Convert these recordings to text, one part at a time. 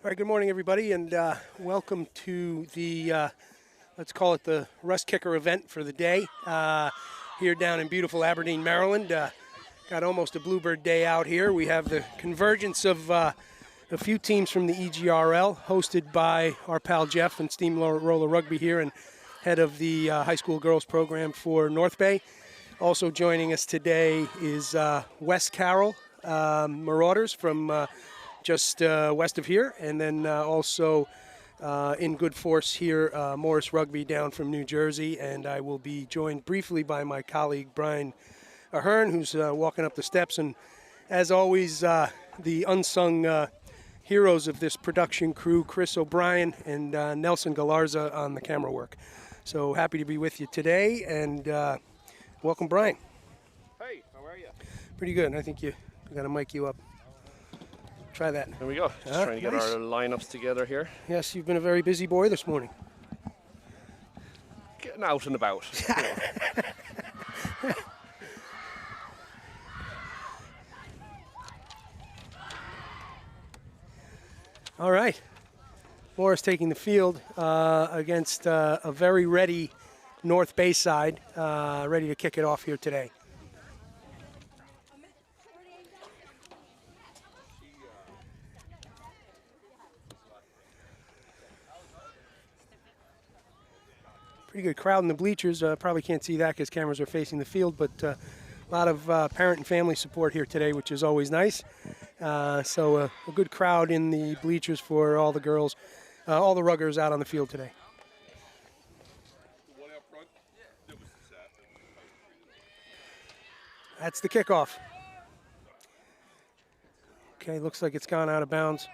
All right, good morning, everybody, and welcome to the, let's call it the Rust Kicker event for the day here down in beautiful Aberdeen, Maryland. Got almost a bluebird day out here. We have the convergence of a few teams from the EGRL, hosted by our pal Jeff and Steamroller Rugby here, and head of the high school girls program for North Bay. Also joining us today is West Carroll Marauders from just west of here, and then also in good force here, Morris Rugby down from New Jersey, and I will be joined briefly by my colleague Brian Ahern, who's walking up the steps, and as always, the unsung heroes of this production crew, Chris O'Brien and Nelson Galarza on the camera work. So happy to be with you today, and welcome, Brian. Hey, how are you? Pretty good. I think you got to mic you up. Try that. There we go. Just trying to get our lineups together here. Yes, you've been a very busy boy this morning. Getting out and about. All right. Morris taking the field against a very ready North Bay side, ready to kick it off here today. Pretty good crowd in the bleachers. Probably can't see that because cameras are facing the field, but a lot of parent and family support here today, which is always nice. So a good crowd in the bleachers for all the girls, all the ruggers out on the field today. That's the kickoff. Okay, looks like it's gone out of bounds.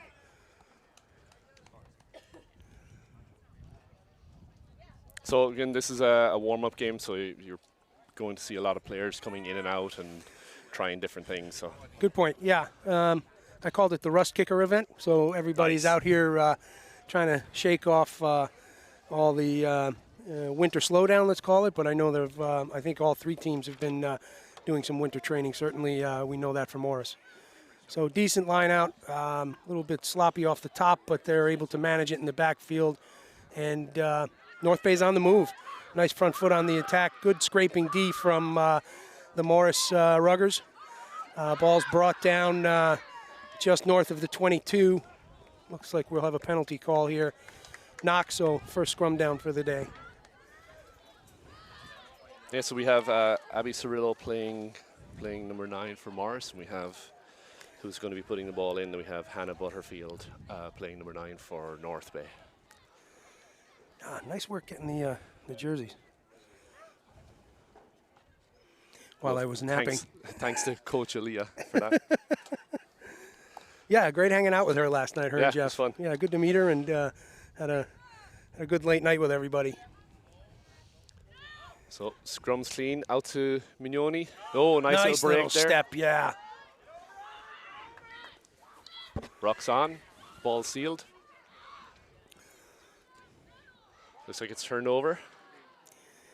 So again, this is a warm-up game, so you're going to see a lot of players coming in and out and trying different things. So good point. Yeah, I called it the Rust Kicker event. So everybody's out here trying to shake off all the winter slowdown, let's call it. But I know I think all three teams have been doing some winter training. Certainly, we know that from Morris. So decent line out, a little bit sloppy off the top, but they're able to manage it in the backfield. And North Bay's on the move. Nice front foot on the attack. Good scraping D from the Morris Ruggers. Ball's brought down just north of the 22. Looks like we'll have a penalty call here. Knock, so first scrum down for the day. yeah, so we have Abby Cirillo playing number 9 for Morris, and we have who's going to be putting the ball in. And we have Hannah Butterfield playing number 9 for North Bay. Nice work getting the jerseys. While I was napping. Thanks to Coach Aaliyah for that. Yeah, great hanging out with her last night, her and Jeff. It was fun. Yeah, good to meet her, and had a good late night with everybody. So scrum's clean, out to Mignoni. Oh, nice little break there. Step, yeah. Rocks on, ball sealed. Looks like it's turned over.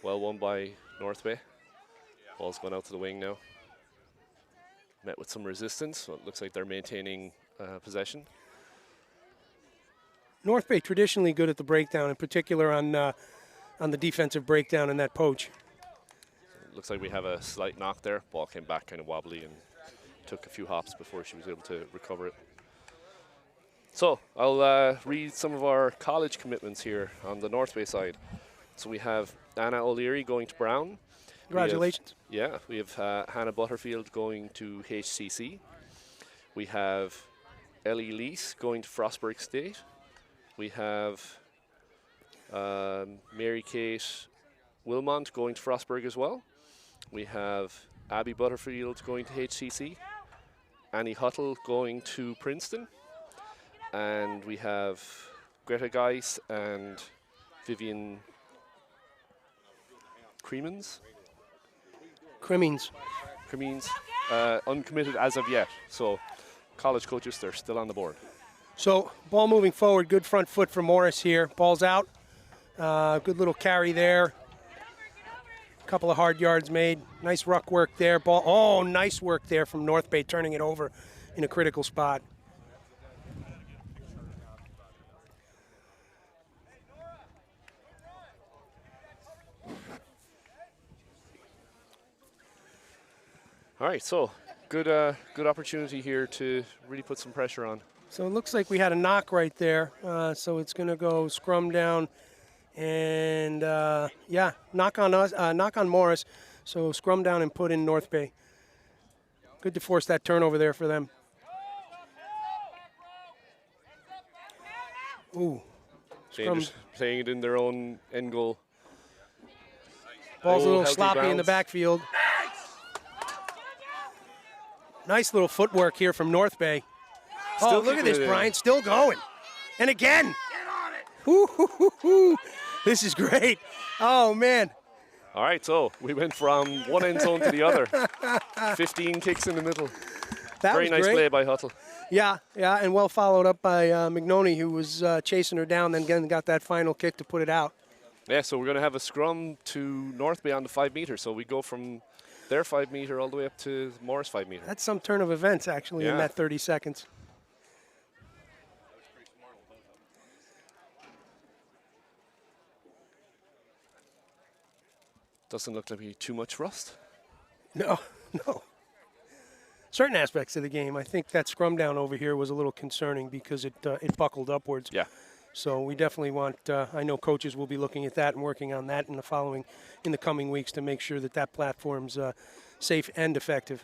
Well won by North Bay. Ball's going out to the wing now. Met with some resistance, so it looks like they're maintaining possession. North Bay traditionally good at the breakdown, in particular on the defensive breakdown and that poach. It looks like we have a slight knock there. Ball came back kind of wobbly and took a few hops before she was able to recover it. So I'll read some of our college commitments here on the North Bay side. So we have Anna O'Leary going to Brown. Congratulations. We have Hannah Butterfield going to HCC. We have Ellie Lease going to Frostburg State. We have Mary-Kate Wilmont going to Frostburg as well. We have Abby Butterfield going to HCC. Annie Huttle going to Princeton. And we have Greta Geis and Vivian Cremins, uncommitted as of yet. So college coaches, they're still on the board. So ball moving forward, good front foot for Morris here. Ball's out, good little carry there. Couple of hard yards made. Nice ruck work there. Ball. Oh, nice work there from North Bay, turning it over in a critical spot. All right, so good opportunity here to really put some pressure on. So it looks like we had a knock right there. So it's going to go scrum down and, knock on Morris. So scrum down and put in North Bay. Good to force that turnover there for them. Ooh. Playing it in their own end goal. Ball's a little healthy sloppy in the bounce. backfield. Nice little footwork here from North Bay. Still Look at keeping this, it in. Brian. Still going. And again. Ooh, this is great. Oh, man. All right, so we went from one end zone to the other. 15 kicks in the middle. That Very was nice great. play by Huttle. Yeah, and well followed up by McNoney, who was chasing her down, then again got that final kick to put it out. Yeah, so we're going to have a scrum to North Bay on the 5 metre. So we go from their 5 metre all the way up to Morris 5 metre. That's some turn of events, actually, in Yeah. that 30 seconds. Doesn't look like too much rust. No. Certain aspects of the game, I think that scrum down over here was a little concerning because it buckled upwards. Yeah. So we definitely want, I know coaches will be looking at that and working on that in the coming weeks to make sure that platform's safe and effective.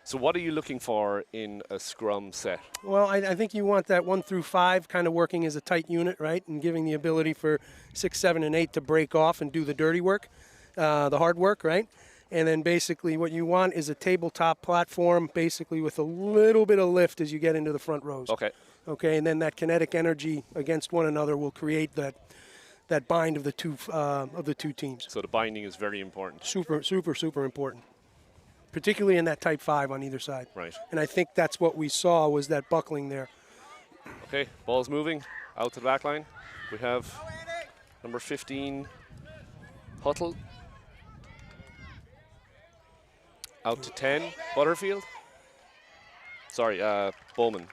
So what are you looking for in a scrum set? Well, I think you want that 1 through 5 kind of working as a tight unit, right? And giving the ability for 6, 7, and 8 to break off and do the dirty work, the hard work, right? And then basically what you want is a tabletop platform, basically with a little bit of lift as you get into the front rows. Okay, and then that kinetic energy against one another will create that bind of the two teams. So the binding is very important. Super important, particularly in that type 5 on either side. Right. And I think that's what we saw was that buckling there. Okay, ball's moving out to the back line. We have number 15, Huttle. Out to 10, Butterfield. Sorry, Bowman.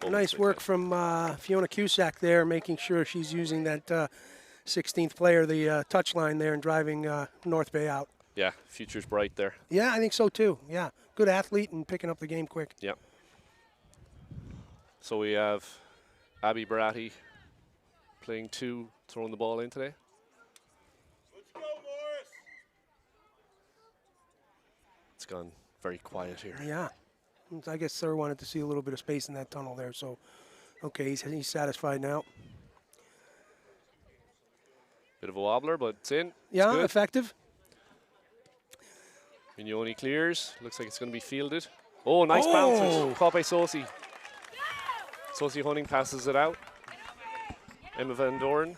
Nice work from Fiona Cusack there, making sure she's using that 16th player, the touch line there, and driving North Bay out. Yeah, future's bright there. Yeah, I think so too. Yeah, good athlete and picking up the game quick. Yeah. So we have Abby Baratti playing 2, throwing the ball in today. Let's go, Morris. It's gone very quiet here. Yeah. I guess Sir wanted to see a little bit of space in that tunnel there, so okay, he's satisfied now. Bit of a wobbler, but it's in. Yeah, it's good. effective. Mignoni clears. Looks like it's going to be fielded. Oh, nice bounce. Caught by Sosi. Sosi Hunting passes it out. Emily Van Doren.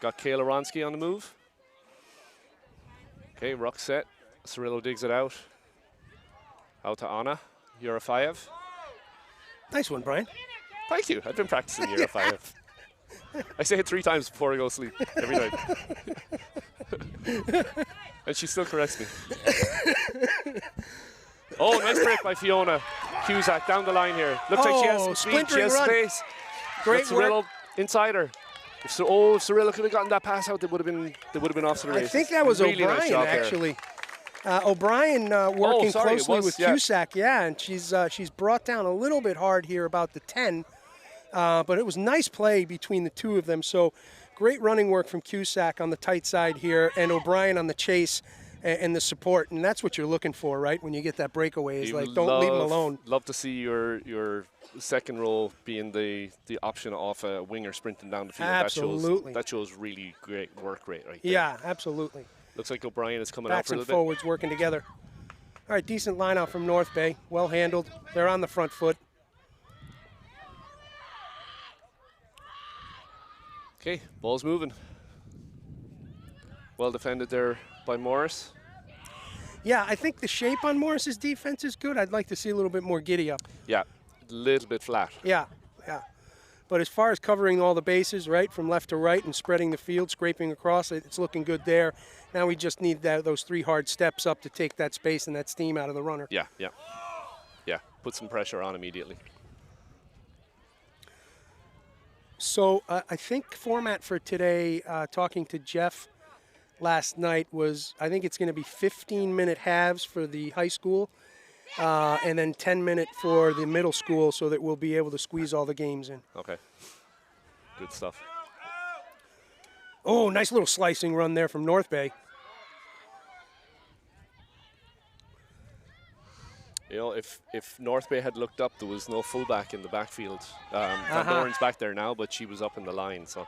Got Kayla Ronsky on the move. Okay, ruck set. Cirillo digs it out. Out to Anna. EGRLpre. Nice one, Brian. Thank you. I've been practicing EGRLpre. I say it 3 times before I go to sleep every night. And she still corrects me. Oh, nice break by Fiona Cusack down the line here. Looks like she has some speed. She splintering has run. space. Great Got Cirillo work. inside her. If Cirillo could have gotten that pass out, they would have been off to the I races. think that was Really nice O'Brien, job there. actually. O'Brien working sorry, it closely was, with yeah. Cusack, and she's brought down a little bit hard here about the 10, but it was nice play between the two of them. So great running work from Cusack on the tight side here, and O'Brien on the chase and the support, and that's what you're looking for, right? When you get that breakaway, is like don't leave them alone. Love to see your second row being the option of a winger sprinting down the field. Absolutely. That shows really great work rate right there. Yeah, absolutely. Looks like O'Brien is coming out Backs for a and little forwards working together. All right, decent line out from North Bay. Well handled. They're on the front foot. bit. Okay, ball's moving. Well defended there by Morris. Yeah, I think the shape on Morris's defense is good. I'd like to see a little bit more giddy up. Yeah, a little bit flat. Yeah. But as far as covering all the bases, right, from left to right and spreading the field, scraping across, it's looking good there. Now we just need those 3 hard steps up to take that space and that steam out of the runner. Yeah. Put some pressure on immediately. So I think format for today, talking to Jeff, last night was, I think it's going to be 15-minute halves for the high school and then 10-minute for the middle school so that we'll be able to squeeze all the games in. Okay. Good stuff. Oh, nice little slicing run there from North Bay. You know, if North Bay had looked up, there was no fullback in the backfield. Van Doren's back there now, but she was up in the line. So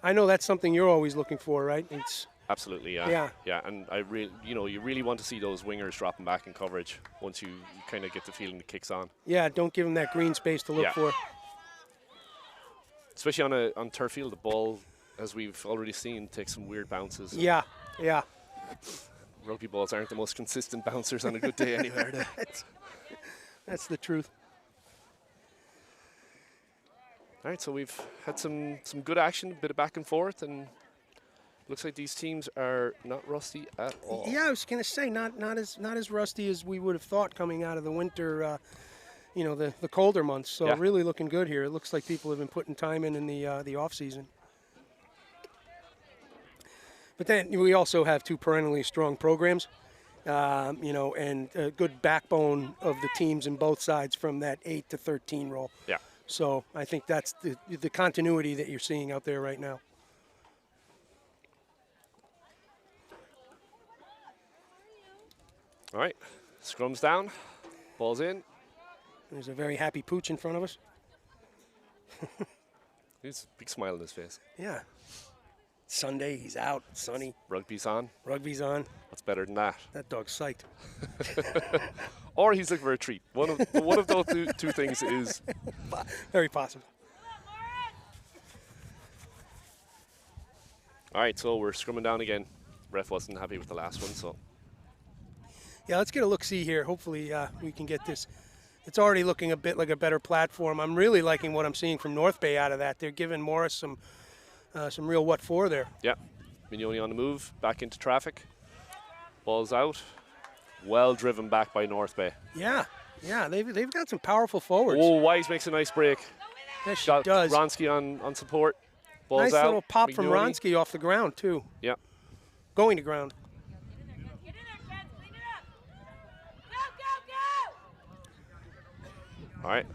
I know that's something you're always looking for, right? It's absolutely, yeah. And you really want to see those wingers dropping back in coverage once you kind of get the feeling the kick's on. Yeah, don't give them that green space to look for. Especially on turf field, the ball, as we've already seen, takes some weird bounces. Yeah. Rugby balls aren't the most consistent bouncers on a good day anywhere. Are they? That's the truth. All right, so we've had some good action, a bit of back and forth, and looks like these teams are not rusty at all. Yeah, I was going to say not as rusty as we would have thought coming out of the winter, the colder months. So really looking good here. It looks like people have been putting time in the off season. But then we also have two perennially strong programs, and a good backbone of the teams in both sides from that 8 to 13 roll. Yeah. So I think that's the continuity that you're seeing out there right now. All right, scrum's down, ball's in. There's a very happy Pooch in front of us. He's a big smile on his face. Yeah. Sunday, he's out, sunny. Rugby's on. Rugby's on. What's better than that? That dog's psyched. Or he's looking for a treat. One of those two things is very possible. All right, so we're scrumming down again. Ref wasn't happy with the last one, so. Yeah, let's get a look-see here. Hopefully we can get this. It's already looking a bit like a better platform. I'm really liking what I'm seeing from North Bay out of that. They're giving Morris some real what for there. Yeah, Mignoni on the move, back into traffic. Ball's out. Well driven back by North Bay. Yeah, they've got some powerful forwards. Oh, Wise makes a nice break. Yes, she Got does. Ronsky on support. Ball's nice out. little pop from Mignoni. Ronsky off the ground, too. Yeah. Going to ground. All right.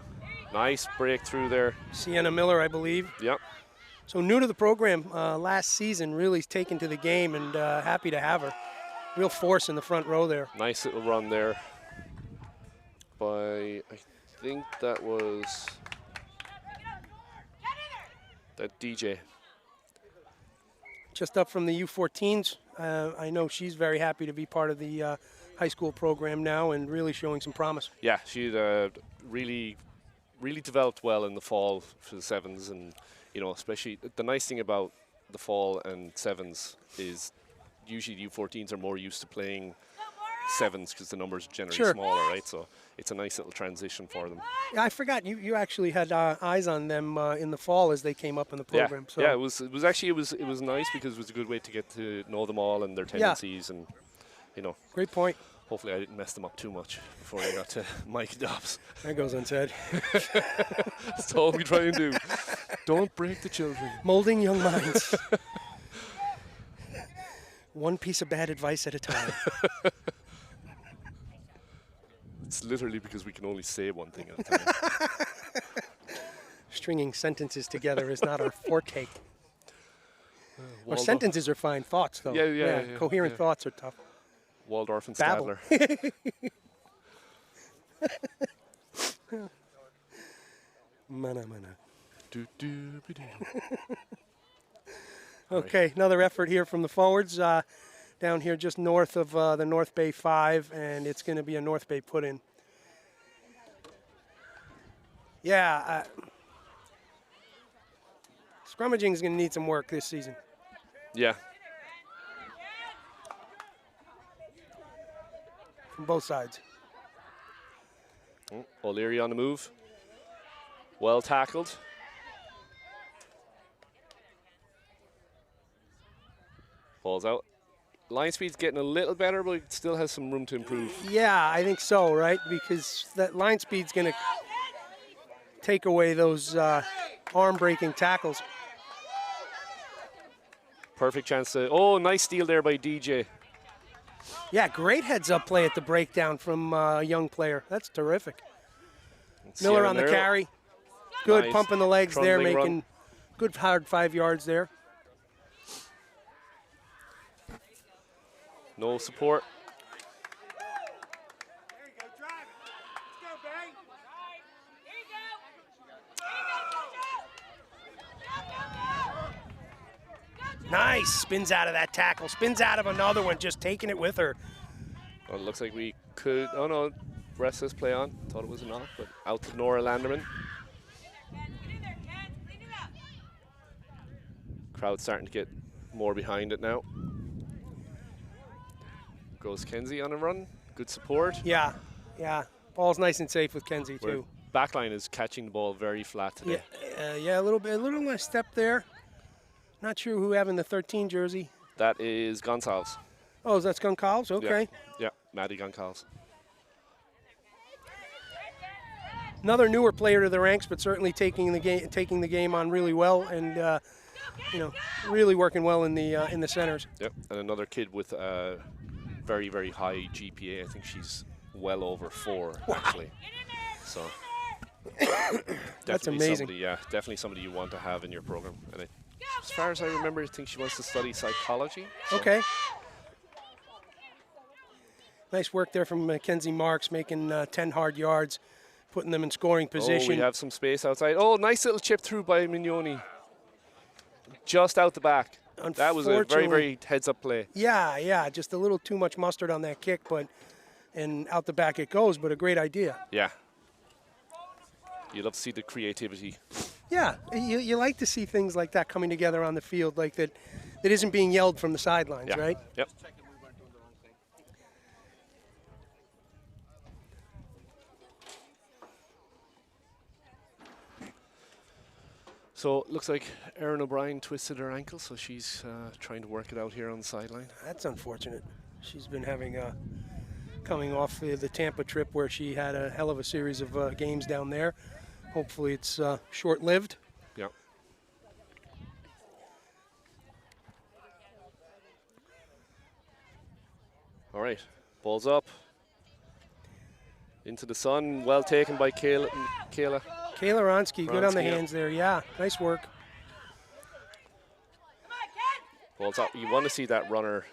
Nice breakthrough there. Sienna Miller, I believe. Yep. So new to the program last season, really taken to the game, and happy to have her. Real force in the front row there. Nice little run there by, I think that was that DJ. Just up from the U14s. I know she's very happy to be part of the high school program now and really showing some promise. Yeah, she really developed well in the fall for the sevens, and especially the nice thing about the fall and sevens is usually the U14s are more used to playing sevens because the numbers are generally smaller, right? So it's a nice little transition for them. Yeah, I forgot you actually had eyes on them in the fall as they came up in the program. Yeah, so. yeah, it was nice because it was a good way to get to know them all and their tendencies, and Great point. hopefully I didn't mess them up too much before I got to Mike Dobbs. That goes unsaid. That's all we try and do. Don't break the children. Molding young minds. One piece of bad advice at a time. It's literally because we can only say one thing at a time. Stringing sentences together is not our forte. Or Waldorf- sentences are fine. Thoughts, though. Yeah, Coherent thoughts are tough. Waldorf and Babble. Stadler. Mana. Do-do-be-do. Okay, another effort here from the forwards. Down here just north of the North Bay 5, and it's going to be a North Bay put-in. Yeah, scrummaging is going to need some work this season. Yeah. From both sides. O'Leary on the move. Well tackled. Ball's out. Line speed's getting a little better, but it still has some room to improve. Yeah, I think so, right? Because that line speed's going to take away those arm-breaking tackles. perfect chance to. Oh, nice steal there by DJ. Yeah, great heads-up play at the breakdown from a young player. That's terrific. Miller on the carry. Good Nice. pump in the legs there, Trundling making run. good hard 5 yards there. No support. There you go, drive it. Let's go, bang. Nice. Spins out of that tackle. Spins out of another one, just taking it with her. Well, it looks like we could. Oh no, rest this play on. Thought it was a knock, but out to Nora Landerman. Crowd starting to get more behind it now. Goes Kenzie on a run. Good support. Yeah, yeah. Ball's nice and safe with Kenzie, too. Backline is catching the ball very flat today. Yeah, a little less step there. Not sure who having the 13 jersey. That is Gonsalves. Oh, that's Goncalves? Okay. Yeah, Maddie Gonsalves. Another newer player to the ranks, but certainly taking the game on really well, and really working well in the centers. Yep, and another kid with a very, very high GPA. I think she's well over 4, actually. So That's amazing. Somebody, yeah, definitely somebody you want to have in your program. And as far as I remember, I think she wants to study psychology. So. Okay. Nice work there from Mackenzie Marks, making 10 hard yards, putting them in scoring position. Oh, we have some space outside. Oh, nice little chip through by Mignoni. Just out the back. That was a very, very heads-up play. Yeah, just a little too much mustard on that kick, and out the back it goes, but a great idea. Yeah. You love to see the creativity. Yeah, you like to see things like that coming together on the field, like that isn't being yelled from the sidelines, right? Yep. So it looks like Erin O'Brien twisted her ankle, so she's trying to work it out here on the sideline. That's unfortunate. She's been having coming off the Tampa trip where she had a hell of a series of games down there. Hopefully it's short-lived. Yeah. All right, ball's up. Into the sun, well taken by Kayla. Kayla Ronsky, good on the hands there. Yeah, nice work. Ball's up. You want to see that runner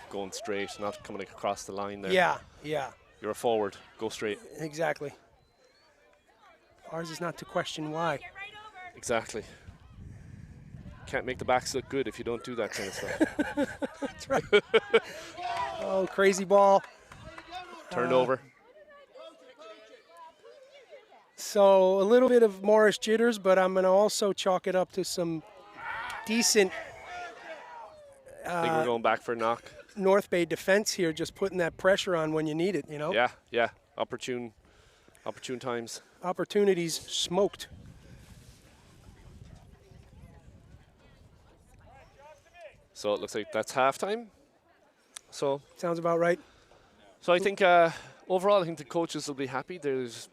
going straight, not coming across the line there. Yeah. You're a forward. Go straight. Exactly. Ours is not to question why. Exactly. Can't make the backs look good if you don't do that kind of stuff. That's right. Oh, crazy ball. Turned over. So a little bit of Morris jitters, but I'm going to also chalk it up to some decent I think we're going back for a knock. North Bay defense here, just putting that pressure on when you need it, you know? Yeah. Opportune times. Opportunities smoked. So it looks like that's halftime. So sounds about right. So I think overall, I think the coaches will be happy. There's,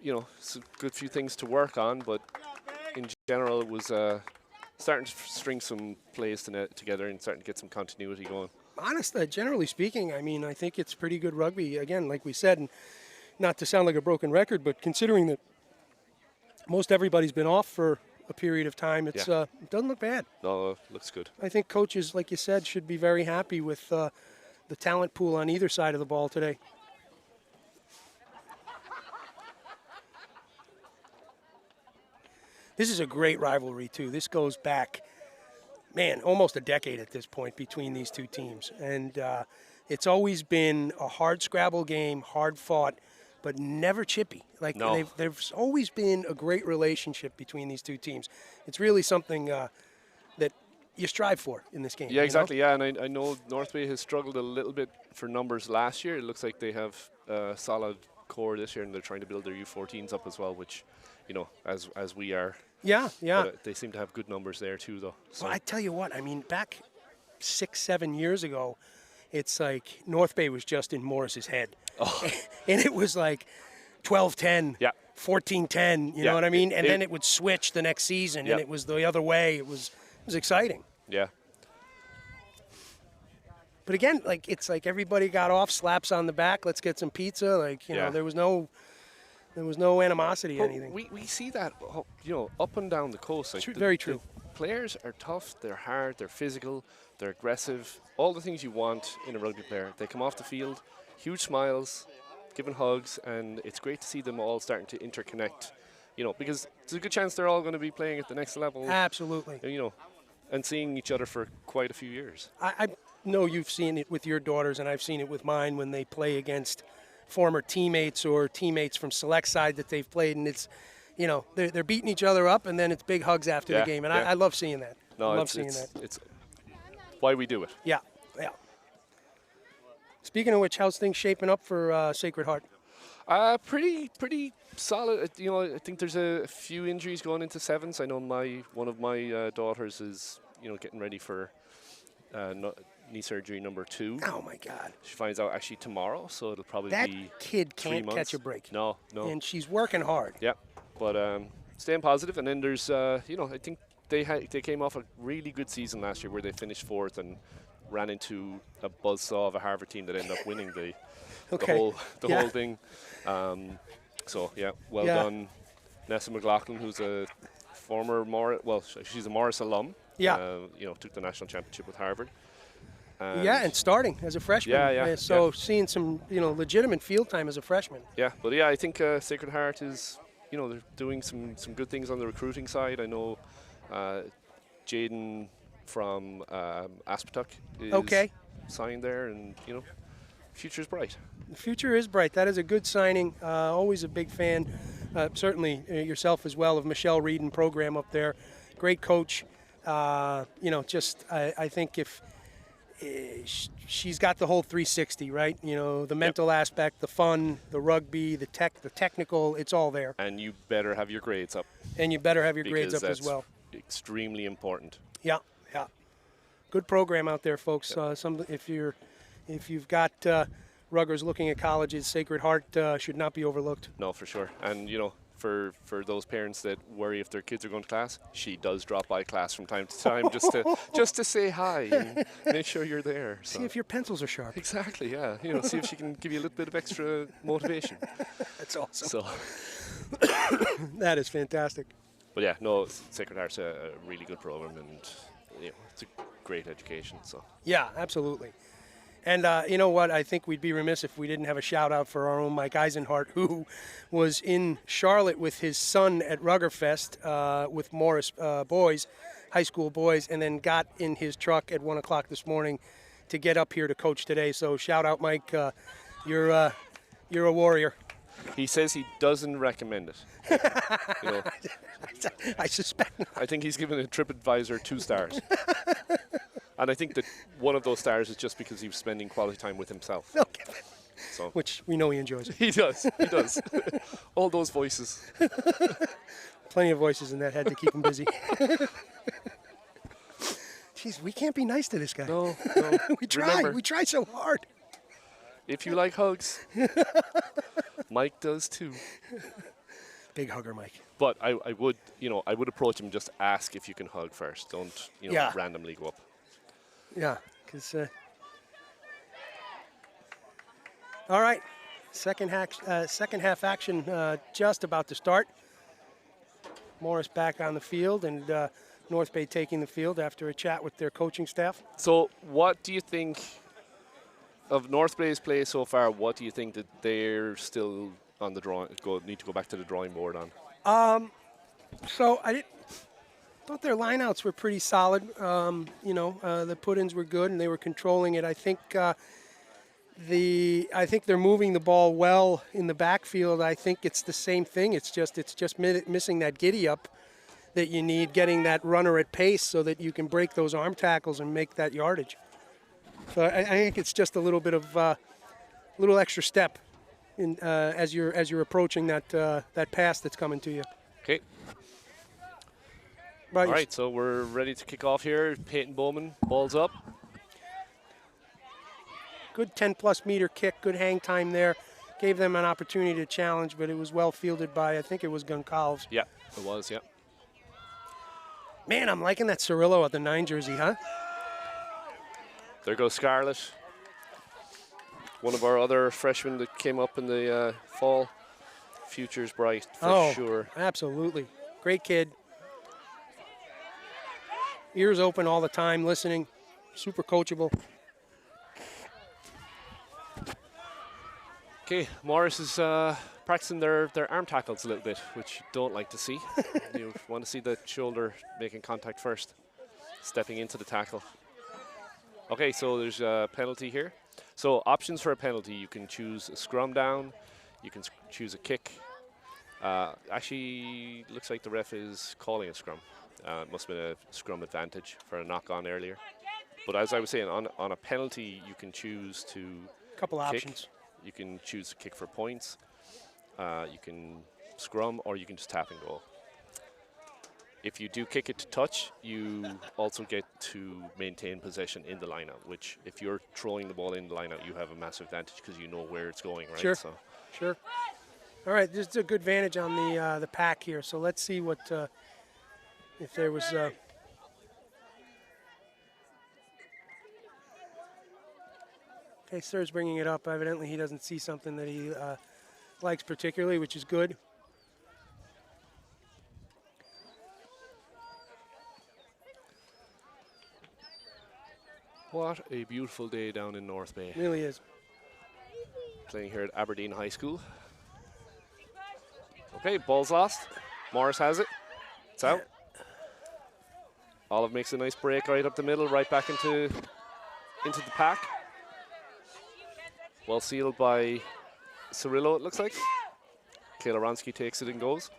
it's a good few things to work on, but in general, it was starting to string some plays together and starting to get some continuity going. Honestly, generally speaking, I mean, I think it's pretty good rugby. Again, like we said, and not to sound like a broken record, but considering that most everybody's been off for a period of time, it doesn't look bad. No, looks good. I think coaches, like you said, should be very happy with the talent pool on either side of the ball today. This is a great rivalry, too. This goes back, man, almost a decade at this point between these two teams. And it's always been a hard scrabble game, hard fought, but never chippy. Like, no. There's always been a great relationship between these two teams. It's really something that you strive for in this game. Yeah, exactly. Yeah, and I know North Bay has struggled a little bit for numbers last year. It looks like they have a solid core this year, and they're trying to build their U14s up as well, which, as we are. Yeah. But they seem to have good numbers there too, though. So. Well, I tell you what, I mean, back 6-7 years ago, it's like North Bay was just in Morris's head. Oh. And it was like 12-10, 14-10, you know what I mean? And then it would switch the next season, and it was the other way. It was exciting. Yeah. But again, like it's like everybody got off, slaps on the back. Let's get some pizza. Like you know, there was no animosity or anything. We see that, up and down the coast. Like Very true. The players are tough, they're hard, they're physical, they're aggressive. All the things you want in a rugby player. They come off the field, huge smiles, giving hugs, and it's great to see them all starting to interconnect. Because there's a good chance they're all going to be playing at the next level. Absolutely. And seeing each other for quite a few years. I know you've seen it with your daughters, and I've seen it with mine when they play against former teammates or teammates from select side that they've played, and it's, they're beating each other up, and then it's big hugs after the game, and I love seeing that. No, I love seeing that. It's why we do it. Yeah. Speaking of which, how's things shaping up for Sacred Heart? Pretty solid. I think there's a few injuries going into sevens. I know one of my daughters is, getting ready for knee surgery number 2. Oh my God! She finds out actually tomorrow, so it'll probably that be kid 3 can't months. catch a break. No. And she's working hard. Yeah, but staying positive. And then there's, I think they came off a really good season last year where they finished 4th and ran into a buzzsaw of a Harvard team that ended up winning the whole thing. Well done, Nessa McLaughlin, who's a former she's a Morris alum. Yeah. Took the national championship with Harvard. And starting as a freshman. So seeing some, legitimate field time as a freshman. Yeah, but I think Sacred Heart is, they're doing some good things on the recruiting side. I know Jaden from Aspetuck is signed there, and, future's bright. The future is bright. That is a good signing. Always a big fan, certainly yourself as well, of Michelle Reed and program up there. Great coach. I think if she's got the whole 360, right? The mental aspect, the fun, the rugby, the technical, it's all there. And you better have your grades up. And you better have your grades up as well. Extremely important. Yeah. Good program out there, folks. If you've got ruggers looking at colleges, Sacred Heart should not be overlooked. No, for sure. And for those parents that worry if their kids are going to class, she does drop by class from time to time just to say hi and make sure you're there. So. See if your pencils are sharp. Exactly, yeah. See if she can give you a little bit of extra motivation. That's awesome. So that is fantastic. But yeah, no, Sacred Heart's a really good program, and it's a great education. So yeah, absolutely. And you know what? I think we'd be remiss if we didn't have a shout out for our own Mike Eisenhart, who was in Charlotte with his son at Ruggerfest with Morris boys, high school boys, and then got in his truck at 1 o'clock this morning to get up here to coach today. So shout out, Mike. You're a warrior. He says he doesn't recommend it. I suspect not. I think he's given it TripAdvisor 2 stars. And I think that one of those stars is just because he was spending quality time with himself. Okay. So. Which we know he enjoys. He does. All those voices. Plenty of voices in that head to keep him busy. Jeez, we can't be nice to this guy. No. We try. Remember, we try so hard. If you like hugs, Mike does too. Big hugger, Mike. But I would approach him, just ask if you can hug first. Don't randomly go up. Yeah, because. All right, second half action just about to start. Morris back on the field, and North Bay taking the field after a chat with their coaching staff. So, what do you think of North Bay's play so far? What do you think that they're still on the need to go back to the drawing board on? So I thought their lineouts were pretty solid. The put-ins were good, and they were controlling it. I think they're moving the ball well in the backfield. I think it's the same thing. It's just missing that giddy up that you need, getting that runner at pace so that you can break those arm tackles and make that yardage. So I think it's just a little bit of little extra step in as you're approaching that pass that's coming to you. Okay. All right, so we're ready to kick off here. Peyton Bowman, ball's up. Good 10-plus meter kick, good hang time there. Gave them an opportunity to challenge, but it was well fielded by, I think it was Goncalves. Yeah, it was, yeah. Man, I'm liking that Cirillo at the 9 jersey, huh? There goes Scarlett. One of our other freshmen that came up in the fall. Future's bright for sure. Absolutely. Great kid. Ears open all the time, listening. Super coachable. Okay, Morris is practicing their arm tackles a little bit, which you don't like to see. You want to see the shoulder making contact first, stepping into the tackle. Okay, so there's a penalty here. So options for a penalty, you can choose a scrum down, you can choose a kick. Actually, looks like the ref is calling a scrum. It must have been a scrum advantage for a knock-on earlier. But as I was saying, on a penalty, you can choose to Couple kick. options. You can choose to kick for points. You can scrum, or you can just tap and go. If you do kick it to touch, you also get to maintain possession in the lineout, which if you're throwing the ball in the lineout, you have a massive advantage because you know where it's going, right? Sure. So Sure. All right, this is a good vantage on the pack here. So let's see what if there was. Okay, Sir's bringing it up. Evidently, he doesn't see something that he likes particularly, which is good. what a beautiful day down in North Bay. It really is. Playing here at Aberdeen High School. Okay, ball's lost. Morris has it. It's out. Olive makes a nice break right up the middle, right back into the pack. Well sealed by Cirillo, it looks like. Kayla Ronsky takes it and goes.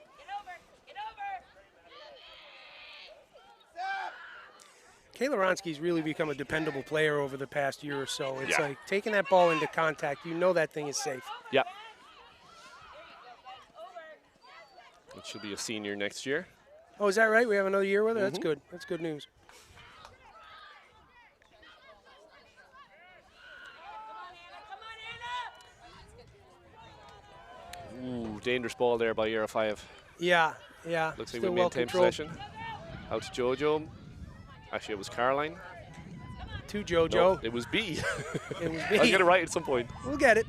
Kayla Ronsky's really become a dependable player over the past year or so. It's Yeah. like taking that ball into contact, you know that thing is safe. Yeah. It should be a senior next year. Oh, is that right? We have another year with her? That's good. That's good news. Ooh, dangerous ball there by EGRLpre. Yeah, yeah. Looks like Still we well maintain controlled. possession. Out to Jojo. Actually, it was Caroline. To JoJo. No, it was B. It was I'll me. get it right at some point. We'll get it.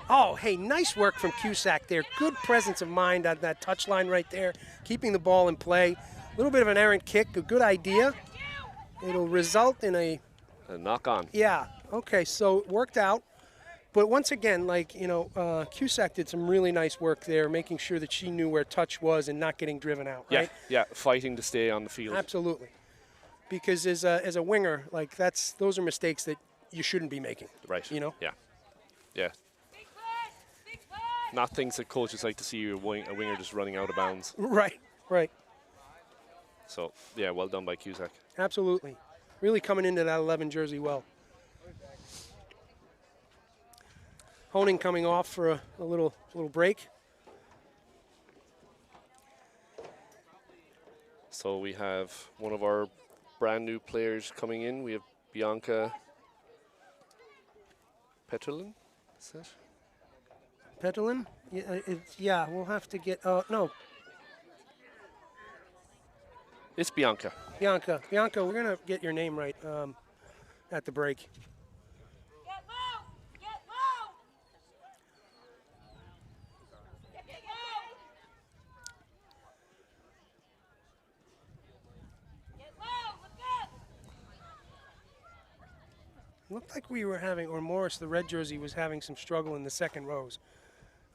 Oh, hey, nice work from Cusack there. Good presence of mind on that touch line right there, keeping the ball in play. A little bit of an errant kick, a good idea. It'll result in a, A knock on. yeah, okay, so it worked out. But once again, like, Cusack did some really nice work there, making sure that she knew where touch was and not getting driven out, right? Yeah, fighting to stay on the field. Absolutely. Because as a winger, like, those are mistakes that you shouldn't be making. Right. You know? Yeah. Not things that coaches like to see a winger just running out of bounds. Right. So, yeah, well done by Cusack. Absolutely. Really coming into that 11 jersey well. Honing coming off for a little break. So we have one of our brand new players coming in. We have Bianca Petrolin. Is that? Petalin? Yeah, we'll have to get, no, It's Bianca. Bianca, we're going to get your name right at the break. Get low! Get low! Get low! Get low! Look up! Looked like we were having, or Morris, the red jersey, was having some struggle in the second rows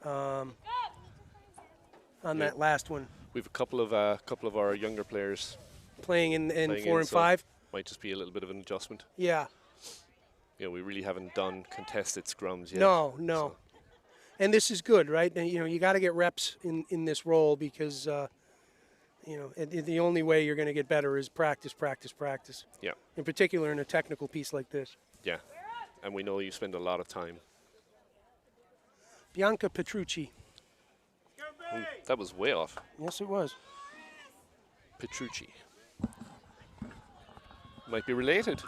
on that last one. We have a couple of our younger players Playing in playing 4 and so 5. Might just be a little bit of an adjustment. Yeah. We really haven't done contested scrums yet. No. So. And this is good, right? And, you got to get reps in this role because, the only way you're going to get better is practice. Yeah. In particular in a technical piece like this. Yeah. And we know you spend a lot of time. Bianca Petrucci. Ooh, that was way off. Yes, it was. Petrucci. Might be related.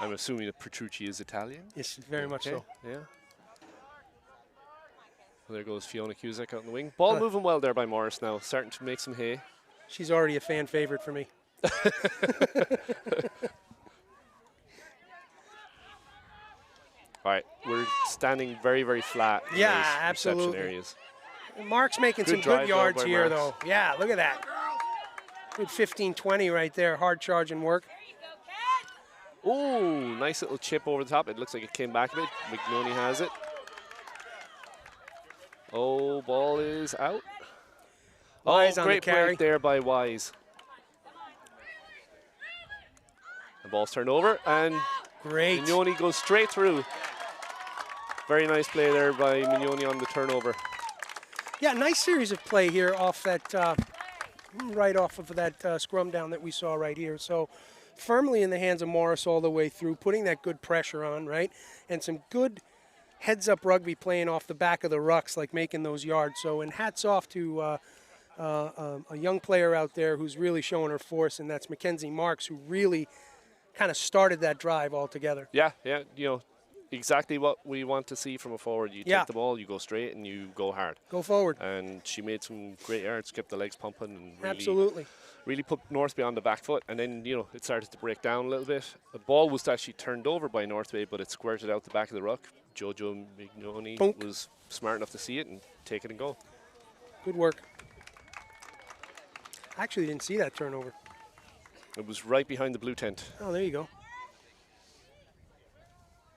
I'm assuming that Petrucci is Italian. Yes, very much so. Yeah. Well, there goes Fiona Cusack out in the wing. Ball moving well there by Morris now, starting to make some hay. She's already a fan favorite for me. All right, we're standing very, very flat in Yeah, those reception absolutely. areas. Mark's making Good some drive, good though, yards by here, Marks. though. Yeah, look at that. Good 15-20 right there. Hard charging work. Oh, nice little chip over the top. It looks like it came back a bit. McNoney has it. Oh, ball is out. Wise Oh, on the great carry. break there by Wise. The ball's turned over, and Great. Mignoni goes straight through. Very nice play there by Mignoni on the turnover. Yeah, nice series of play here off that, right off of that scrum down that we saw right here. So firmly in the hands of Morris all the way through, putting that good pressure on, right? And some good heads-up rugby playing off the back of the rucks, like making those yards. So, and hats off to a young player out there who's really showing her force, and that's Mackenzie Marks, who really kind of started that drive altogether. Yeah, you know, exactly what we want to see from a forward. You Yeah. take the ball, you go straight, and you go hard. Go forward. And she made some great yards, kept the legs pumping, and Absolutely. really put North Bay on the back foot. And then, you know, it started to break down a little bit. The ball was actually turned over by North Bay, but it squirted out the back of the ruck. Jojo Mignoni Bonk. was smart enough to see it and take it and go. Good work. I actually didn't see that turnover. It was right behind the blue tent. Oh, there you go.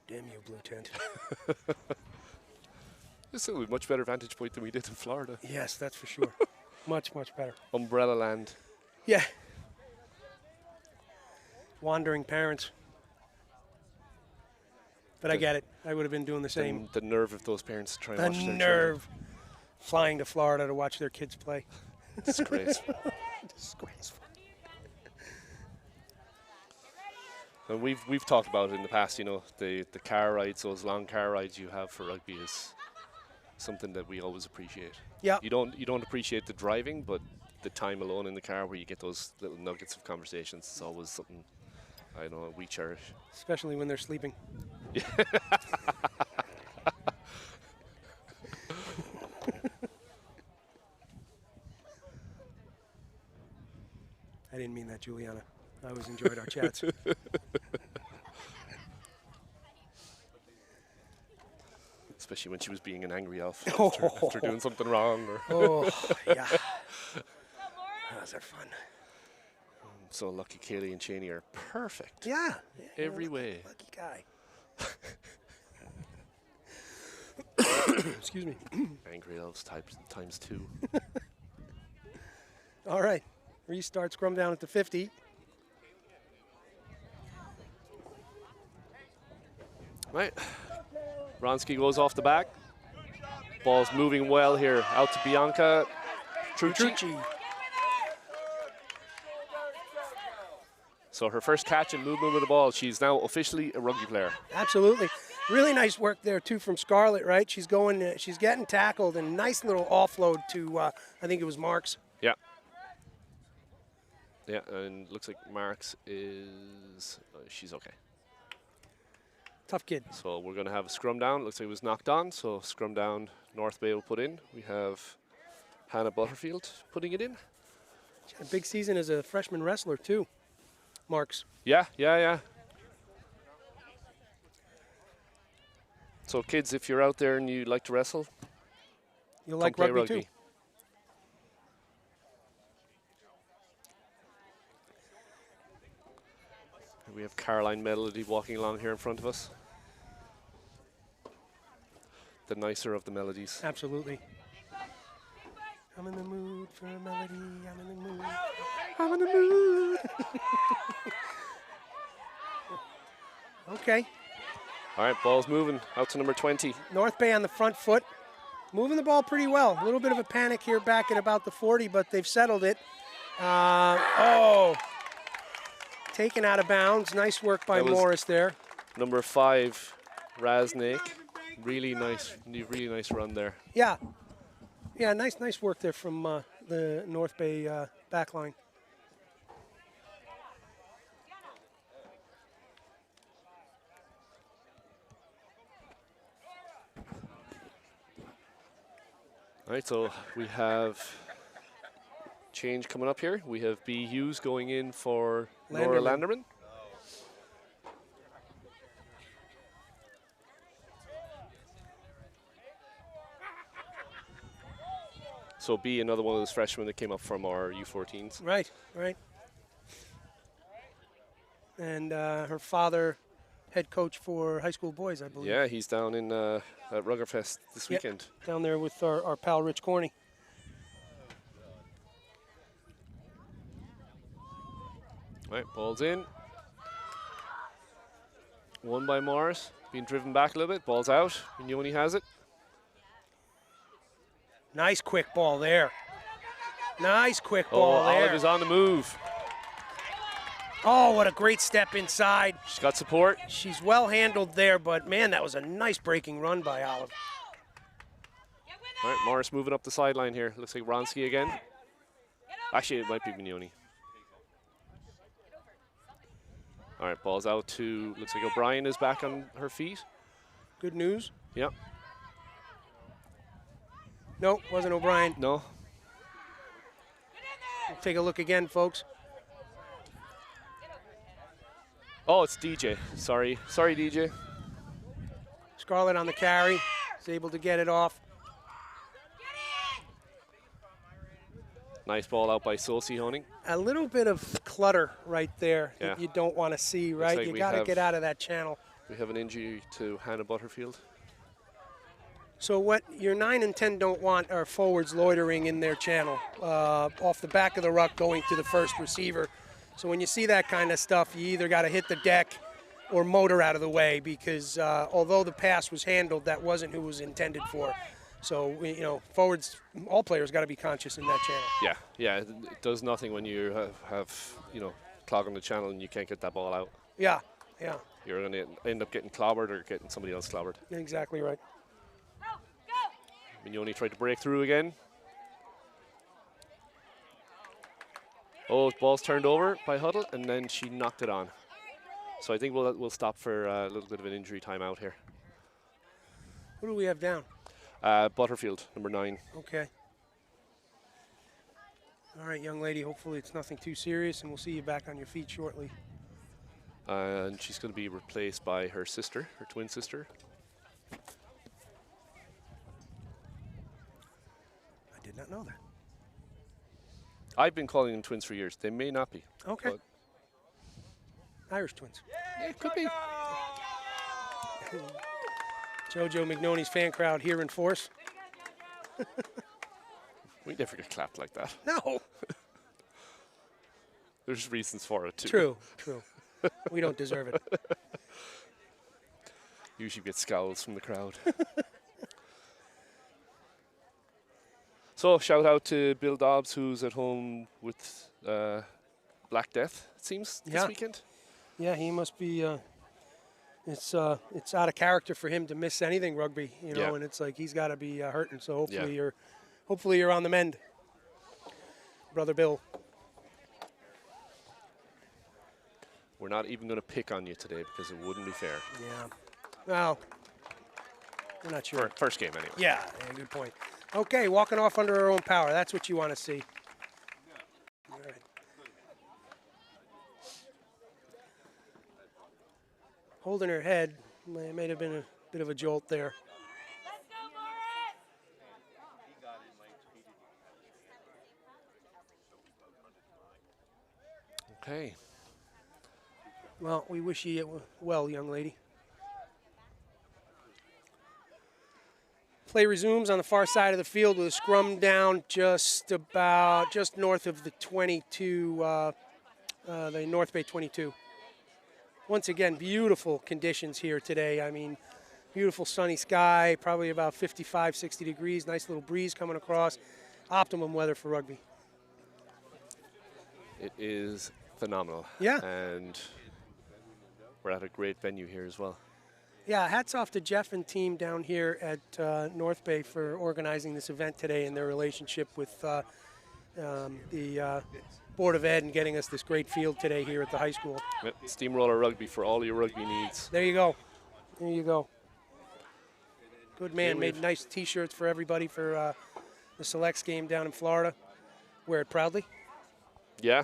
Damn you, blue tent. This is a much better vantage point than we did in Florida. Yes, that's for sure. Much, much better. Umbrella land. Yeah. Wandering parents. But I get it. I would have been doing the same. The nerve of those parents to try and The watch their nerve. Flying to Florida to watch their kids play. children. Disgraceful. Disgraceful. And we've talked about it in the past, you know, the car rides, those long car rides you have for rugby is something that we always appreciate. Yeah. You don't appreciate the driving, but the time alone in the car where you get those little nuggets of conversations is always something, I don't know, we cherish. Especially when they're sleeping. I didn't mean that, Juliana. I always enjoyed our chats. Especially when she was being an angry elf after doing something wrong. Or Oh, yeah. Those are fun. so lucky Kaylee and Cheney are perfect. Yeah. Every way. Lucky guy. Excuse me. Angry elves times two. All right. Restart scrum down at the 50. Right. Ronsky goes off the back. Ball's moving well here. Out to Bianca Trucci. So her first catch and movement with the ball. She's now officially a rugby player. Absolutely. Really nice work there, too, from Scarlett, right? She's going, she's getting tackled, and nice little offload to, I think it was Marks. Yeah. Yeah, and looks like Marks is, she's okay. Tough kid. So we're going to have a scrum down. Looks like it was knocked on, so scrum down North Bay will put in. We have Hannah Butterfield putting it in. She had a big season as a freshman wrestler, too. Marks. Yeah. So kids, if you're out there and you like to wrestle, You'll come like play rugby, too. We have Caroline Melody walking along here in front of us. The nicer of the melodies. Absolutely. I'm in the mood for a melody. I'm in the mood. I'm in the mood. Okay. All right, ball's moving out to number 20. North Bay on the front foot. Moving the ball pretty well. A little bit of a panic here back at about the 40, but they've settled it. Taken out of bounds. Nice work by That was Morris there. Number 5, Raznik. Really nice run there. Yeah. Yeah, nice work there from the North Bay back line. All right, so we have change coming up here. We have B. Hughes going in for Laura Landerman. Landerman. So B, another one of those freshmen that came up from our U14s. Right, right. And her father, head coach for high school boys, I believe. Yeah, he's down in at Ruggerfest this Yep, weekend. down there with our pal Rich Corney. All right, ball's in. Won by Morris, being driven back a little bit. Ball's out. Mignoni has it. Nice quick ball there. Nice quick ball there. Olive is on the move. Oh, what a great step inside. She's got support. She's well handled there, but man, that was a nice breaking run by Olive. All right, Morris moving up the sideline here. Looks like Ronsky again. Actually, it might be Mignoni. All right, ball's out to, looks like O'Brien is back on her feet. Good news. Yep. Nope, wasn't O'Brien. No. Take a look again, folks. Oh, it's DJ. Sorry, DJ. Scarlett on the carry. Is able to get it off. Nice ball out by Sosi Honing. A little bit of clutter right there Yeah. that you don't want to see, right? like You we got to have- get out of that channel. We have an injury to Hannah Butterfield. So what your 9 and 10 don't want are forwards loitering in their channel, off the back of the ruck going to the first receiver. So when you see that kind of stuff, you either got to hit the deck or motor out of the way, because although the pass was handled, that wasn't who it was intended for. So forwards, all players got to be conscious in that channel. Yeah, it does nothing when you have clogging the channel and you can't get that ball out. Yeah. You're going to end up getting clobbered or getting somebody else clobbered. Exactly right. Mignoni tried to break through again. Oh, ball's turned over by Huddle, and then she knocked it on. So I think we'll stop for a little bit of an injury timeout here. Who do we have down? Butterfield, number 9. Okay. All right, young lady, hopefully it's nothing too serious, and we'll see you back on your feet shortly. And she's going to be replaced by her sister, her twin sister. I did not know that. I've been calling them twins for years. They may not be. Okay. but Irish twins. it could be. JoJo Mignoni's fan crowd here in force. We never get clapped like that. No. There's reasons for it, too. True. We don't deserve it. Usually get scowls from the crowd. So, shout out to Bill Dobbs, who's at home with Black Death, it seems, this weekend. Yeah, he must be. It's out of character for him to miss anything rugby, Yeah. and it's like he's got to be hurting. So hopefully Yeah. you're on the mend, brother Bill. We're not even going to pick on you today because it wouldn't be fair. Yeah. Well, we're not sure. First game, anyway. Yeah, good point. Okay, walking off under our own power. That's what you want to see. All right. Holding her head may have been a bit of a jolt there. Let's go, Morris! Okay. Well, we wish you well, young lady. Play resumes on the far side of the field with a scrum down just north of the 22, the North Bay 22. Once again, beautiful conditions here today. I mean, beautiful sunny sky, probably about 55, 60 degrees, nice little breeze coming across. Optimum weather for rugby. It is phenomenal. Yeah. And we're at a great venue here as well. Yeah, hats off to Jeff and team down here at North Bay for organizing this event today and their relationship with the Board of Ed and getting us this great field today here at the high school. Yep. Steamroller Rugby for all your rugby needs. There you go. There you go. Good man. Okay, Made nice T-shirts for everybody for the Selects game down in Florida. Wear it proudly. Yeah.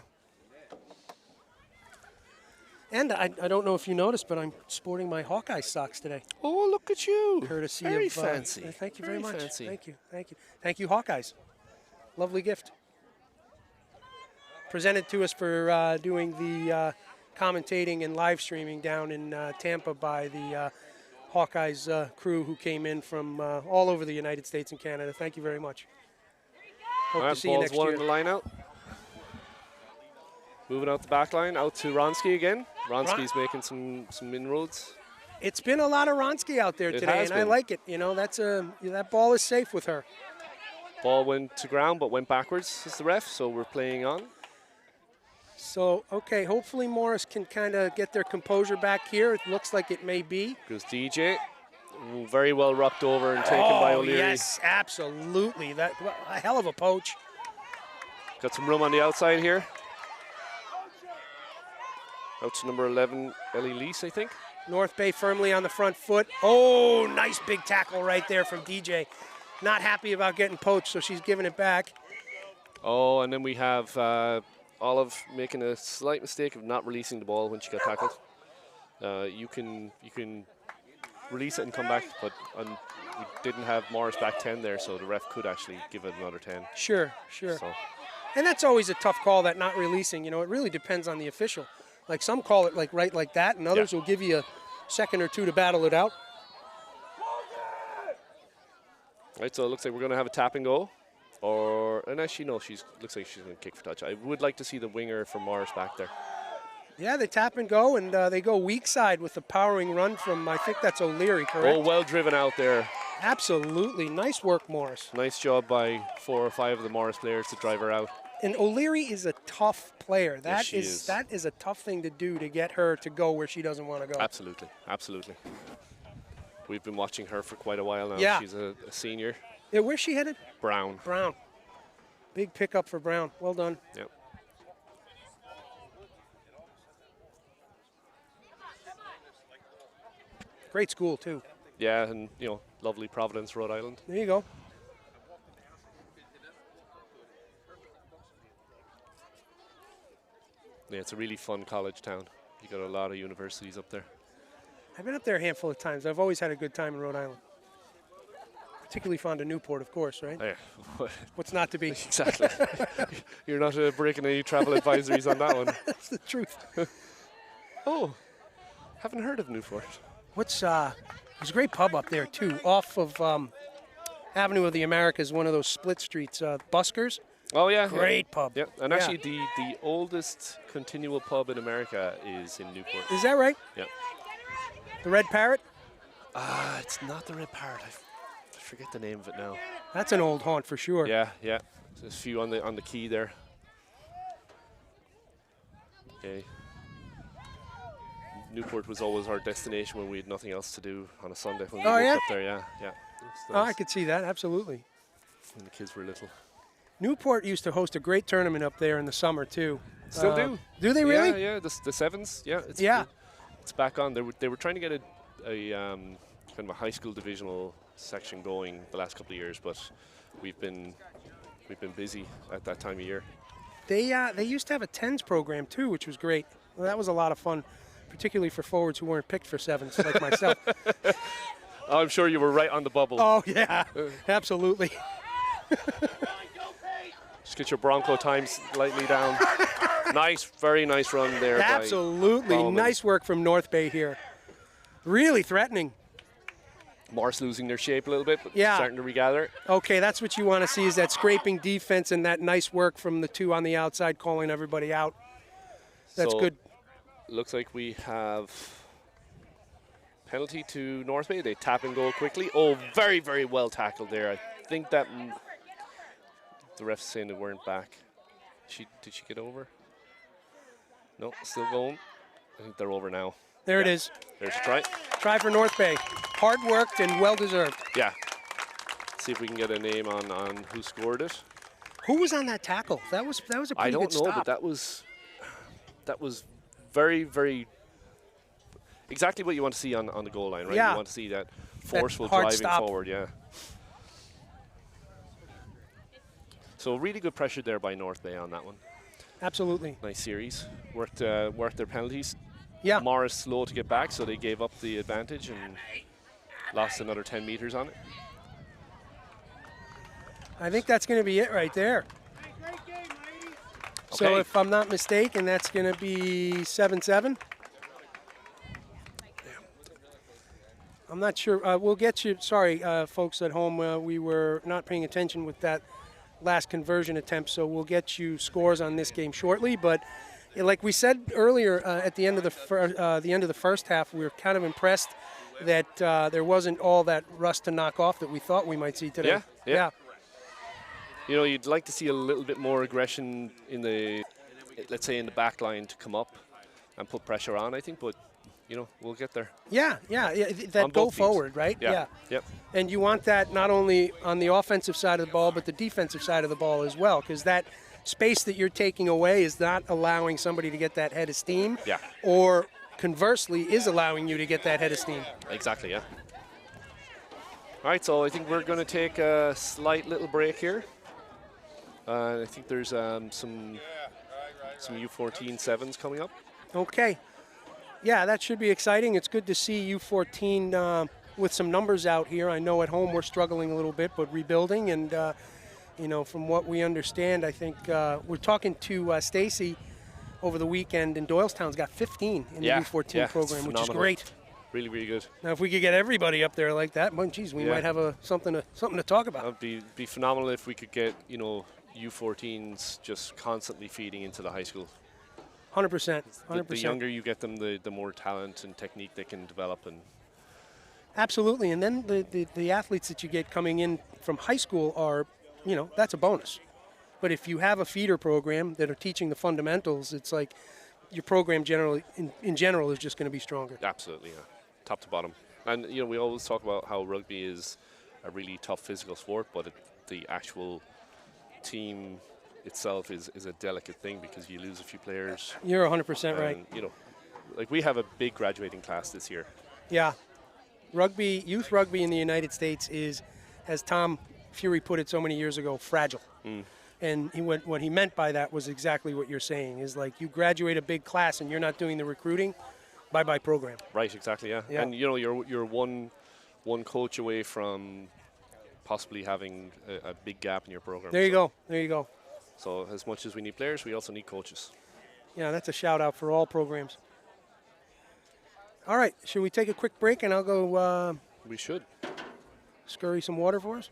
And I don't know if you noticed, but I'm sporting my Hawkeye socks today. Oh, look at you. Courtesy Very of fancy. Thank you very much. Fancy. Thank you. Thank you. Thank you, Hawkeyes. Lovely gift. Presented to us for doing the commentating and live streaming down in Tampa by the Hawkeyes crew who came in from all over the United States and Canada. Thank you very much. Hope to see you next one year. in the line out. Moving out the back line, out to Ronsky again. Ronsky's making some inroads. It's been a lot of Ronsky out there It today, has and I been. like it. You know, that ball is safe with her. Ball went to ground, but went backwards, is the ref, so we're playing on. So, okay, hopefully Morris can kind of get their composure back here. It looks like it may be. Goes DJ. Ooh, very well rocked over and taken by O'Leary. Yes, absolutely. That a hell of a poach. Got some room on the outside here. Out to number 11, Ellie Lease, I think. North Bay firmly on the front foot. Oh, nice big tackle right there from DJ. Not happy about getting poached, so she's giving it back. Oh, and then we have Olive making a slight mistake of not releasing the ball when she got tackled. You can release it and come back, but we didn't have Morris back 10 there, so the ref could actually give it another 10. Sure, sure. So. And that's always a tough call, that not releasing. You know, it really depends on the official. Like some call it like right like that, and others will give you a second or two to battle it out. Right, so it looks like we're going to have a tap and go. And actually, no, looks like she's going to kick for touch. I would like to see the winger from Morris back there. Yeah, they tap and go, and they go weak side with the powering run from, I think that's O'Leary, correct? Oh, well driven out there. Absolutely. Nice work, Morris. Nice job by 4 or 5 of the Morris players to drive her out. And O'Leary is a tough player. Yes, she is. That is a tough thing to do to get her to go where she doesn't want to go. Absolutely, absolutely. We've been watching her for quite a while now. Yeah. She's a senior. Yeah, where's she headed? Brown. Brown. Big pickup for Brown. Well done. Yep. Great school, too. Yeah, and, lovely Providence, Rhode Island. There you go. Yeah, it's a really fun college town. You got a lot of universities up there. I've been up there a handful of times. I've always had a good time in Rhode Island. Particularly fond of Newport, of course, right? Yeah. What's not to be? Exactly. You're not breaking any travel advisories on that one. That's the truth. Oh, haven't heard of Newport. There's a great pub up there, too, off of Avenue of the Americas, one of those split streets, Buskers. Oh, yeah. Great pub. Yeah, and actually the oldest continual pub in America is in Newport. Is that right? Yeah. The Red Parrot? It's not the Red Parrot. I forget the name of it now. That's an old haunt for sure. Yeah, yeah. There's a few on the key there. Okay. Newport was always our destination when we had nothing else to do on a Sunday when we lived up there. Yeah, yeah. Oh, I could see that, absolutely. When the kids were little. Newport used to host a great tournament up there in the summer, too. Still do. Do they really? Yeah, yeah. The sevens, yeah. It's back on. They were trying to get a kind of a high school divisional section going the last couple of years, but we've been busy at that time of year. They used to have a tens program too, which was great. Well, that was a lot of fun, particularly for forwards who weren't picked for sevens like myself. I'm sure you were right on the bubble. Oh yeah, absolutely. Just get your Bronco times slightly down. Nice, very nice run there. Absolutely, nice work from North Bay here. Really threatening. Morris losing their shape a little bit, but Yeah. starting to regather. Okay, that's what you want to see, is that scraping defense and that nice work from the two on the outside calling everybody out. That's So, good. Looks like we have penalty to North Bay. They tap and go quickly. Oh, very, very well tackled there. I think that the ref's saying they weren't back. Did she get over? No, still going. I think they're over now. There it is. There's a try. Try for North Bay. Hard worked and well deserved. Yeah. See if we can get a name on who scored it. Who was on that tackle? That was a pretty good stop. I don't know, but that was very, very exactly what you want to see on the goal line, right? Yeah. You want to see that forceful hard driving stop. forward, yeah. So really good pressure there by North Bay on that one. Absolutely. Nice series. Worked their penalties. Yeah. Morris slow to get back, so they gave up the advantage and lost another 10 meters on it. I think that's going to be it right there. So Okay. if I'm not mistaken, that's going to be 7-7. I'm not sure. We'll get you. Sorry, folks at home. We were not paying attention with that last conversion attempt, so we'll get you scores on this game shortly. But like we said earlier, at the end of the first half, we were kind of impressed that there wasn't all that rust to knock off that we thought we might see today. Yeah. You know, you'd like to see a little bit more aggression in the, let's say, in the back line to come up and put pressure on, I think, but, you know, we'll get there. Yeah, that go forward, right? Yeah. Yep. And you want that not only on the offensive side of the ball, but the defensive side of the ball as well, because that space that you're taking away is not allowing somebody to get that head of steam. Yeah. Or conversely, is allowing you to get that head of steam. Exactly, yeah. All right, so I think we're going to take a slight little break here. I think there's some U14 sevens coming up. Okay. Yeah, that should be exciting. It's good to see U14 with some numbers out here. I know at home we're struggling a little bit, but rebuilding. And, you know, from what we understand, I think we're talking to Stacy over the weekend, and Doylestown's got 15 in the U14 program, which is great. Really, really good. Now, if we could get everybody up there like that, well, geez, we might have something to talk about. That'd be phenomenal if we could get, you know, U14s just constantly feeding into the high school. 100%. The younger you get them, the more talent and technique they can develop. And absolutely. And then the athletes that you get coming in from high school are, you know, that's a bonus. But if you have a feeder program that are teaching the fundamentals, it's like your program generally, in general, is just going to be stronger. Absolutely, yeah. Top to bottom. And, you know, we always talk about how rugby is a really tough physical sport, but the actual team itself is a delicate thing because you lose a few players. You're 100% right. You know, like we have a big graduating class this year. Yeah. Youth rugby in the United States is, as Tom Fury put it so many years ago, fragile. And what he meant by that was exactly what you're saying, is like you graduate a big class and you're not doing the recruiting, bye-bye program. Right, exactly, yeah. And, you know, you're one coach away from possibly having a big gap in your program. There you go. So as much as we need players, we also need coaches. Yeah, that's a shout-out for all programs. All right, should we take a quick break and I'll go we should. Scurry some water for us?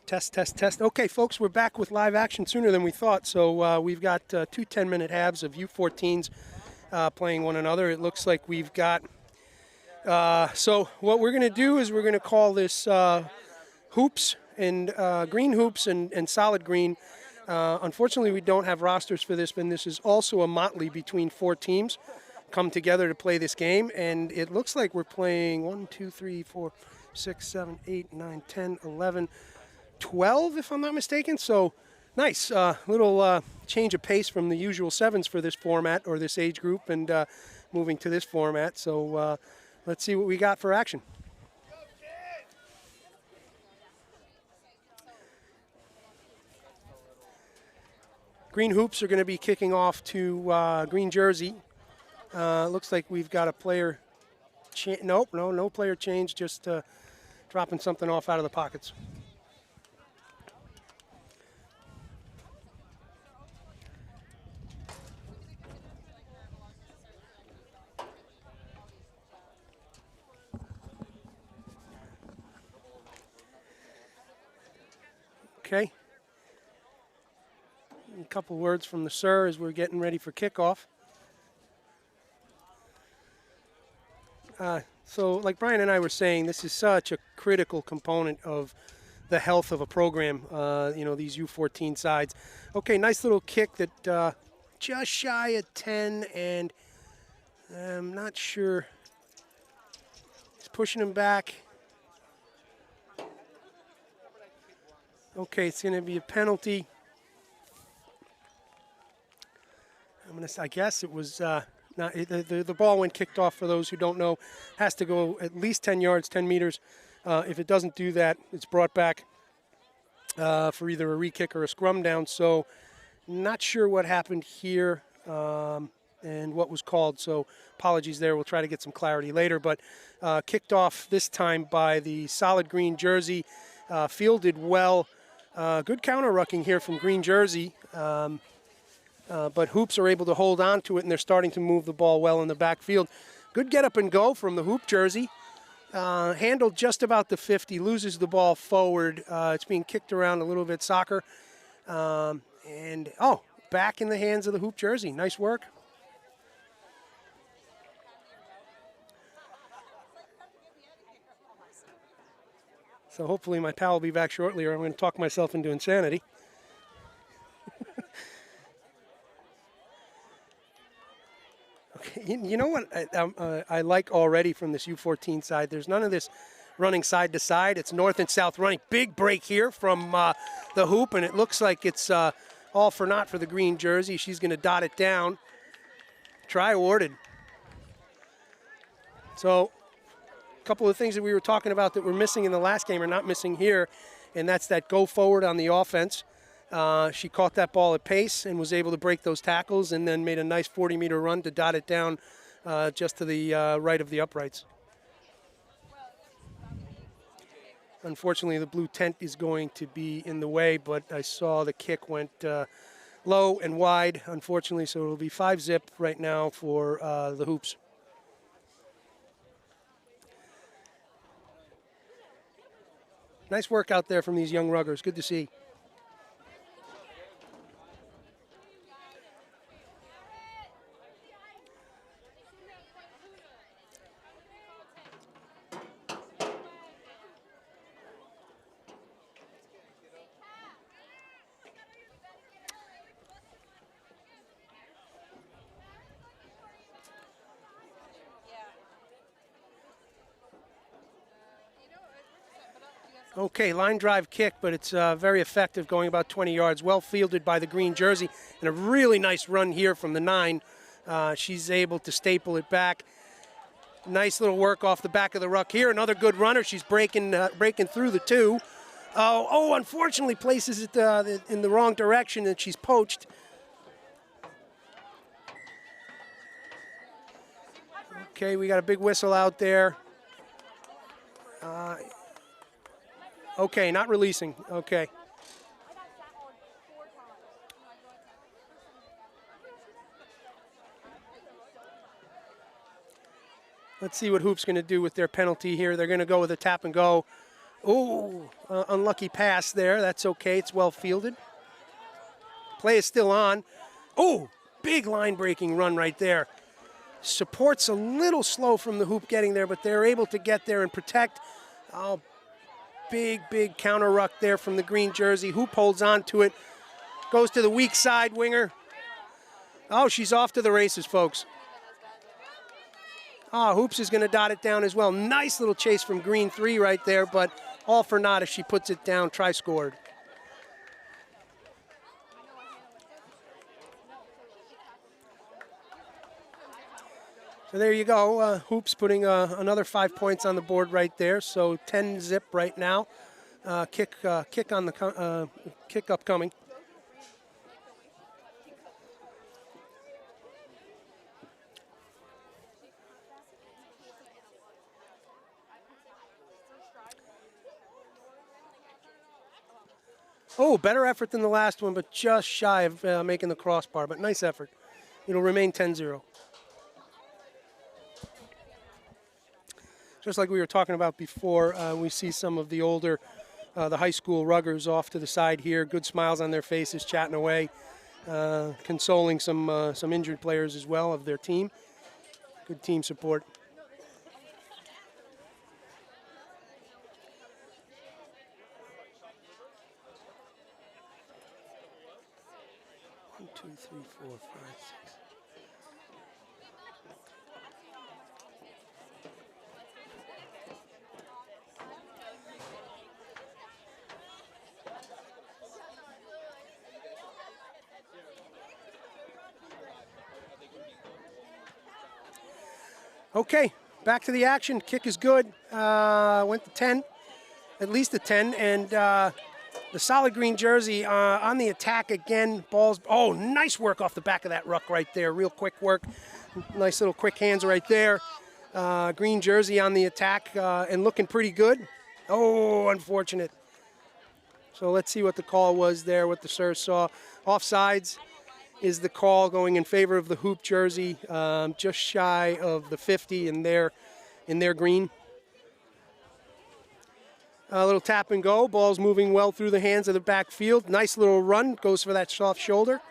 Test. Okay, folks, we're back with live action sooner than we thought. So we've got two 10-minute halves of U14s playing one another. It looks like we've got, so what we're going to do is we're going to call this hoops and green hoops and solid green. Unfortunately, we don't have rosters for this, but this is also a motley between 4 teams come together to play this game, and it looks like we're playing 1, 2, 3, 4, 6, 7, 8, 9, 10, 11, 12, if I'm not mistaken. So nice little change of pace from the usual 7s for this format or this age group, and moving to this format. So let's see what we got for action. Green hoops are going to be kicking off to green jersey. Looks like we've got a player. Nope, no player change, just dropping something off out of the pockets. Okay. A couple words from the sir as we're getting ready for kickoff. So like Brian and I were saying, this is such a critical component of the health of a program, you know, these U14 sides. Okay, nice little kick that just shy of 10, and I'm not sure. He's pushing him back. Okay, it's going to be a penalty. I guess it was the ball, when kicked off, for those who don't know, has to go at least 10 yards, 10 meters. If it doesn't do that, it's brought back for either a re-kick or a scrum down. So not sure what happened here and what was called. So apologies there. We'll try to get some clarity later. But kicked off this time by the solid green jersey, fielded well. Good counter-rucking here from green jersey. But hoops are able to hold on to it, and they're starting to move the ball well in the backfield. Good get up and go from the hoop jersey. Handled just about the 50, loses the ball forward. It's being kicked around a little bit, soccer. And, back in the hands of the hoop jersey. Nice work. So hopefully my pal will be back shortly, or I'm going to talk myself into insanity. You know what I like already from this U14 side? There's none of this running side to side. It's north and south running. Big break here from the hoop, and it looks like it's all for naught for the green jersey. She's going to dot it down. Try awarded. So a couple of things that we were talking about that were missing in the last game are not missing here, and that's that go forward on the offense. She caught that ball at pace and was able to break those tackles, and then made a nice 40-meter run to dot it down just to the right of the uprights. Unfortunately, the blue tent is going to be in the way, but I saw the kick went low and wide, unfortunately, so it'll be 5-zip right now for the hoops. Nice work out there from these young ruggers. Good to see. Okay, line drive kick, but it's very effective, going about 20 yards. Well fielded by the green jersey, and a really nice run here from the 9. She's able to staple it back. Nice little work off the back of the ruck here. Another good runner. She's breaking through the 2. Unfortunately places it in the wrong direction, and she's poached. Okay, we got a big whistle out there. Okay, not releasing. Okay. Let's see what Hoop's going to do with their penalty here. They're going to go with a tap and go. Oh, unlucky pass there. That's okay. It's well fielded. Play is still on. Oh, big line breaking run right there. Support's a little slow from the hoop getting there, but they're able to get there and protect. Oh, big counter ruck there from the green jersey. Hoop holds on to it. Goes to the weak side winger. Oh, she's off to the races, folks. Oh, Hoops is going to dot it down as well. Nice little chase from green 3 right there, but all for naught if she puts it down. Try scored. So there you go. Hoops putting another 5 points on the board right there. So 10 zip right now. Kick on the kick upcoming. Oh, better effort than the last one, but just shy of making the crossbar. But nice effort. It'll remain 10-0. Just like we were talking about before, we see some of the older, the high school ruggers off to the side here. Good smiles on their faces, chatting away, consoling some injured players as well of their team. Good team support. One, two, three, four, five, six. Okay, back to the action. Kick is good. Went to 10, at least a 10, and the solid green jersey on the attack again. Balls. Oh, nice work off the back of that ruck right there. Real quick work. Nice little quick hands right there. Green jersey on the attack and looking pretty good. Oh, unfortunate. So let's see what the call was there, what the sir saw. Offsides is the call going in favor of the hoop jersey, just shy of the 50 in their green. A little tap and go. Ball's moving well through the hands of the backfield. Nice little run. Goes for that soft shoulder.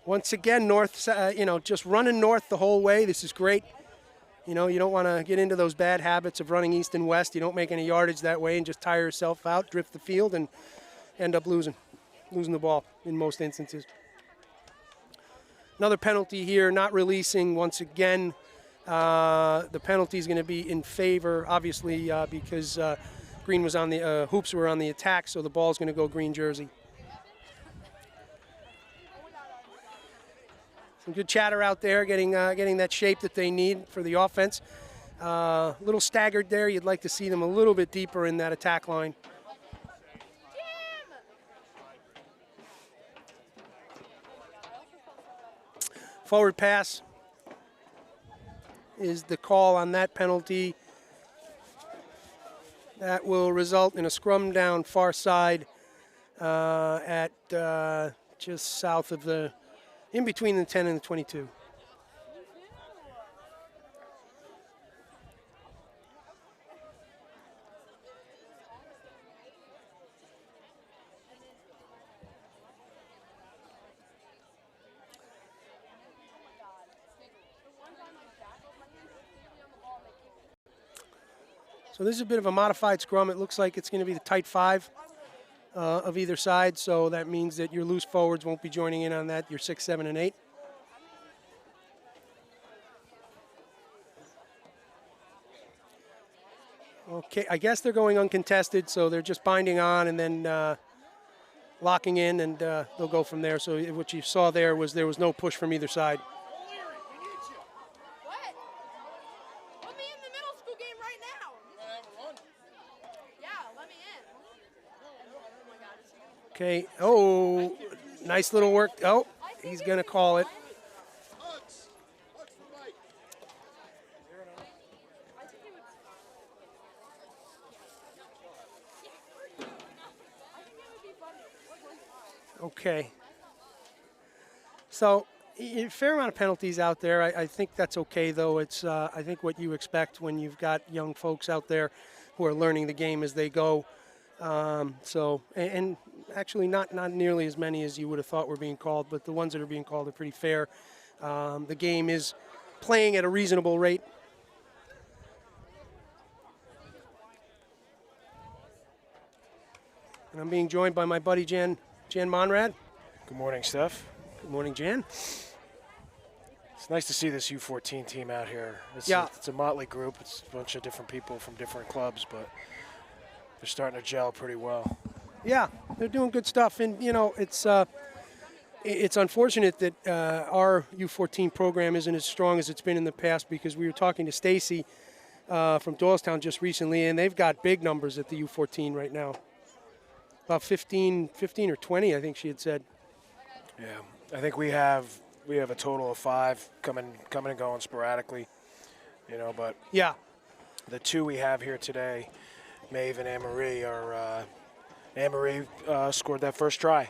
Once again, north, just running north the whole way. This is great. You know, you don't want to get into those bad habits of running east and west. You don't make any yardage that way and just tire yourself out, drift the field, and end up losing the ball in most instances. Another penalty here, not releasing once again. The penalty is going to be in favor, obviously, because green was on the hoops were on the attack, so the ball is going to go green jersey. Some good chatter out there, getting that shape that they need for the offense. A little staggered there. You'd like to see them a little bit deeper in that attack line. Forward pass is the call on that penalty. That will result in a scrum down far side at just south of in between the 10 and the 22. So this is a bit of a modified scrum. It looks like it's going to be the tight 5 of either side. So that means that your loose forwards won't be joining in on that. Your 6, 7, and 8. Okay, I guess they're going uncontested, so they're just binding on and then locking in, and they'll go from there. So what you saw there was no push from either side. Okay, oh, nice little work. Oh, he's going to call it. Okay. So, a fair amount of penalties out there. I think that's okay, though. It's, I think, what you expect when you've got young folks out there who are learning the game as they go. And actually not nearly as many as you would have thought were being called, but the ones that are being called are pretty fair. The game is playing at a reasonable rate. And I'm being joined by my buddy Jan Monrad. Good morning, Steph. Good morning, Jan. It's nice to see this U14 team out here. It's a motley group. It's a bunch of different people from different clubs, but they're starting to gel pretty well. Yeah, they're doing good stuff, and you know it's unfortunate that our U14 program isn't as strong as it's been in the past, because we were talking to Stacy from Doylestown just recently, and they've got big numbers at the U14 right now. About 15 or 20, I think she had said. Yeah, I think we have a total of 5 coming and going sporadically, you know. But yeah, the 2 we have here today, Maeve and Anne-Marie, Anne-Marie scored that first try.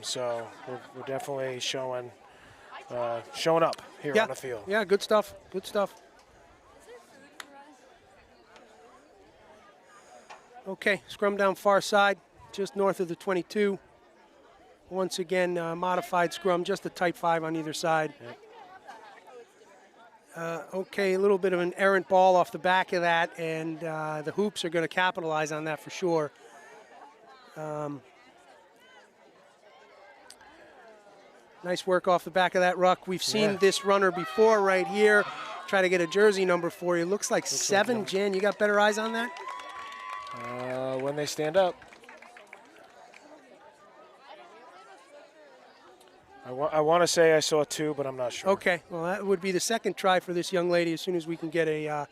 So we're definitely showing up here on the field. Yeah, good stuff. Good stuff. Okay, scrum down far side, just north of the 22. Once again, modified scrum, just a tight 5 on either side. Okay, a little bit of an errant ball off the back of that, and the hoops are going to capitalize on that for sure. Nice work off the back of that ruck. We've seen this runner before right here. Try to get a jersey number for you. Looks like 7. Jan, you got better eyes on that? When they stand up. I want to say I saw 2, but I'm not sure. Okay, well that would be the second try for this young lady as soon as we can get a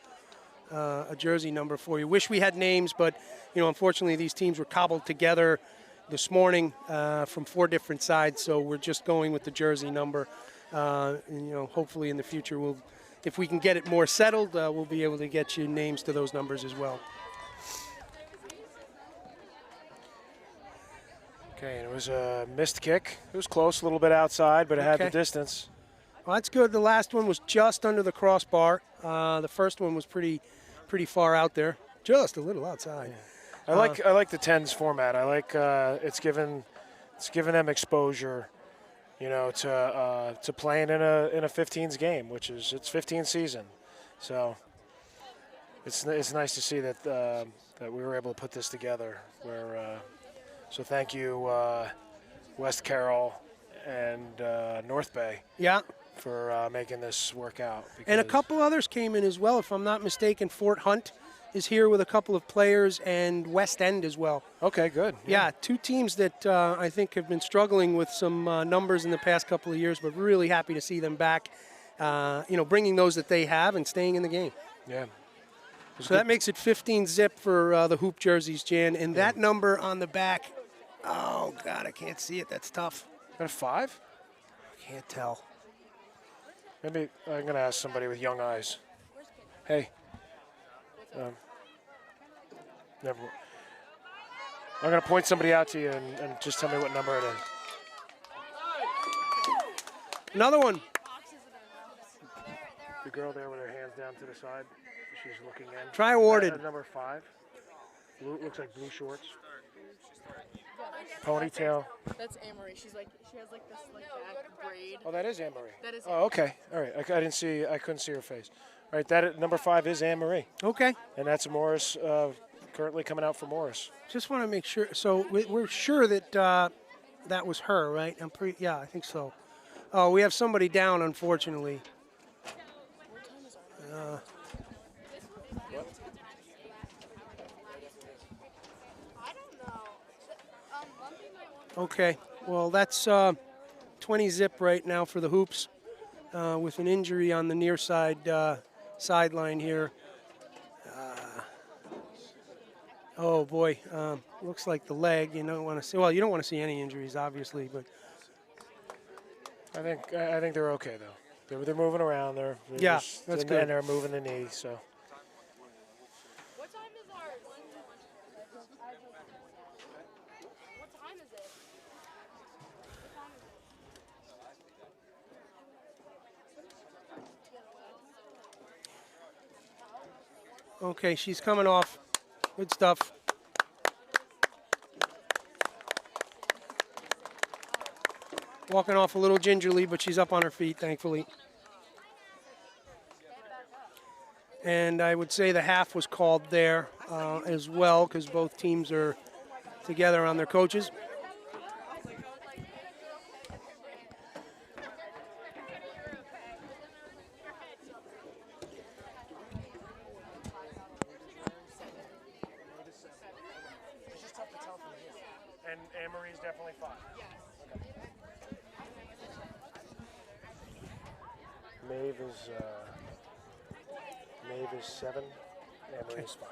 jersey number for you. Wish we had names, but you know, unfortunately these teams were cobbled together this morning from 4 different sides, so we're just going with the jersey number. And, you know, hopefully in the future if we can get it more settled, we'll be able to get you names to those numbers as well. Okay, and it was a missed kick. It was close, a little bit outside, but it had the distance. Well, that's good. The last one was just under the crossbar. The first one was pretty far out there, just a little outside. Yeah. I like the 10s format. I like it's given them exposure, you know, to playing in a 15s game, which is it's 15 season. So it's nice to see that that we were able to put this together. So thank you, West Carroll and North Bay. Yeah. For making this work out. And a couple others came in as well, if I'm not mistaken. Fort Hunt is here with a couple of players, and West End as well. Okay, good. Yeah, 2 teams that I think have been struggling with some numbers in the past couple of years, but really happy to see them back, you know, bringing those that they have and staying in the game. Yeah. So that makes it 15 zip for the hoop jerseys, Jan. And that number on the back, oh, God, I can't see it. That's tough. Is that a 5? Can't tell. Maybe I'm going to ask somebody with young eyes. Hey. Never. I'm going to point somebody out to you and just tell me what number it is. Another one. The girl there with her hands down to the side, she's looking in. Try awarded. Number 5. Blue, looks like blue shorts. Ponytail. That's Anne-Marie. She has like this back braid. Oh, that is Anne-Marie. That is. Oh, okay. All right. I couldn't see her face. All right. That number 5 is Anne-Marie. Okay. And that's Morris. Currently coming out for Morris. Just want to make sure. So we're sure that that was her, right? Yeah, I think so. Oh, we have somebody down, unfortunately. Okay, well, that's 20 zip right now for the hoops with an injury on the near side sideline here. Oh, boy, looks like the leg. You don't want to see. Well, you don't want to see any injuries, obviously, but I think they're okay though. They're moving around. They're that's good. And they're moving the knee. So. What time is ours? What time is it? Okay, she's coming off. Good stuff. Walking off a little gingerly, but she's up on her feet, thankfully. And I would say the half was called there as well, because both teams are together on their coaches. And Anne-Marie's definitely 5. Maeve is 7. Anne-Marie's 5.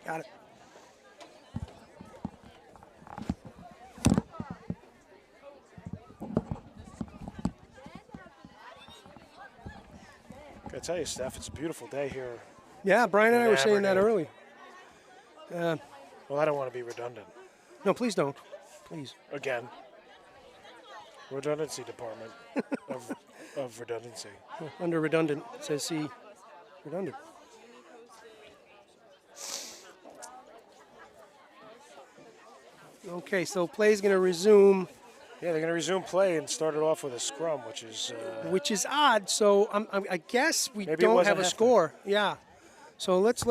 Got it. I tell you, Steph, it's a beautiful day here. Yeah, Brian and I were saying that early. Well, I don't want to be redundant. No, please don't. Please. Again. Redundancy department of redundancy. Under redundant, it says C. Redundant. Okay, so play's going to resume. Yeah, they're going to resume play and start it off with a scrum, which is odd. So I guess we don't have a score. Yeah. So let's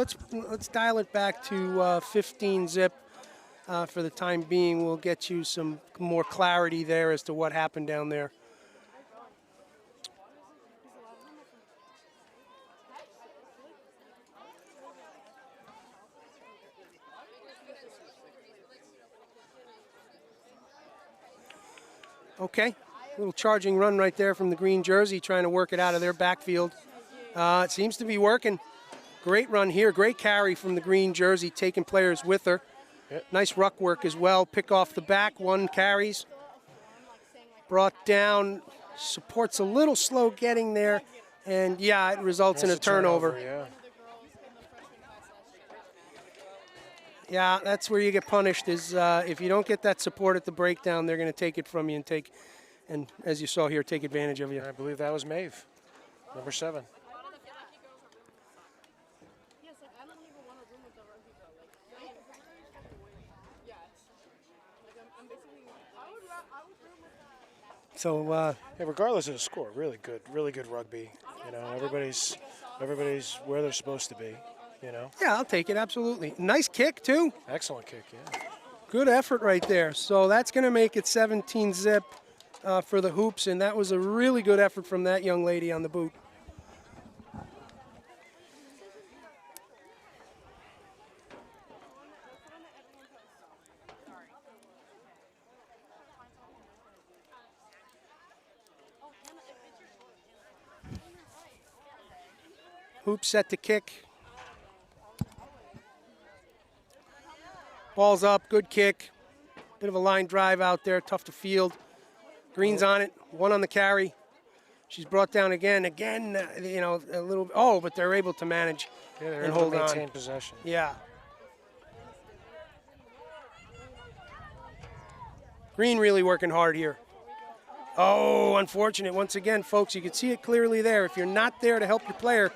dial it back to 15 zip for the time being. We'll get you some more clarity there as to what happened down there. Okay, little charging run right there from the green jersey, trying to work it out of their backfield. It seems to be working. Great run here, great carry from the green jersey, taking players with her. Yep. Nice ruck work as well. Pick off the back, 1 carries. Brought down, support's a little slow getting there, and yeah, it results in a turnover. Yeah. Yeah, that's where you get punished. Is if you don't get that support at the breakdown, they're going to take it from you and as you saw here, take advantage of you. I believe that was Maeve, number 7. So hey, regardless of the score, really good rugby. You know, everybody's where they're supposed to be. You know. Yeah, I'll take it, absolutely. Nice kick, too. Excellent kick, yeah. Good effort right there. So that's going to make it 17 zip for the Hoops, and that was a really good effort from that young lady on the boot. Hoops set to kick. Ball's up, good kick. Bit of a line drive out there, tough to field. Green's on it, 1 on the carry. She's brought down again, you know, a little, but they're able to manage and hold on. Maintain possession. Yeah. Green really working hard here. Oh, unfortunate. Once again, folks, you can see it clearly there. If you're not there to help your player,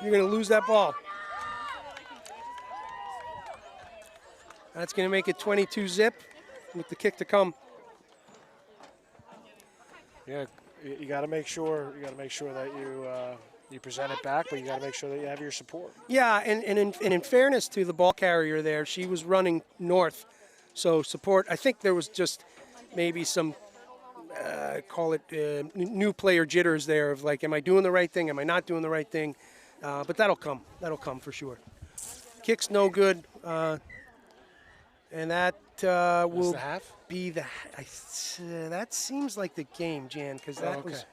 you're going to lose that ball. That's going to make it 22 zip with the kick to come. Yeah, you got to make sure that you present it back, but you got to make sure that you have your support. Yeah, and in fairness to the ball carrier there, she was running north, so support. I think there was just maybe some call it new player jitters there of like, am I doing the right thing? Am I not doing the right thing? But that'll come. That'll come for sure. Kick's no good. And that will the half? Be the. That seems like the game, Jan, because that was.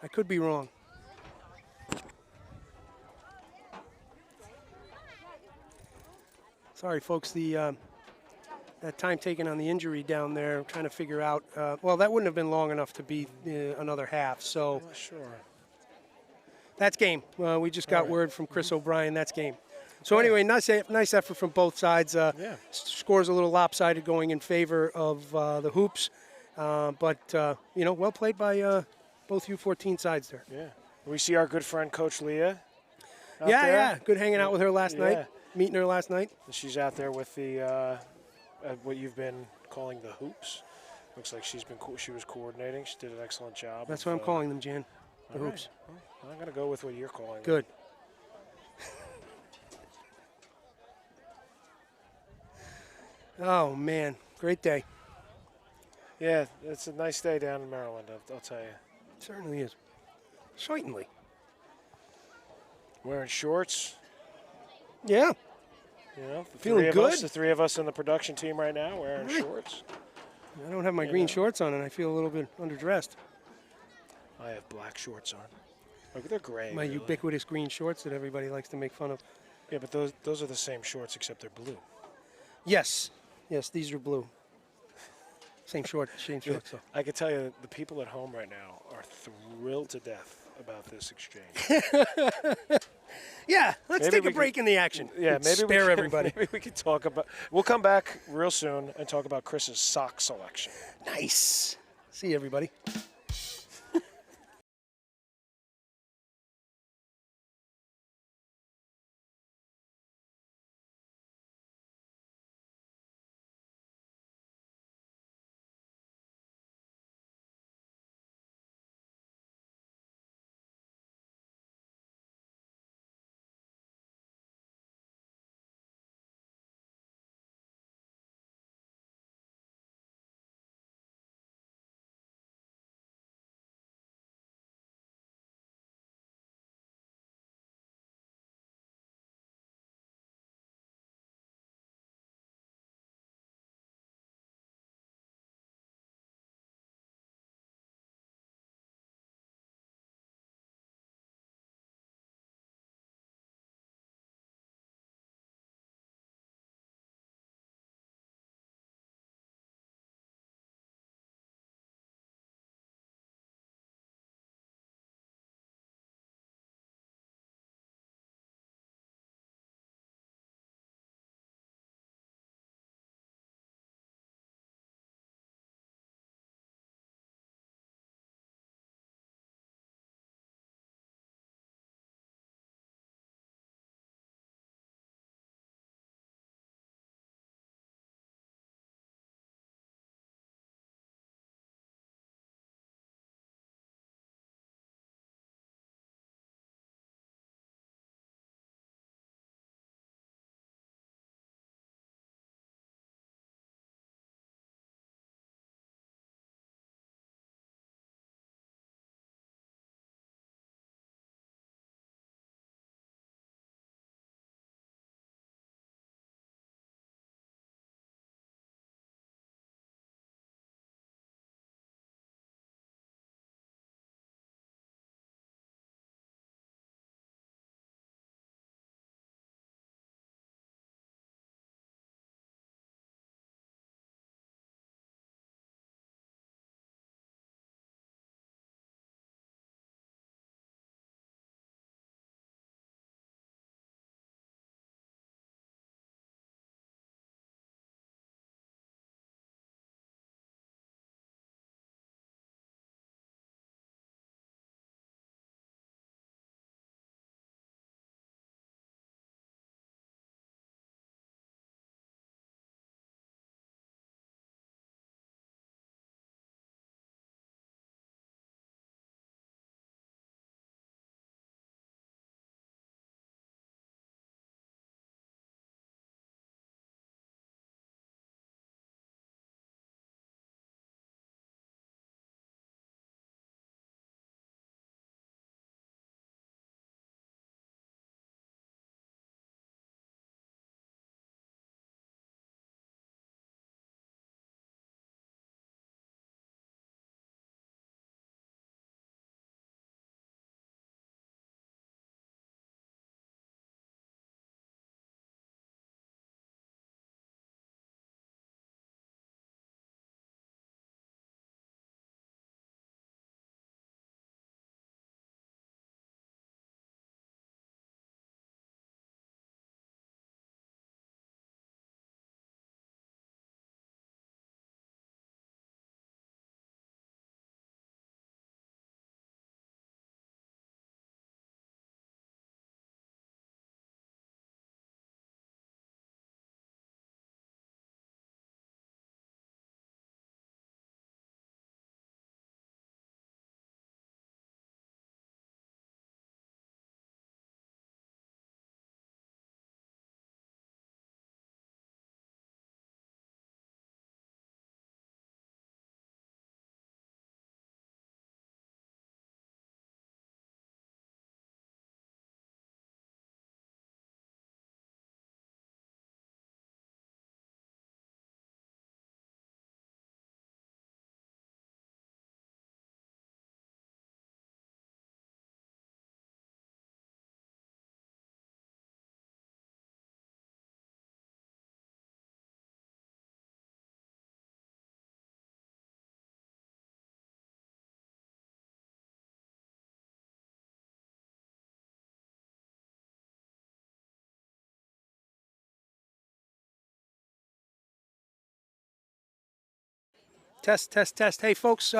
I could be wrong. Sorry, folks. The that time taken on the injury down there, I'm trying to figure out. Well, that wouldn't have been long enough to be another half. So. I'm not sure. That's game. We just got word from Chris O'Brien. That's game. So anyway, nice effort from both sides. Score's a little lopsided going in favor of the Hoops. But, you know, well played by both U14 sides there. Yeah. We see our good friend, Coach Leah. Yeah. Good hanging out with her last night, meeting her last night. She's out there with the at what you've been calling the hoops. Looks like she was coordinating. She did an excellent job. That's what I'm calling them, Jan. The all right. hoops. Well, I'm going to go with what you're calling them. Good. Oh, man. Great day. Yeah, it's a nice day down in Maryland, I'll tell you. Certainly is. Certainly. Wearing shorts. Yeah. You know, Feeling good? The three of us in the production team right now wearing Right. shorts. I don't have my green shorts on, and I feel a little bit underdressed. I have black shorts on. Look, they're gray. My really. ubiquitous green shorts that everybody likes to make fun of. Yeah, but those are the same shorts except they're blue. Yes. Yes, these are blue. Same shorts. So. I can tell you that the people at home right now are thrilled to death about this exchange. Yeah, let's Maybe take we a break in the action. Yeah, and maybe spare everybody. Maybe we could talk about. We'll come back real soon and talk about Chris's sock selection. Nice. See you, everybody. Test, test, test. Hey, folks,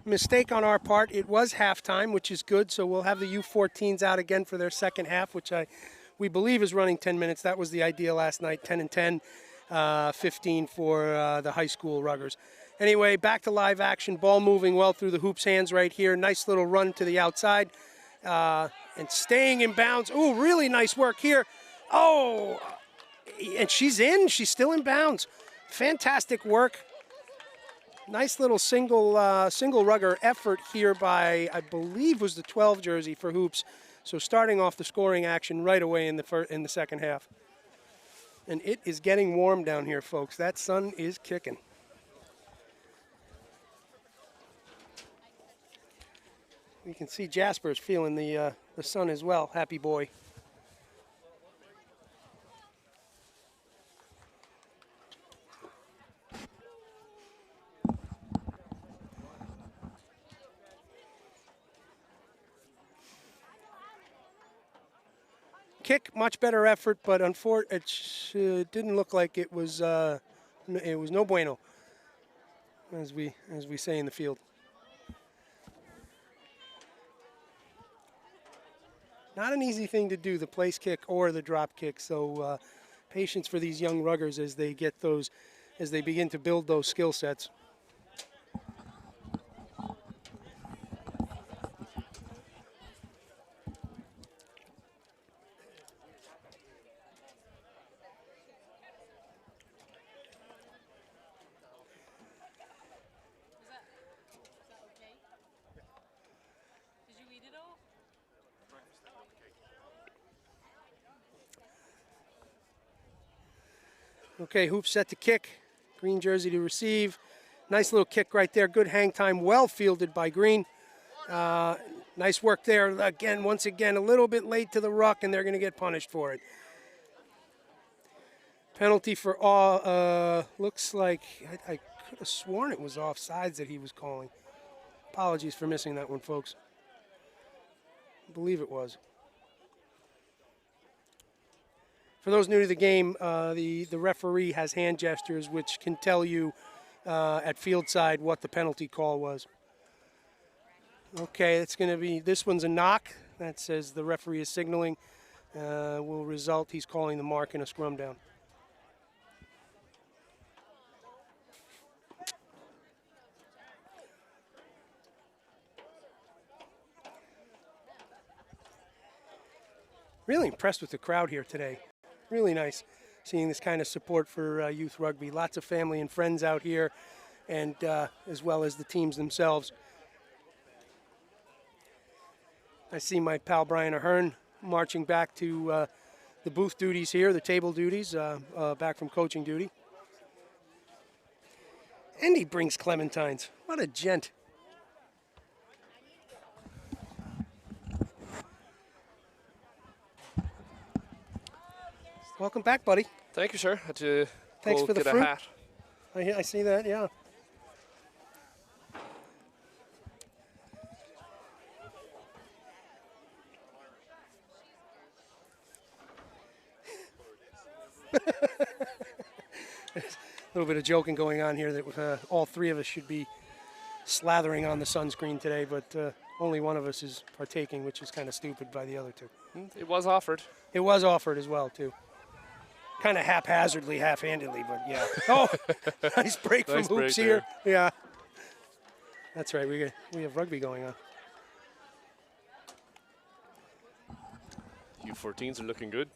mistake on our part. It was halftime, which is good. So we'll have the U14s out again for their second half, which we believe is running 10 minutes. That was the idea last night, 10 and 10, 15 for the high school ruggers. Anyway, back to live action. Ball moving well through the hoops hands right here. Nice little run to the outside and staying in bounds. Ooh, really nice work here. Oh, and she's in. She's still in bounds. Fantastic work. Nice little single rugger effort here by, I believe, was the 12 jersey for hoops. So starting off the scoring action right away in the second half. And it is getting warm down here, folks. That sun is kicking. You can see Jasper's feeling the sun as well. Happy boy. Kick, much better effort, but unfortunately, it didn't look like it was no bueno, as we say in the field. Not an easy thing to do, the place kick or the drop kick. So patience for these young ruggers as they begin to build those skill sets. Okay, hoop set to kick. Green jersey to receive. Nice little kick right there. Good hang time. Well fielded by Green. Nice work there. Again, once again, a little bit late to the ruck, and they're going to get punished for it. Penalty for all. Looks like I could have sworn it was offsides that he was calling. Apologies for missing that one, folks. I believe it was. For those new to the game, the referee has hand gestures which can tell you at field side what the penalty call was. Okay, it's going to be, this one's a knock. That says the referee is signaling. Will result, he's calling the mark in a scrum down. Really impressed with the crowd here today. Really nice seeing this kind of support for youth rugby. Lots of family and friends out here, and as well as the teams themselves. I see my pal Brian Ahern marching back to the booth duties here, the table duties, back from coaching duty. And he brings clementines. What a gent. Welcome back, buddy. Thank you, sir. Had to Thanks go for the get fruit. a hat. I see that, yeah. A little bit of joking going on here that all three of us should be slathering on the sunscreen today, but only one of us is partaking, which is kind of stupid by the other two. It was offered. It was offered as well, too. Kind of haphazardly, half-handedly, but yeah. Oh, nice break Nice from break hoops here. there. Yeah. That's right, we have rugby going on. U14s are looking good.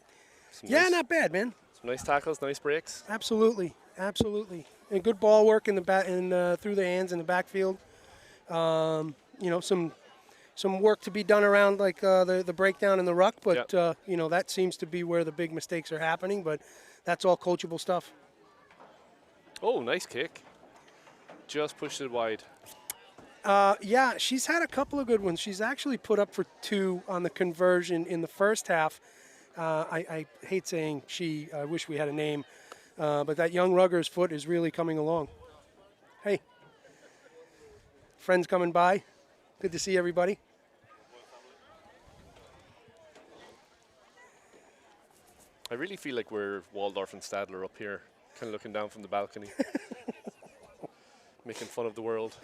Yeah, not bad, man. Some nice tackles, nice breaks. Absolutely, absolutely. And good ball work in the back and through the hands in the backfield. You know, some work to be done around like the breakdown in the ruck, but you know, that seems to be where the big mistakes are happening. But that's all coachable stuff. Oh, nice kick. Just pushed it wide. Yeah, she's had a couple of good ones. She's actually put up for 2 on the conversion in the first half. I hate saying she. I wish we had a name, but that young rugger's foot is really coming along. Hey, friends coming by. Good to see everybody. I really feel like we're Waldorf and Stadler up here, kind of looking down from the balcony. making fun of the world.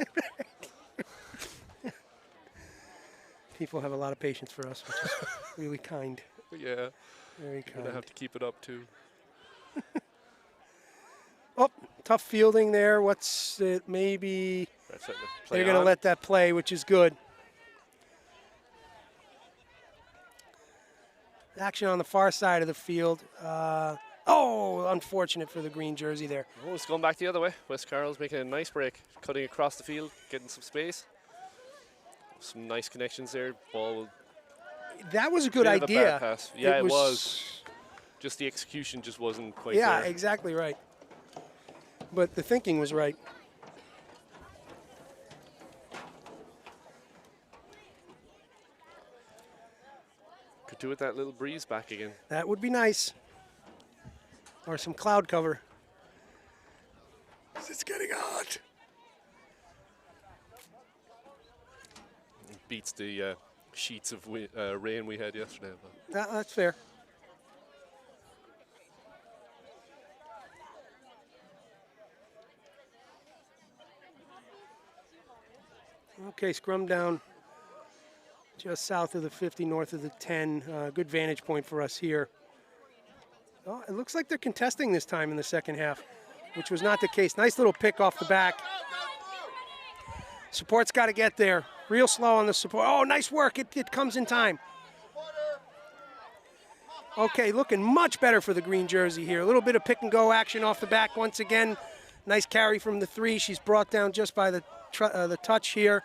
People have a lot of patience for us, which is really kind. Yeah, Very you're gonna kind. have to keep it up too. Oh, tough fielding there. What's it? Maybe Ref's letting it play they're going to on. let that play, which is good. Action on the far side of the field. Oh, unfortunate for the green jersey there. Oh, it's going back the other way. West Carroll's making a nice break, cutting across the field, getting some space. Some nice connections there. Ball. That was a good Bit of a idea. bad pass. Yeah, it was. Just the execution just wasn't quite Yeah, there. exactly right. But the thinking was right. Could do with that little breeze back again. That would be nice. Or some cloud cover. It's getting hot. Beats the sheets of rain we had yesterday. But That's fair. Okay, scrum down just south of the 50, north of the 10. Good vantage point for us here. Oh, it looks like they're contesting this time in the second half, which was not the case. Nice little pick off the back. Support's got to get there. Real slow on the support. Oh, nice work. It comes in time. Okay, looking much better for the green jersey here. A little bit of pick and go action off the back once again. Nice carry from the 3. She's brought down just by the touch here.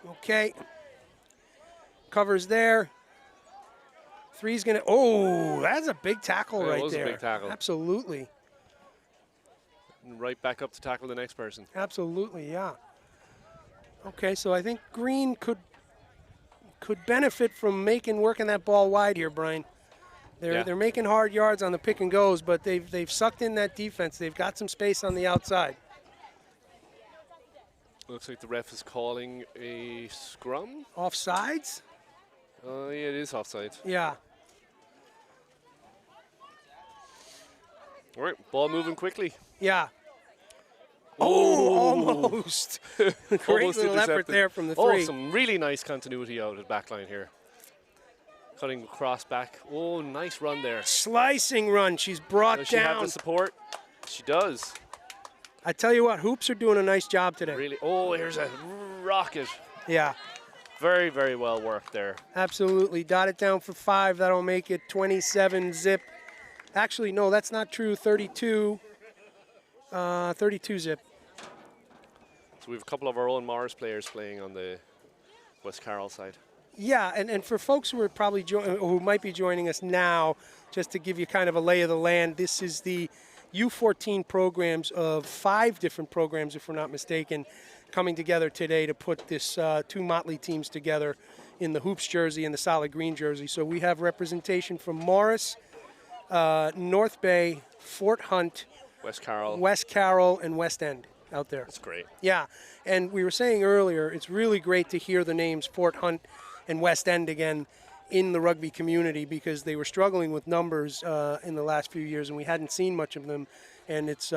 Okay. Covers there. 3's going to, oh, that's a big tackle right there. It was a big tackle. Absolutely. And right back up to tackle the next person. Absolutely, yeah. Okay, so I think green could benefit from working that ball wide here, Brian. They're making hard yards on the pick and goes, but they've sucked in that defense. They've got some space on the outside. Looks like the ref is calling a scrum. Offsides? Yeah, it is offside. Yeah. All right, ball moving quickly. Yeah. Oh, almost. Great Almost little effort intercepted. there from the 3. Oh, some really nice continuity out of the back line here. Cutting across back. Oh, nice run there. Slicing run. She's brought Does she have down. the support? She does. I tell you what, hoops are doing a nice job today. Really. Oh, here's a rocket. Yeah, Very, very well worked there. absolutely. Dot it down for 5. That'll make it 27 zip. Actually, no, that's not true. 32. 32 zip. So we have a couple of our own Mars players playing on the West Carroll side. Yeah, and for folks who are probably who might be joining us now, just to give you kind of a lay of the land, this is the U14 programs of 5 different programs, if we're not mistaken, coming together today to put this 2 Motley teams together in the hoops jersey and the solid green jersey. So we have representation from Morris, North Bay, Fort Hunt, West Carroll. West Carroll, and West End out there. That's great. Yeah, and we were saying earlier, it's really great to hear the names Fort Hunt and West End again in the rugby community because they were struggling with numbers in the last few years and we hadn't seen much of them. And it's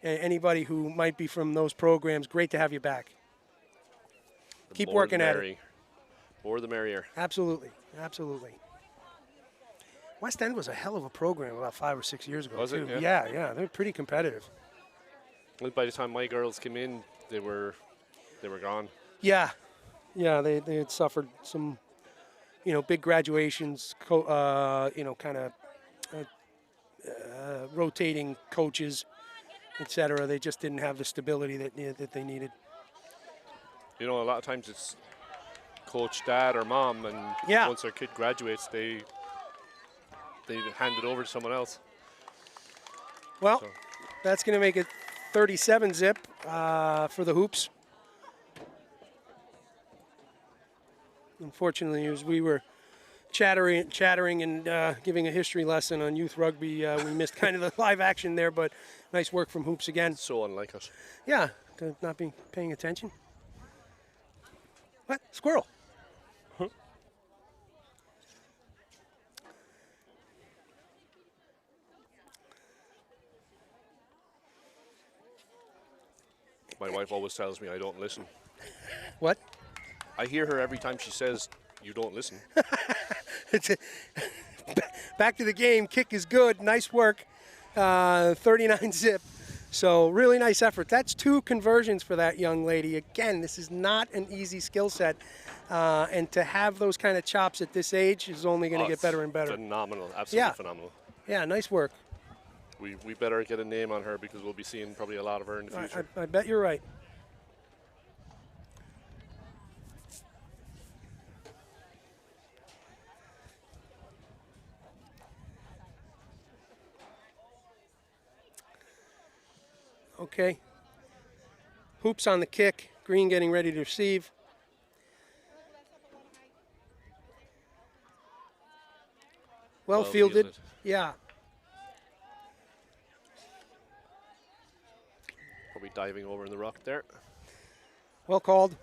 anybody who might be from those programs, great to have you back. Keep More working the at merry. it. More the merrier. Absolutely, absolutely. West End was a hell of a program about 5 or 6 years ago. Was it? too. Yeah. Yeah, they're pretty competitive. Well, by the time my girls came in, they were gone. Yeah, they had suffered some, big graduations, kind of rotating coaches, etc. They just didn't have the stability that they needed. A lot of times it's coach, dad, or mom, and Yeah. once their kid graduates, they hand it over to someone else. Well, So. that's going to make it 37 zip for the hoops. Unfortunately, as we were chattering and giving a history lesson on youth rugby, we missed kind of the live action there, but nice work from hoops again. So unlike us. Yeah, to not be paying attention. What? Squirrel. My wife always tells me I don't listen. What? I hear her every time she says, you don't listen. Back to the game. Kick is good. Nice work. 39 zip. So really nice effort. That's 2 conversions for that young lady. Again, this is not an easy skill set. And to have those kind of chops at this age is only going to get better and better. Phenomenal. Absolutely phenomenal. Yeah, nice work. We better get a name on her because we'll be seeing probably a lot of her in the future. I bet you're right. Okay. Hoops on the kick. Green getting ready to receive. Well fielded. Yeah. Probably diving over in the rock there. Well called.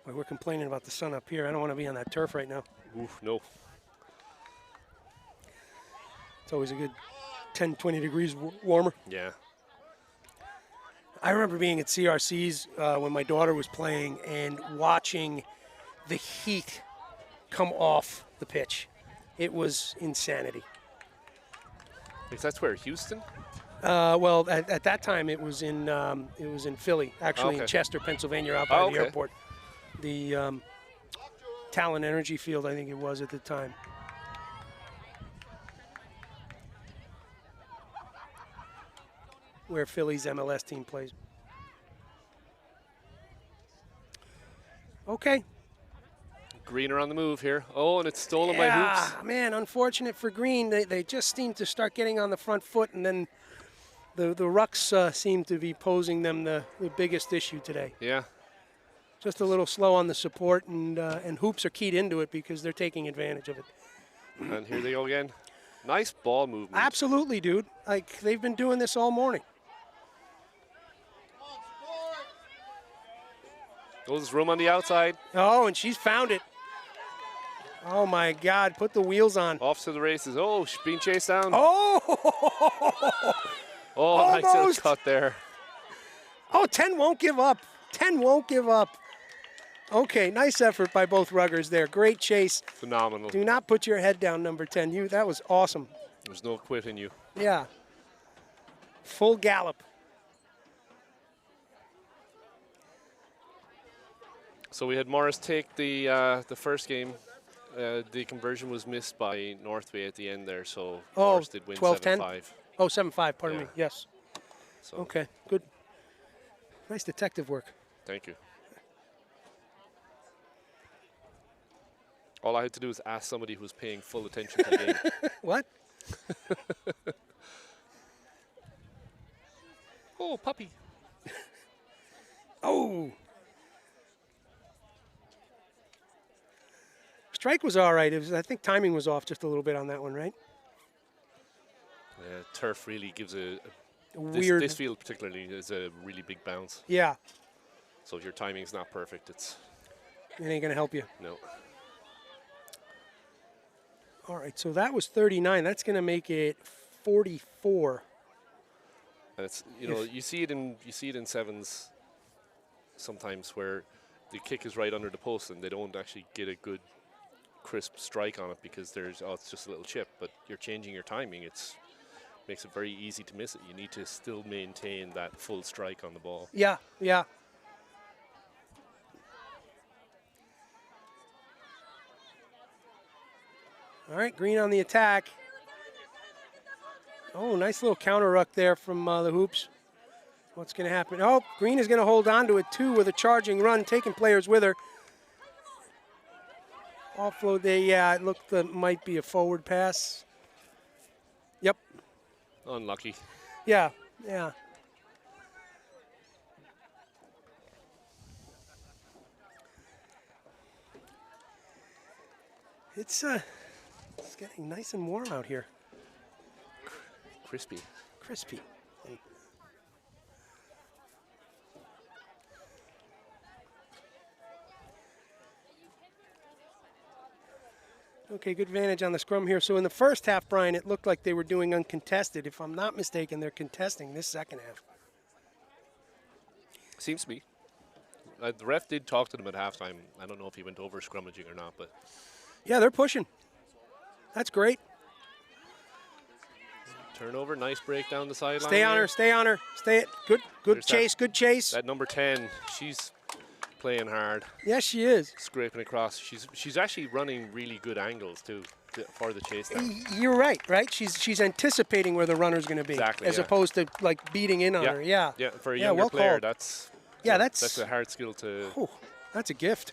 Boy, we're complaining about the sun up here. I don't want to be on that turf right now. Oof, no. It's always a good 10, 20 degrees warmer. Yeah. I remember being at CRC's when my daughter was playing and watching the heat come off the pitch. It was insanity. That's where, Houston? Well, at that time it was in Philly, actually in Chester, Pennsylvania, out by the airport. The Talon Energy Field, I think it was at the time. Where Philly's MLS team plays. Okay. Greener on the move here. Oh, and it's stolen by Hoops. Man, unfortunate for Green. They just seem to start getting on the front foot, and then the rucks seem to be posing them the biggest issue today. Yeah. Just a little slow on the support, and Hoops are keyed into it because they're taking advantage of it. And here they go again. Nice ball movement. Absolutely, dude. Like, they've been doing this all morning. Oh, there's room on the outside. Oh, and she's found it. Oh, my God. Put the wheels on. Off to the races. Oh, she's being chased down. Oh! Oh, nice little cut there. Oh, 10 won't give up. 10 won't give up. Okay, nice effort by both ruggers there. Great chase. Phenomenal. Do not put your head down, number 10. That was awesome. There's no quit in you. Yeah. Full gallop. So we had Morris take the first game. The conversion was missed by Northway at the end there, so Morris did win 7-5. Oh, 7-5, pardon me. Yes. So okay, good. Nice detective work. Thank you. All I had to do was ask somebody who was paying full attention to the game. What? Oh, puppy. Oh. Strike was all right. I think timing was off just a little bit on that one, right? Turf really gives a weird. This field particularly is a really big bounce. Yeah. So if your timing's not perfect, it ain't going to help you. No. All right, so that was 39. That's going to make it 44. And it's you see it in sevens sometimes where the kick is right under the post and they don't actually get a good crisp strike on it because it's just a little chip. But you're changing your timing. Makes it very easy to miss it. You need to still maintain that full strike on the ball. Yeah, yeah. All right, Green on the attack. Oh, nice little counter ruck there from the Hoops. What's going to happen? Oh, Green is going to hold on to it, too, with a charging run, taking players with her. Offload there, yeah, it looked might be a forward pass. Yep. Unlucky. Yeah, yeah. It's getting nice and warm out here. Crispy. Crispy. Okay, good advantage on the scrum here. So in the first half, Brian, it looked like they were doing uncontested. If I'm not mistaken, they're contesting this second half. Seems to be. The ref did talk to them at halftime. I don't know if he went over scrummaging or not, but Yeah, they're pushing. That's great. turnover, nice break down the sideline. Stay on here. her, stay on her. Stay. Good There's chase, good chase. That number 10, she's playing hard, Yes, she is. scraping across. She's actually running really good angles too for the chase down. You're right, right? She's anticipating where the runner's going to be, Exactly, as yeah. opposed to like beating in on her. Yeah. Yeah, for a Yeah, younger well player, called. that's a hard skill to. Whew, that's a gift.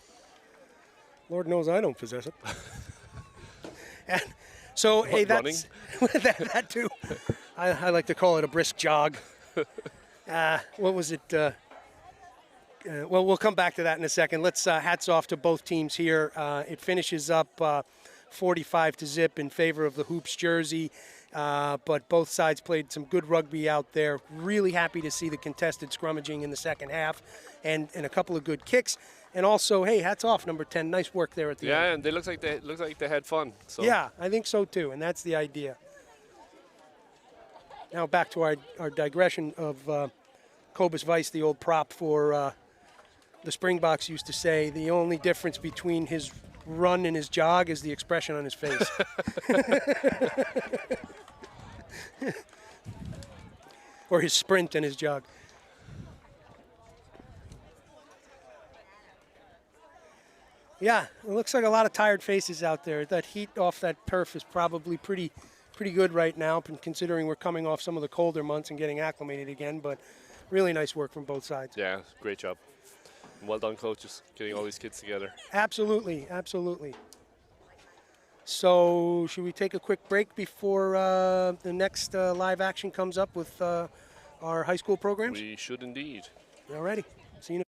Lord knows I don't possess it. And so, hey, that's that too. I like to call it a brisk jog. What was it? Well, we'll come back to that in a second. Let's hats off to both teams here. It finishes up 45-0 in favor of the Hoops jersey, but both sides played some good rugby out there. Really happy to see the contested scrummaging in the second half, and a couple of good kicks. And also, hey, hats off, number 10. Nice work there at the end. Yeah, and they look like they had fun. So. Yeah, I think so too, and that's the idea. Now back to our digression of Cobus Weiss, the old prop for the Springboks, used to say the only difference between his run and his jog is the expression on his face. Or his sprint and his jog. Yeah, it looks like a lot of tired faces out there. That heat off that turf is probably pretty good right now, considering we're coming off some of the colder months and getting acclimated again. But really nice work from both sides. Yeah, great job. Well done, coaches, getting all these kids together. Absolutely, absolutely. So should we take a quick break before the next live action comes up with our high school programs? We should indeed. All righty. See you in a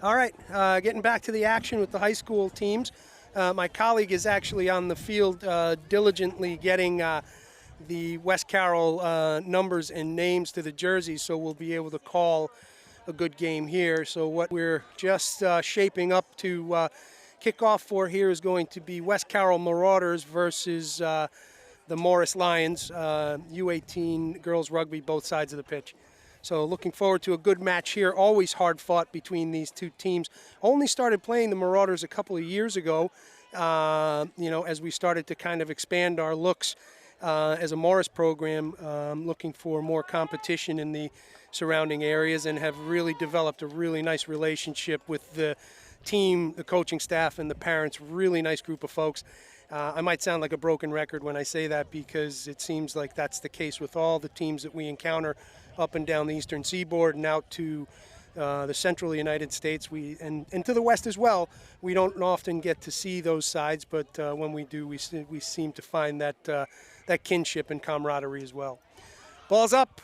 All right, getting back to the action with the high school teams. My colleague is actually on the field diligently getting the West Carroll numbers and names to the jerseys, so we'll be able to call a good game here. So what we're just shaping up to kick off for here is going to be West Carroll Marauders versus the Morris Lions, U18 girls rugby, both sides of the pitch. So looking forward to a good match here. Always hard fought between these two teams. Only started playing the Marauders a couple of years ago, as we started to kind of expand our looks as a Morris program, looking for more competition in the surrounding areas, and have really developed a really nice relationship with the team, the coaching staff, and the parents. Really nice group of folks. I might sound like a broken record when I say that, because it seems like that's the case with all the teams that we encounter up and down the eastern seaboard and out to the central United States, and to the west as well. We don't often get to see those sides, but when we do, we seem to find that kinship and camaraderie as well. Ball's up.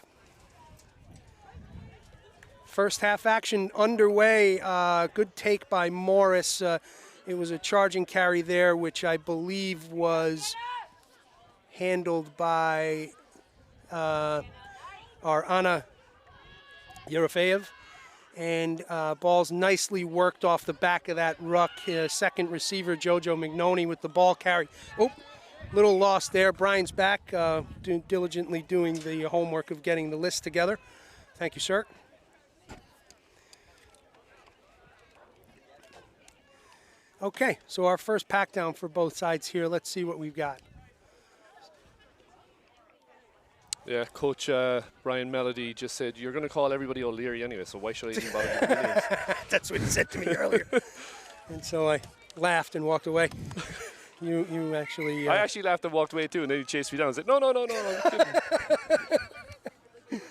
First half action underway. Good take by Morris. It was a charging carry there, which I believe was handled by our Anna Yerofeev, and ball's nicely worked off the back of that ruck. Second receiver, Jojo Mignoni, with the ball carry. Oh, little loss there. Brian's back, diligently doing the homework of getting the list together. Thank you, sir. Okay, so our first pack down for both sides here. Let's see what we've got. Yeah, Coach Brian Melody just said, you're going to call everybody O'Leary anyway, so why should I even bother giving the names? That's what he said to me earlier. And so I laughed and walked away. You actually... I actually laughed and walked away too, and then he chased me down and said, no, I'm kidding.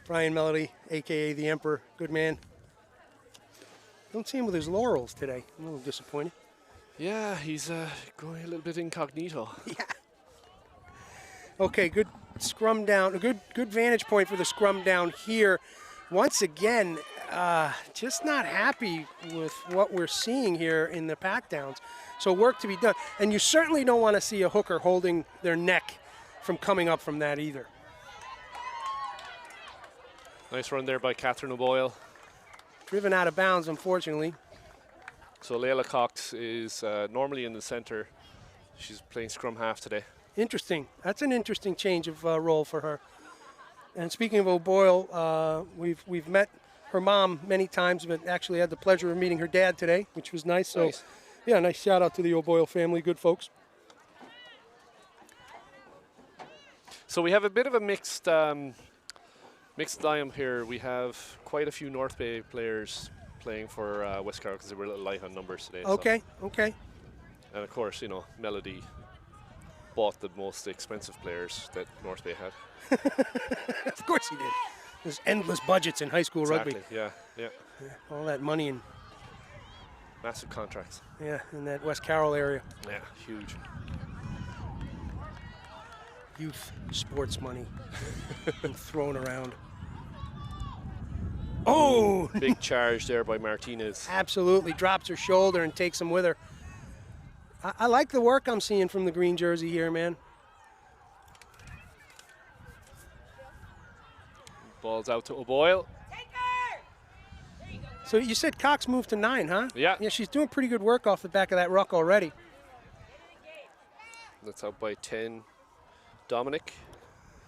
Brian Melody, a.k.a. the Emperor, good man. Don't see him with his laurels today. I'm a little disappointed. Yeah, he's going a little bit incognito. Yeah. Okay, good scrum down. A good vantage point for the scrum down here. Once again, just not happy with what we're seeing here in the pack downs. So work to be done. And you certainly don't want to see a hooker holding their neck from coming up from that either. Nice run there by Catherine O'Boyle. Driven out of bounds, unfortunately. So Layla Cox is normally in the center. She's playing scrum half today. Interesting. That's an interesting change of role for her. And speaking of O'Boyle, we've met her mom many times, but actually had the pleasure of meeting her dad today, which was nice. So, nice. Yeah, nice shout out to the O'Boyle family. Good folks. So we have a bit of a mixed lineup here. We have quite a few North Bay players playing for West Carroll because they were a little light on numbers today. Okay, so. Okay. And of course, Melody bought the most expensive players that North Bay had. Of course he did. There's endless budgets in high school rugby. Yeah. All that money and Massive contracts. yeah, in that West Carroll area. Yeah, huge. Youth sports money and thrown around. Oh! Big charge there by Martinez. Absolutely. Drops her shoulder and takes him with her. I like the work I'm seeing from the green jersey here, man. Ball's out to O'Boyle. So you said Cox moved to 9, huh? Yeah. Yeah, she's doing pretty good work off the back of that ruck already. That's out by 10. Dominic,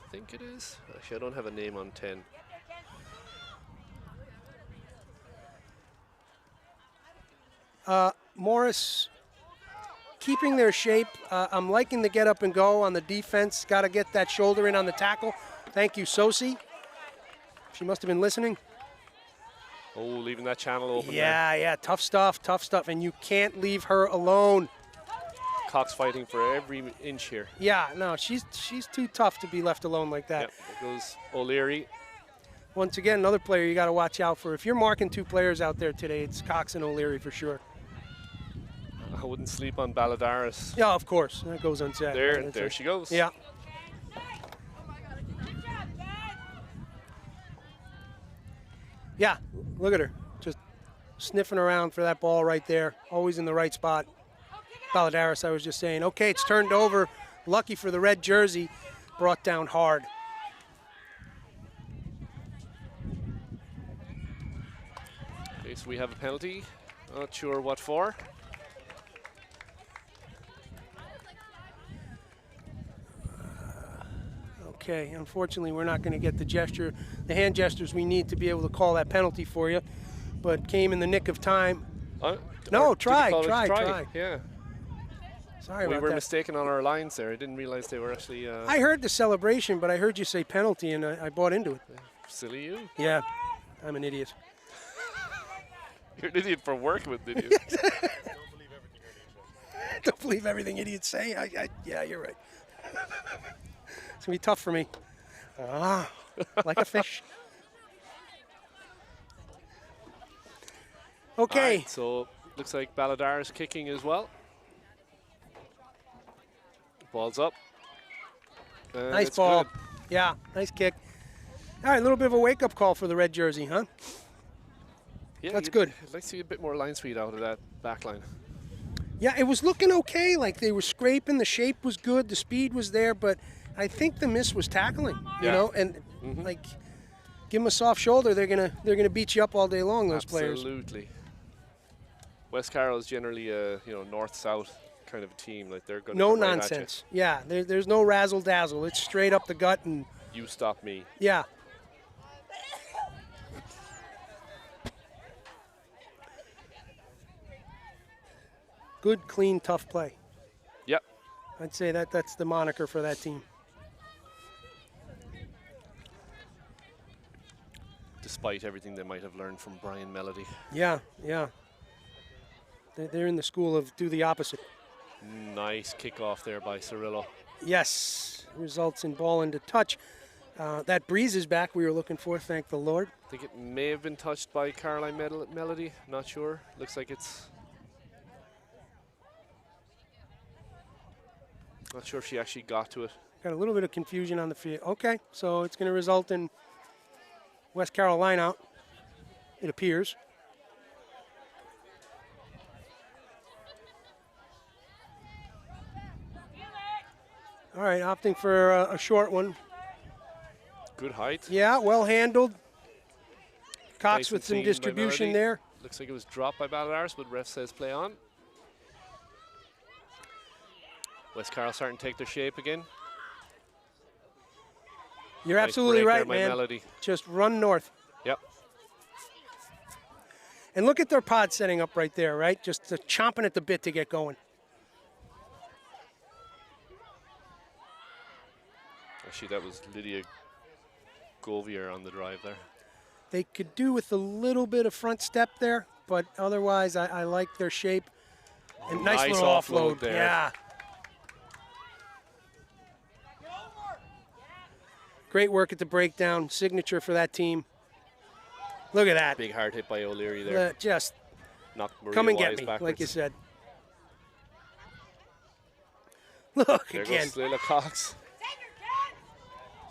I think it is. Actually, I don't have a name on 10. Morris keeping their shape. I'm liking the get up and go on the defense. Got to get that shoulder in on the tackle. Thank you, Sosi. She must have been listening. Oh, leaving that channel open there. Yeah, tough stuff. And you can't leave her alone. Cox fighting for every inch here. Yeah, no, she's too tough to be left alone like that. Yep, there goes O'Leary. Once again, another player you got to watch out for. If you're marking two players out there today, it's Cox and O'Leary for sure. I wouldn't sleep on Balladaris. Yeah, of course. That goes unsaid. There she goes. Yeah. Yeah, look at her. Just sniffing around for that ball right there. Always in the right spot. Baladaris, I was just saying. Okay, it's turned over. Lucky for the red jersey. Brought down hard. Okay, so we have a penalty. Not sure what for. Okay, unfortunately, we're not going to get the hand gestures we need to be able to call that penalty for you, but came in the nick of time. No, try. Yeah. Sorry We about were that. mistaken on our lines there. I didn't realize they were actually I heard the celebration, but I heard you say penalty, and I bought into it. silly you. Yeah, I'm an idiot. You're an idiot for working with idiots. Don't believe everything idiots say. Yeah, you're right. It's going to be tough for me. Like a fish. Okay. Right, so looks like Baladaris kicking as well. Ball's up. Nice it's ball. good. Yeah, nice kick. All right, a little bit of a wake-up call for the red jersey, huh? Yeah, That's good. I'd like to see a bit more line speed out of that back line. Yeah, it was looking okay. Like they were scraping. The shape was good. The speed was there. But I think the miss was tackling, you know, and like give them a soft shoulder. They're gonna beat you up all day long, those players. Absolutely. West Carroll is generally a north-south kind of a team. Like they're going to No come right at nonsense. Yeah, there's no razzle-dazzle. It's straight up the gut and you stop me. yeah. Good, clean, tough play. Yep. I'd say that's the moniker for that team. Despite everything they might have learned from Brian Melody. Yeah, yeah. They're in the school of do the opposite. Nice kickoff there by Cirillo. Yes, results in ball into touch. That breeze is back we were looking for, thank the Lord. I think it may have been touched by Caroline Melody. Not sure. Looks like it's... Not sure if she actually got to it. Got a little bit of confusion on the field. Okay, so it's going to result in West Carroll line out, it appears. All right, opting for a short one. Good height. Yeah, well handled. Cox Nice with and some clean by distribution Melody. there. Looks like it was dropped by Baladaris, but ref says play on. West Carroll starting to take their shape again. You're Nice absolutely break there right, by man. Melody. Just run north. Yep. And look at their pod setting up right there, right? Just chomping at the bit to get going. Actually, that was Lydia Govier on the drive there. They could do with a little bit of front step there, but otherwise I like their shape. And nice little offload there. Yeah. Great work at the breakdown. Signature for that team. Look at that. Big hard hit by O'Leary there. Just Knocked Maria come and get Wise me, backwards. like you said. Look There again. goes Lila Cox.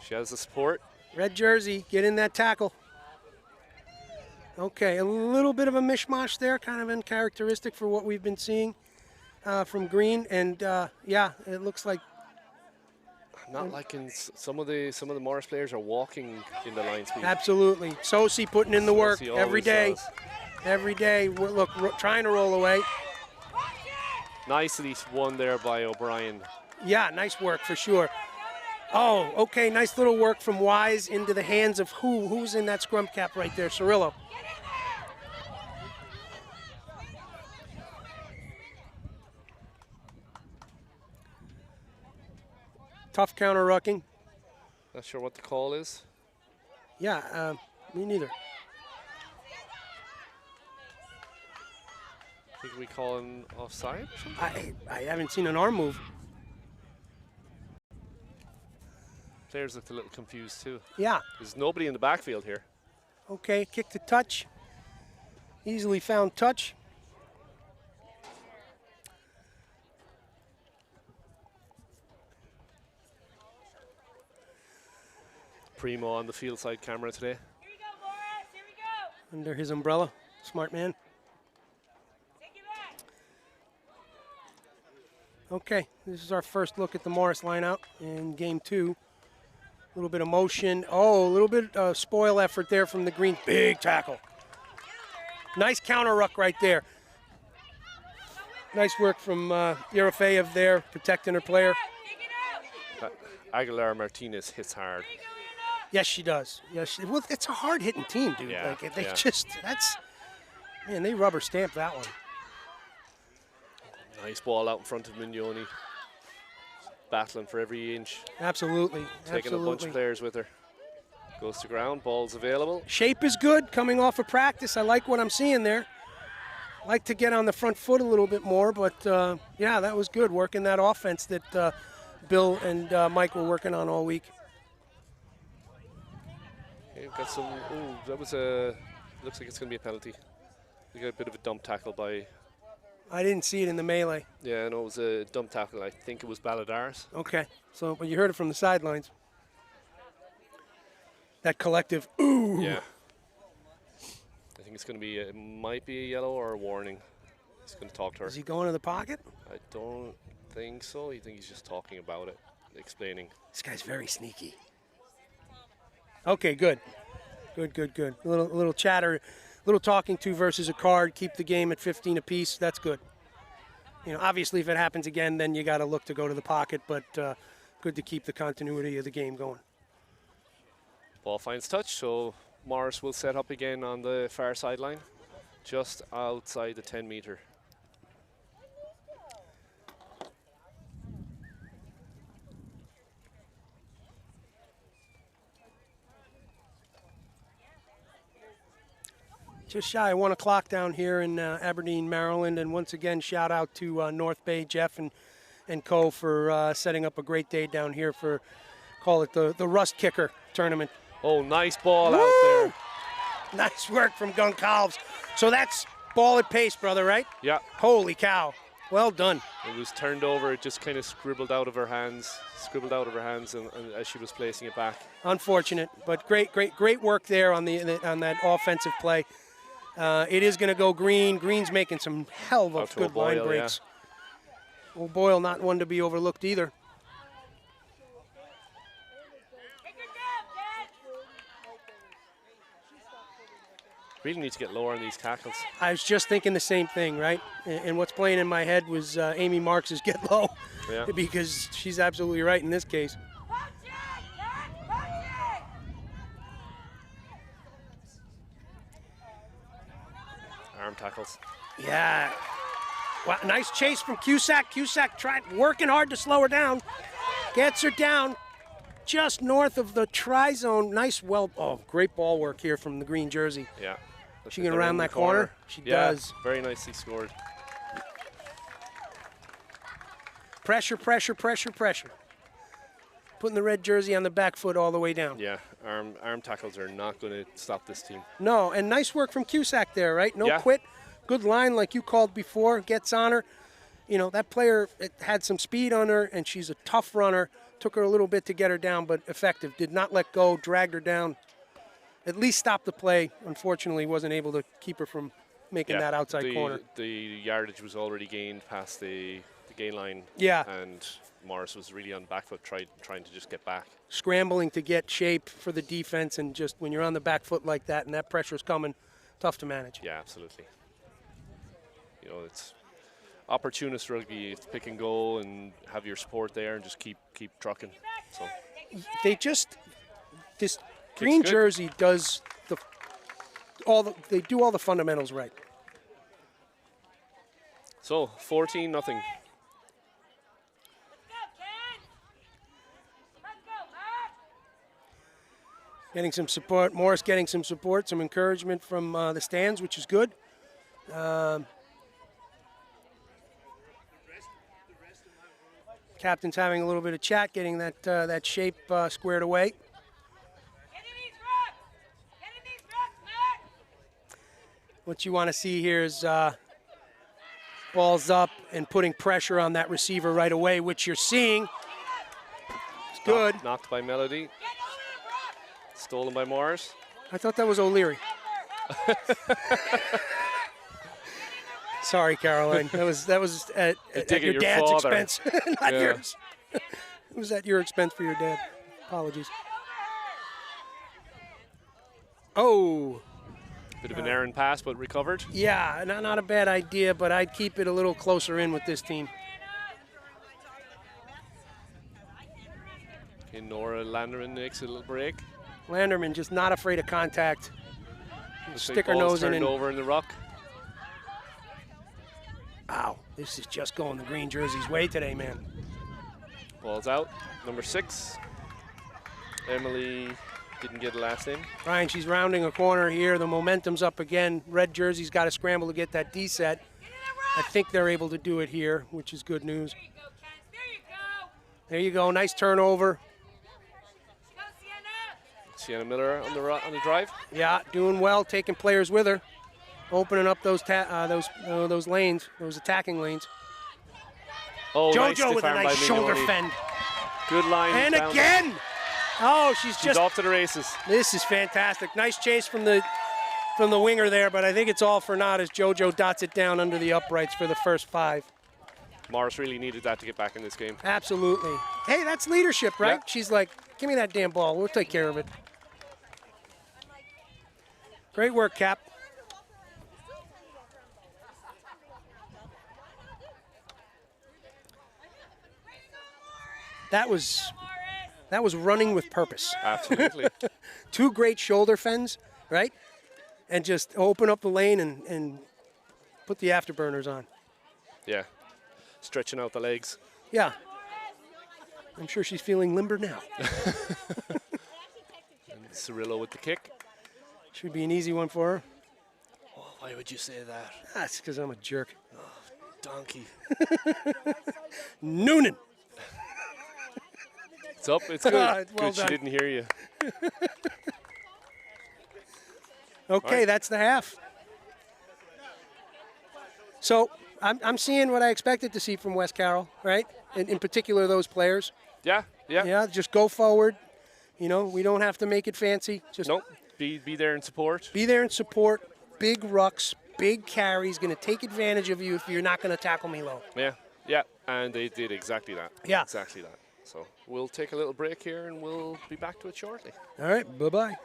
She has the support. Red jersey, get in that tackle. Okay, a little bit of a mishmash there, kind of uncharacteristic for what we've been seeing from Green. And yeah, it looks like Not liking some of the Morris players are walking in the line speed. absolutely. Sosi putting in the work Sosi every always day. does. Every day, look, trying to roll away. Nicely won there by O'Brien. Yeah, nice work for sure. Oh, okay, nice little work from Wise into the hands of who's in that scrum cap right there, Cirillo. Tough counter rucking. Not sure what the call is. Yeah, me neither. I think we call him offside or something? I haven't seen an arm move. Players looked a little confused too. Yeah, There's nobody in the backfield here. okay, kick to touch. Easily found touch. Primo on the field side camera today. under his umbrella. Smart man. Okay, this is our first look at the Morris lineout in game 2. A little bit of motion. Oh, a little bit spoil effort there from the green. Big tackle. Nice counter ruck right there. Nice work from EGRLpre there, protecting her player. Aguilar Martinez hits hard. Yes, she does. Yes, well, it's a hard-hitting team, dude. Yeah, Like, they yeah. just, man, they rubber stamp that one. Nice ball out in front of Mignoni. Battling for every inch. Absolutely. Taking a bunch of players with her. Goes to ground, ball's available. Shape is good coming off of practice. I like what I'm seeing there. Like to get on the front foot a little bit more, but yeah, that was good, working that offense that Bill and Mike were working on all week. Okay, got some, ooh, that was a, looks like it's going to be a penalty. We got a bit of a dump tackle by, I didn't see it in the melee. yeah, no, it was a dump tackle. I think it was Balladares. Okay, so, but you heard it from the sidelines. That collective, ooh. Yeah. I think it's going to be, it might be a yellow or a warning. He's going to talk to her. Is he going to the pocket? I don't think so. I think he's just talking about it, explaining. This guy's very sneaky. Okay, good. Good. A little chatter, little talking to versus a card. Keep the game at 15 apiece. That's good. You know, obviously, if it happens again, then you got to look to go to the pocket, but good to keep the continuity of the game going. Ball finds touch, so Morris will set up again on the far sideline, just outside the 10-meter. Just shy of 1 o'clock down here in Aberdeen, Maryland, and once again, shout out to North Bay, Jeff and co for setting up a great day down here for, call it the Rust Kicker tournament. Oh, nice ball Woo! out there. Nice work from Goncalves. So that's ball at pace, brother, right? Yeah. Holy cow. Well done. It was turned over. It just kind of scribbled out of her hands, and as she was placing it back. Unfortunate, but great work there on that offensive play. It is going to go green. Green's making some hell of a good line breaks. Yeah. Well, Boyle not one to be overlooked either. Really need to get lower on these tackles. I was just thinking the same thing, right? And what's playing in my head was Amy Marks' get low, Yeah. because she's absolutely right in this case. Arm tackles. Yeah. Wow, nice chase from Cusack. Cusack working hard to slow her down. Gets her down just north of the tri-zone. Nice, great ball work here from the green jersey. Yeah. She can round that corner? She does. Very nicely scored. Pressure. Putting the red jersey on the back foot all the way down. Yeah, arm tackles are not going to stop this team. No, and nice work from Cusack there, right? No Yeah. quit. Good line like you called before. Gets on her. You know, that player had some speed on her, and she's a tough runner. Took her a little bit to get her down, but effective. Did not let go, dragged her down. At least stopped the play. Unfortunately, wasn't able to keep her from making that outside corner. The yardage was already gained past the gain line. Yeah. And Morris was really on back foot, trying to just get back. Scrambling to get shape for the defense, and just when you're on the back foot like that and that pressure's coming, tough to manage. Yeah, absolutely. You know, it's opportunist rugby. It's pick and go and have your support there and just keep trucking. So This green good. jersey does they do all the fundamentals right. So 14-0. Getting some support. Morris getting some support, some encouragement from the stands, which is good. Captain's having a little bit of chat, getting that shape squared away. What you want to see here is balls up and putting pressure on that receiver right away, which you're seeing. It's good. Knocked by Melody. Stolen by Morris. I thought that was O'Leary. Sorry, Caroline. That was at dig your at your dad's father. expense, not Yeah. yours. It was at your expense for your dad. Apologies. Oh, Bit of an errant pass, but recovered. yeah, not a bad idea, but I'd keep it a little closer in with this team. Okay, Nora Landerman makes a little break. Landerman just not afraid of contact. Looks like Stick her ball's nose in turned and over in the ruck. wow, this is just going the green jersey's way today, man. Ball's out. Number 6. Emily didn't get a last name. Ryan, she's rounding a corner here. The momentum's up again. Red jersey's got to scramble to get that D set. I think they're able to do it here, which is good news. There you go. Nice turnover. Sienna Miller on the drive. Yeah, doing well, taking players with her, opening up those lanes, those attacking lanes. Oh, nice JoJo stiff with a arm nice by shoulder Mignoni. fend. Good line. And down. again! Oh, she's She's just. off to the races. This is fantastic. Nice chase from the winger there, but I think it's all for naught as JoJo dots it down under the uprights for the first 5. Morris really needed that to get back in this game. Absolutely. Hey, that's leadership, right? Yeah. She's like, give me that damn ball. We'll take care of it. Great work, Cap. That was running with purpose. Absolutely. 2 great shoulder fends, right? And just open up the lane and put the afterburners on. Yeah. Stretching out the legs. Yeah. I'm sure she's feeling limber now. And Cirillo with the kick. Should be an easy one for her. Oh, why would you say that? That's because I'm a jerk. Donkey. Noonan. It's up. It's good. Well Good she done. didn't hear you. Okay, right. that's the half. So I'm seeing what I expected to see from West Carroll, right? In particular, those players. Yeah. Yeah, just go forward. You know, we don't have to make it fancy. Just Nope. Be there in support. be there and support. Big rucks, big carries, going to take advantage of you if you're not going to tackle me low. Yeah. And they did exactly that. Yeah. Exactly that. So we'll take a little break here and we'll be back to it shortly. All right, bye-bye.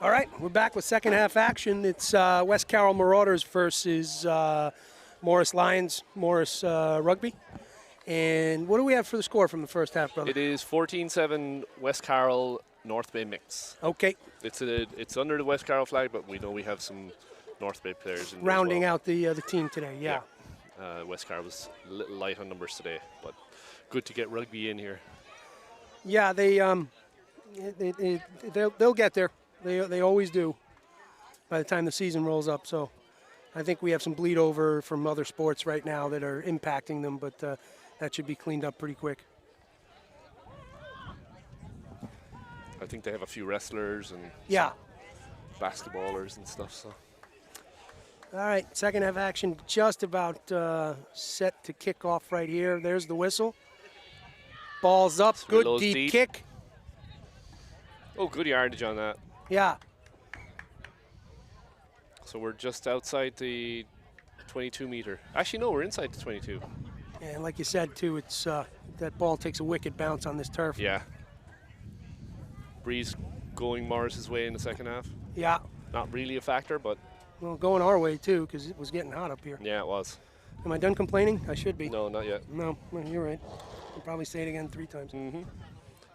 All right, we're back with second half action. It's West Carroll Marauders versus Morris Lions, Morris Rugby. And what do we have for the score from the first half, brother? It is 14-7 West Carroll North Bay mix. Okay. It's under the West Carroll flag, but we know we have some North Bay players in there Rounding as well. out the team today, yeah. West Carroll was a little light on numbers today, but good to get Rugby in here. Yeah, they'll get there. They always do by the time the season rolls up. So I think we have some bleed over from other sports right now that are impacting them, but that should be cleaned up pretty quick. I think they have a few wrestlers and basketballers and stuff. So. All right, second half action just about set to kick off right here. There's the whistle. Ball's up, good deep kick. Oh, good yardage on that. Yeah. So we're just outside the 22-meter. Actually, no, we're inside the 22. And like you said, too, it's that ball takes a wicked bounce on this turf. Yeah. Breeze going Morris's way in the second half. Yeah. Not really a factor, but... Well, going our way, too, because it was getting hot up here. Yeah, it was. Am I done complaining? I should be. No, not yet. No, well, you're right. I'll probably say it again 3 times. Mm-hmm.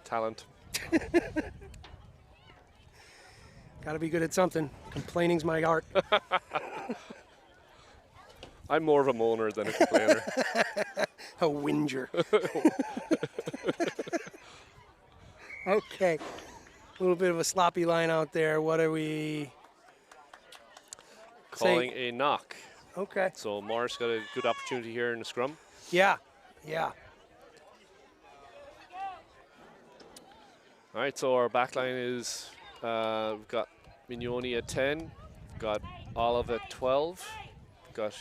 Talent. Got to be good at something. Complaining's my art. I'm more of a moaner than a complainer. A whinger. Okay. A little bit of a sloppy line out there. What are we calling? A knock. Okay. So Morris got a good opportunity here in the scrum. Yeah. Yeah. All right, so our back line is, we've got Mignoni at 10, got Olive at 12, got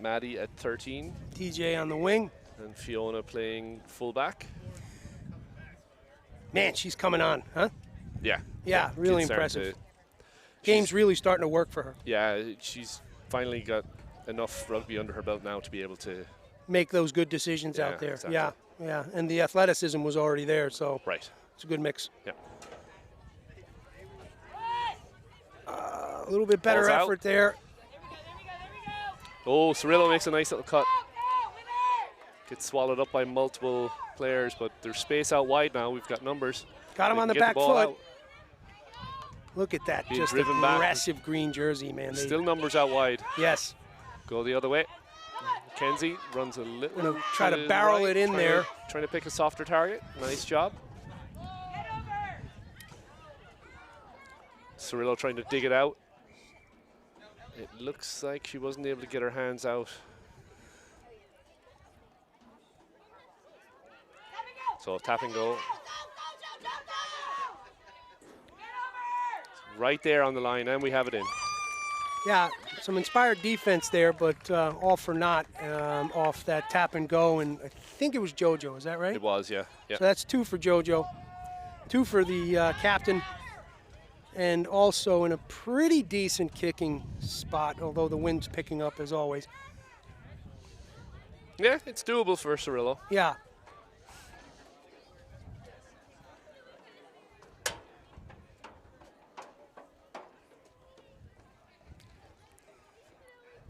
Maddie at 13. TJ on the wing. And Fiona playing fullback. Man, she's coming on, huh? Yeah. Yeah, really impressive. Game's really starting to work for her. Yeah, she's finally got enough rugby under her belt now to be able to make those good decisions out there. Exactly. Yeah, yeah. And the athleticism was already there, so right. It's a good mix. Yeah. A little bit better effort there. Oh, Cirillo makes a nice little cut. Gets swallowed up by multiple players, but there's space out wide now. We've got numbers. Got him on the back foot. Look at that. Just aggressive green jersey, man. Still numbers out wide. Yes. Go the other way. Kenzie runs a little. Try to barrel it in there. Trying to pick a softer target. Nice job. Cirillo trying to dig it out. It looks like she wasn't able to get her hands out. So tap and go. Right there on the line, and we have it in. Yeah, some inspired defense there, but all for naught off that tap and go. And I think it was JoJo, is that right? It was, yeah. So that's 2 for JoJo, 2 for the captain, and also in a pretty decent kicking spot, although the wind's picking up as always. Yeah, it's doable for Cirillo. Yeah.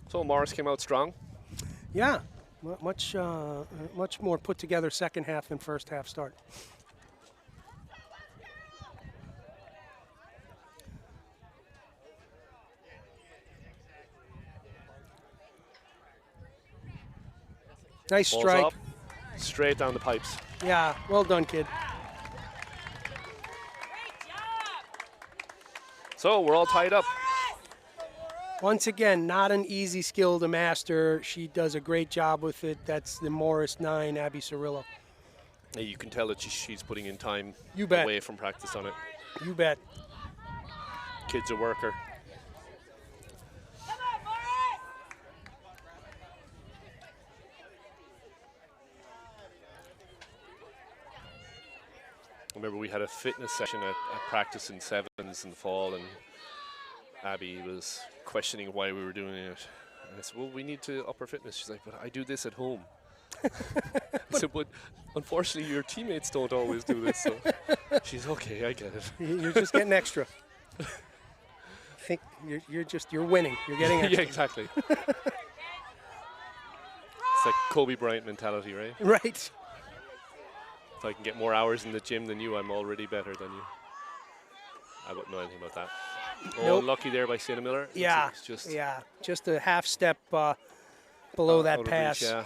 So Morris came out strong. Yeah, much more put together second half than first half start. Nice strike. Up, straight down the pipes. Yeah, well done, kid. So we're all tied up. Once again, not an easy skill to master. She does a great job with it. That's the Morris 9, Abby Cirillo. Yeah, you can tell that she's putting in time away from practice on it. You bet. Kid's a worker. I remember we had a fitness session at practice in sevens in the fall, and Abby was questioning why we were doing it. And I said, well, we need to up our fitness. She's like, but I do this at home. I said, but unfortunately your teammates don't always do this. So she's okay, I get it. You're just getting extra. I think you're winning. You're getting Yeah, extra. exactly. It's like Kobe Bryant mentality, right? Right. If I can get more hours in the gym than you, I'm already better than you. I wouldn't know anything about that. Oh, Nope. unlucky there by Sienna Miller. Looks Yeah. like it's just Just a half step below that out of pass. reach, yeah.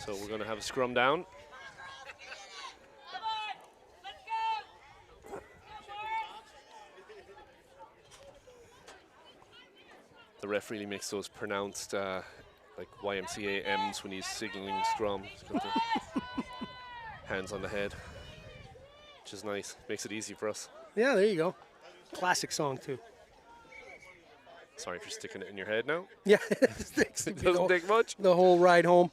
So we're going to have a scrum down. The ref really makes those pronounced like YMCA M's when he's signaling scrum. He's got the hands on the head, which is nice. Makes it easy for us. Yeah, there you go. Classic song too. Sorry for sticking it in your head now. Yeah, It doesn't take much. the whole ride home.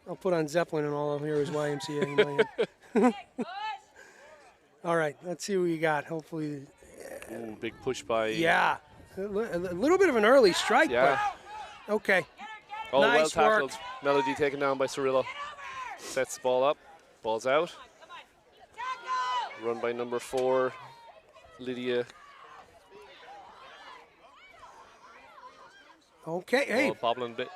I'll put on Zeppelin and all I'll hear is YMCA in my head. All right, let's see what you got. Hopefully, Ooh, big push by. yeah, a little bit of an early strike, Yeah. but okay. Oh, well Nice tackled. work. Melody taken down by Cirillo. Sets the ball up. Ball's out. Run by number 4, Lydia. Okay, hey, Ball bobbling a bit.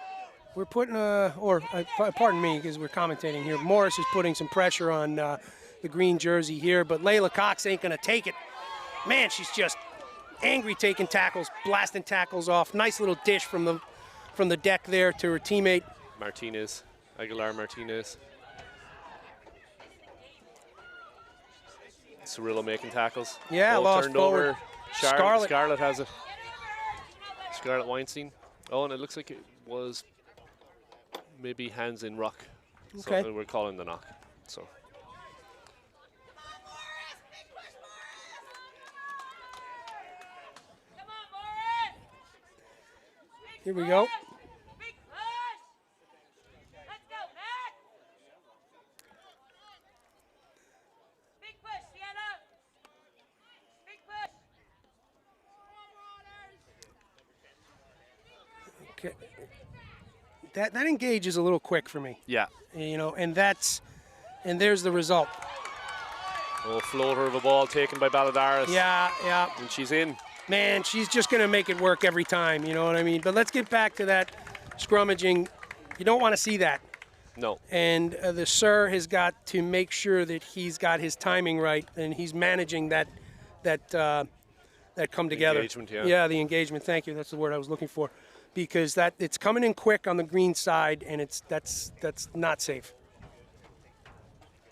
we're putting, pardon me, because we're commentating here. Morris is putting some pressure on the green jersey here, but Layla Cox ain't going to take it. Man, she's just angry taking tackles, blasting tackles off. Nice little dish from the deck there to her teammate. Martinez. Aguilar Martinez. Cirillo making tackles. Yeah, Ball lost turned forward. over. Scarlett. Scarlett has it. Scarlett Weinstein. Oh, and it looks like it was maybe hands in ruck. Okay. So we're calling the knock. So Here we go. Okay. That engage is a little quick for me, yeah. you know, and there's the result. Oh, floater of a ball taken by Balladaris. Yeah. And she's in. Man, she's just going to make it work every time, you know what I mean? But let's get back to that scrummaging. You don't want to see that. No. And the sir has got to make sure that he's got his timing right and he's managing that come together. Engagement, yeah. Yeah, the engagement. Thank you. That's the word I was looking for. Because it's coming in quick on the green side, and that's not safe.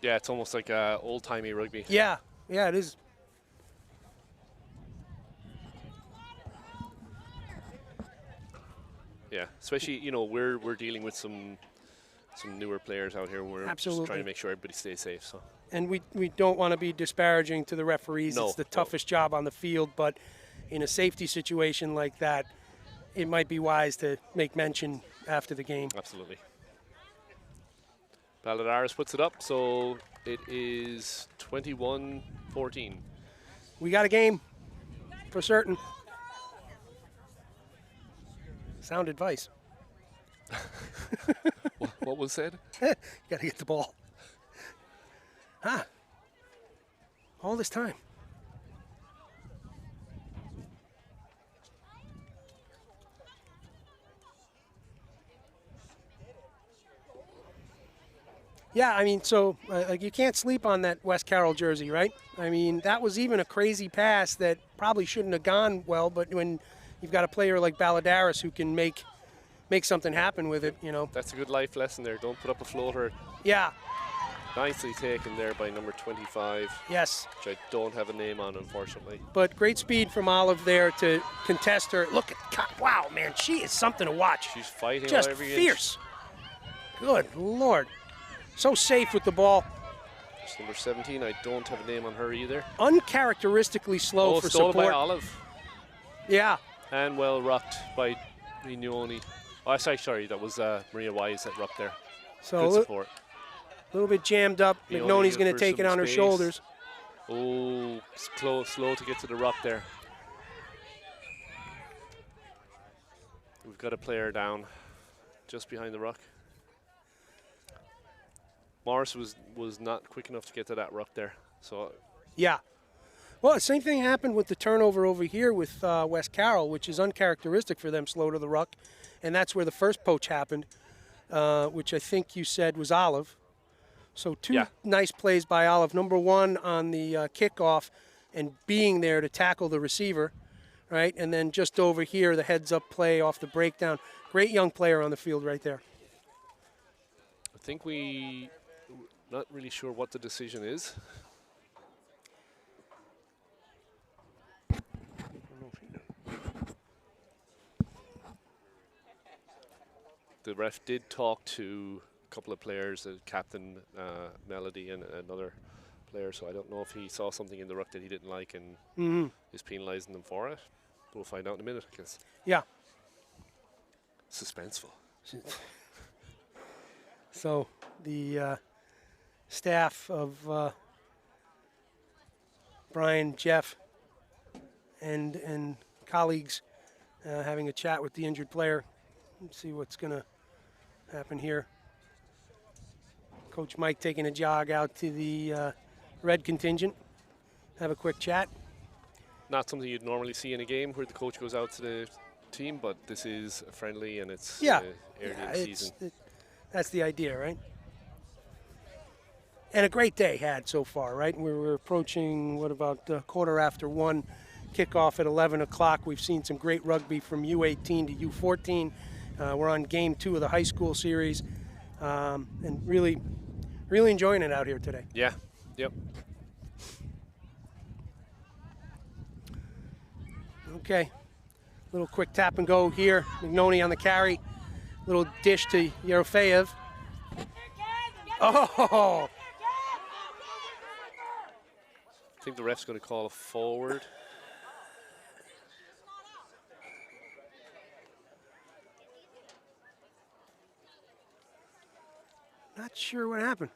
Yeah, it's almost like old-timey rugby. Yeah, it is. Yeah, especially, you know, we're dealing with some newer players out here. We're Absolutely. just trying to make sure everybody stays safe. So. And we don't want to be disparaging to the referees. No, It's the no. toughest job on the field, but in a safety situation like that, it might be wise to make mention after the game. Absolutely. Balladaris puts it up, so it is 21-14. We got a game, for certain. Sound advice. What was said? You got to get the ball. All this time. Yeah, I mean, so like you can't sleep on that West Carroll jersey, right? I mean, that was even a crazy pass that probably shouldn't have gone well, but when you've got a player like Balladaris who can make something happen with it, you know. That's a good life lesson there. Don't put up a floater. Yeah, Nicely taken there by number 25, yes. which I don't have a name on, unfortunately. But great speed from Olive there to contest her. Look at, God, wow, man, she is something to watch. She's fighting Just on every fierce. Good Lord. So safe with the ball. inch. It's number 17. I don't have a name on her either. Uncharacteristically slow Oh, for stolen support. by Olive. Yeah, And well rocked by Mignoni. Oh, sorry, that was Maria Wise that rocked there. so Good a support. little bit jammed up. Mignoni McNoney's going for to take it some on her space. shoulders. Oh, slow to get to the rock there. We've got a player down just behind the rock. Morris was not quick enough to get to that rock there. So Yeah. Well, the same thing happened with the turnover over here with West Carroll, which is uncharacteristic for them, slow to the ruck. And that's where the first poach happened, which I think you said was Olive. So two nice plays by Olive. Number one on the kickoff and being there to tackle the receiver, right? And then just over here, the heads-up play off the breakdown. Great young player on the field right there. I think not really sure what the decision is. The ref did talk to a couple of players, Captain Melody and another player, so I don't know if he saw something in the ruck that he didn't like and is penalising them for it. We'll find out in a minute, I guess. Yeah. Suspenseful. So the staff of Brian, Jeff, and colleagues having a chat with the injured player. Let's see what's going to happen here. Coach Mike taking a jog out to the red contingent. Have a quick chat. Not something you'd normally see in a game where the coach goes out to the team, but this is friendly and it's early in the season. That's the idea, right? And a great day had so far, right? We're approaching, what about quarter after 1, kickoff at 11 o'clock. We've seen some great rugby from U18 to U14. We're on game 2 of the high school series, and really enjoying it out here today. Yeah, yep. Okay, little quick tap and go here. Mignoni on the carry. Little dish to Yerofeev. Oh! I think the ref's going to call a forward. Not sure what happened.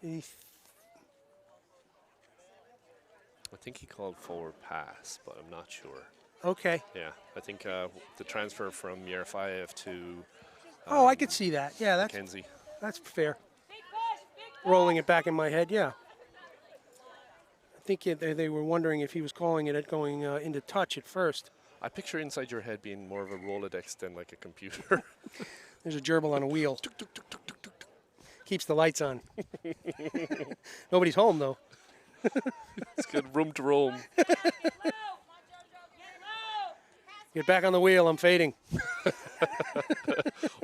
I think he called forward pass, but I'm not sure. Okay. Yeah, I think the transfer from Yerofeev to I could see that. Yeah, Mackenzie. that's fair. Rolling it back in my head, yeah. I think they were wondering if he was calling it going into touch at first. I picture inside your head being more of a Rolodex than like a computer. There's a gerbil on a wheel. Keeps the lights on. Nobody's home, though. It's good room to roam. Get back on the wheel. I'm fading.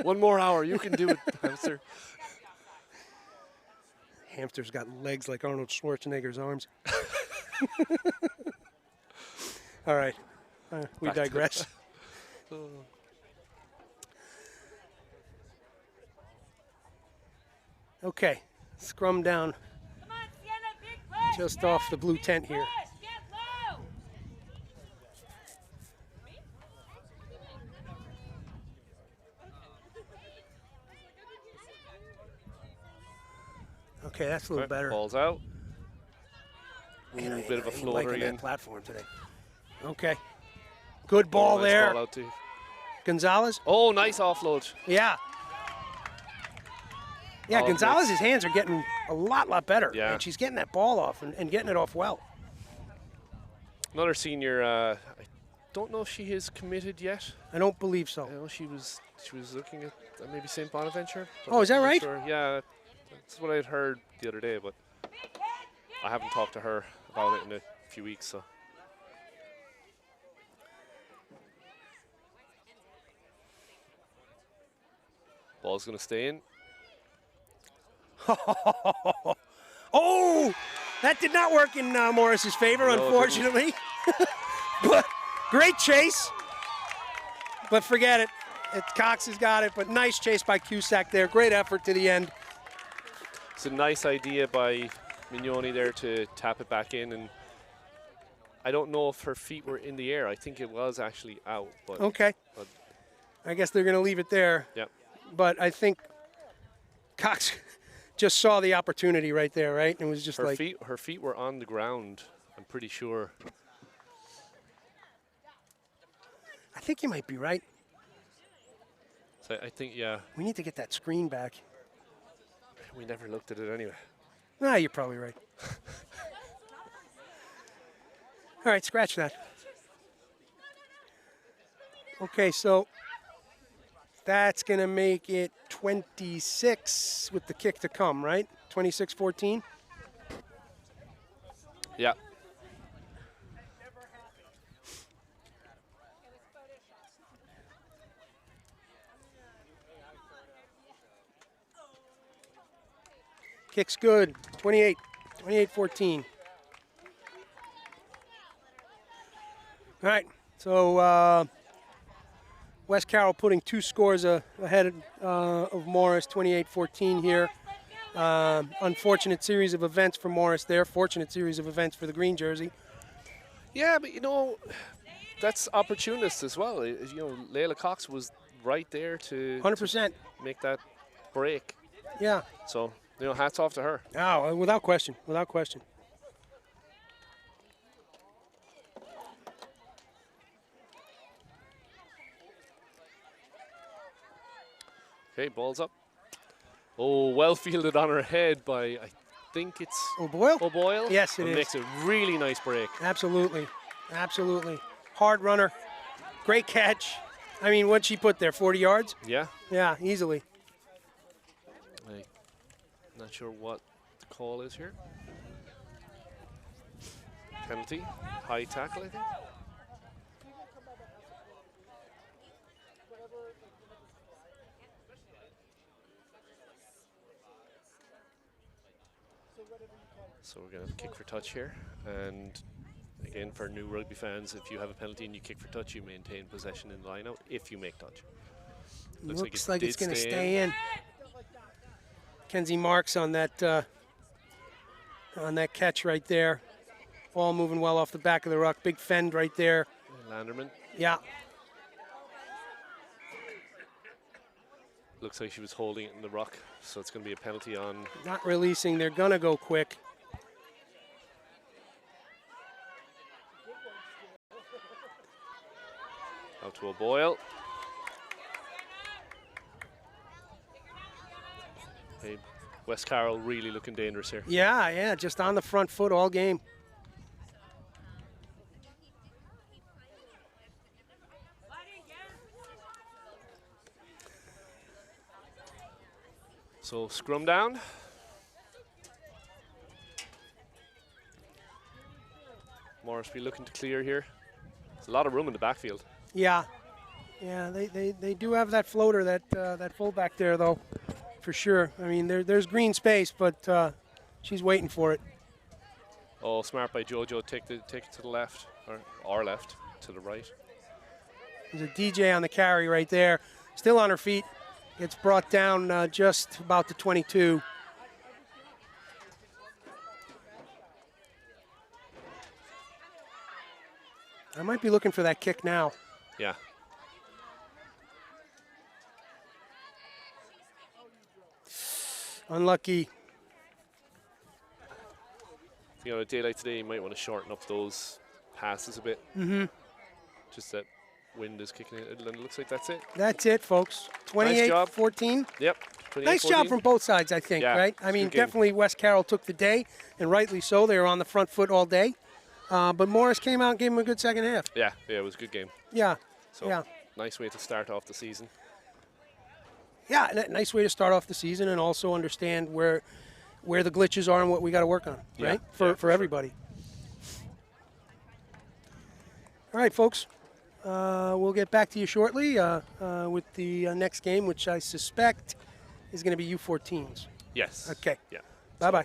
1 more hour. You can do it, hamster. Hamster's got legs like Arnold Schwarzenegger's arms. All right. We digress. Okay. Scrum down just off the blue tent here. Okay, that's a little better. Ball's out. Man, A bit of a I ain't floater liking again. that platform today. Okay. Good ball Nice there. ball out too. Gonzalez? Oh, nice offload. Yeah. Yeah, Oh, Gonzalez's hands are getting a lot better. Yeah. And she's getting that ball off and getting it off well. Another senior. I don't know if she is committed yet. I don't believe so. I know she was looking at maybe St. Bonaventure. but Oh, is that I'm not right? Sure. Yeah, that's what I had heard the other day, but I haven't talked to her about it in a few weeks. So ball's going to stay in. Oh, that did not work in Morris's favor, No, it unfortunately. But great chase. But forget it. Cox has got it, but nice chase by Cusack there. Great effort to the end. It's a nice idea by Mignoni there to tap it back in, and I don't know if her feet were in the air. I think it was actually out. But Okay. I guess they're going to leave it there. Yep. But I think Cox just saw the opportunity right there, right? And it was just Her feet were on the ground, I'm pretty sure. I think you might be right. So I think, yeah, We need to get that screen back. we never looked at it anyway. You're probably right. All right, scratch that. Okay, so that's going to make it 26 with the kick to come, right? 26-14. Yeah. Kick's good. 28-14. All right, so West Carroll putting 2 scores ahead of Morris, 28-14 here. Unfortunate series of events for Morris there. Fortunate series of events for the green jersey. Yeah, but you know, that's opportunist as well. You know, Layla Cox was right there to 100%. make that break. Yeah. So, you know, hats off to her. Oh, without question. Without question. Okay, ball's up. Oh, well fielded on her head by, I think it's O'Boyle? O'Boyle. Yes, it and is. makes a really nice break. Absolutely. Absolutely. Hard runner. Great catch. I mean, what'd she put there? 40 yards? Yeah. Yeah, easily. I'm not sure what the call is here. Penalty. High tackle, I think. So we're going to kick for touch here. And again, for new rugby fans, if you have a penalty and you kick for touch, you maintain possession in the line out if you make touch. Looks like it's did going to stay in. Kenzie Marks on that catch right there. Ball moving well off the back of the ruck. Big fend right there. Landerman. Yeah. Looks like she was holding it in the ruck, so it's going to be a penalty on. Not releasing. They're going to go quick. Out to O'Boyle. Hey, West Carroll really looking dangerous here. Yeah, just on the front foot all game. So scrum down. Morris be looking to clear here. There's a lot of room in the backfield. Yeah, they do have that floater, that fullback there though, for sure. I mean, there's green space, but she's waiting for it. Oh, smart by JoJo. Take it to the left, or our left, to the right. There's a DJ on the carry right there, still on her feet. Gets brought down just about the 22. I might be looking for that kick now. Yeah. Unlucky. You know, a day like today, you might want to shorten up those passes a bit. Mm-hmm. Just that wind is kicking in, and it looks like that's it. That's it, folks. 28-14. Yep. Nice job from both sides, I think, Yeah, right? I it's a mean, good game. definitely West Carroll took the day, and rightly so. They were on the front foot all day. But Morris came out and gave him a good second half. Yeah, it was a good game. Yeah, So yeah. nice way to start off the season. Yeah, nice way to start off the season and also understand where the glitches are and what we got to work on, Yeah, right? yeah, For everybody. All right, folks. We'll get back to you shortly with the next game, which I suspect is going to be U14s. Yes. Okay. Yeah. Bye-bye.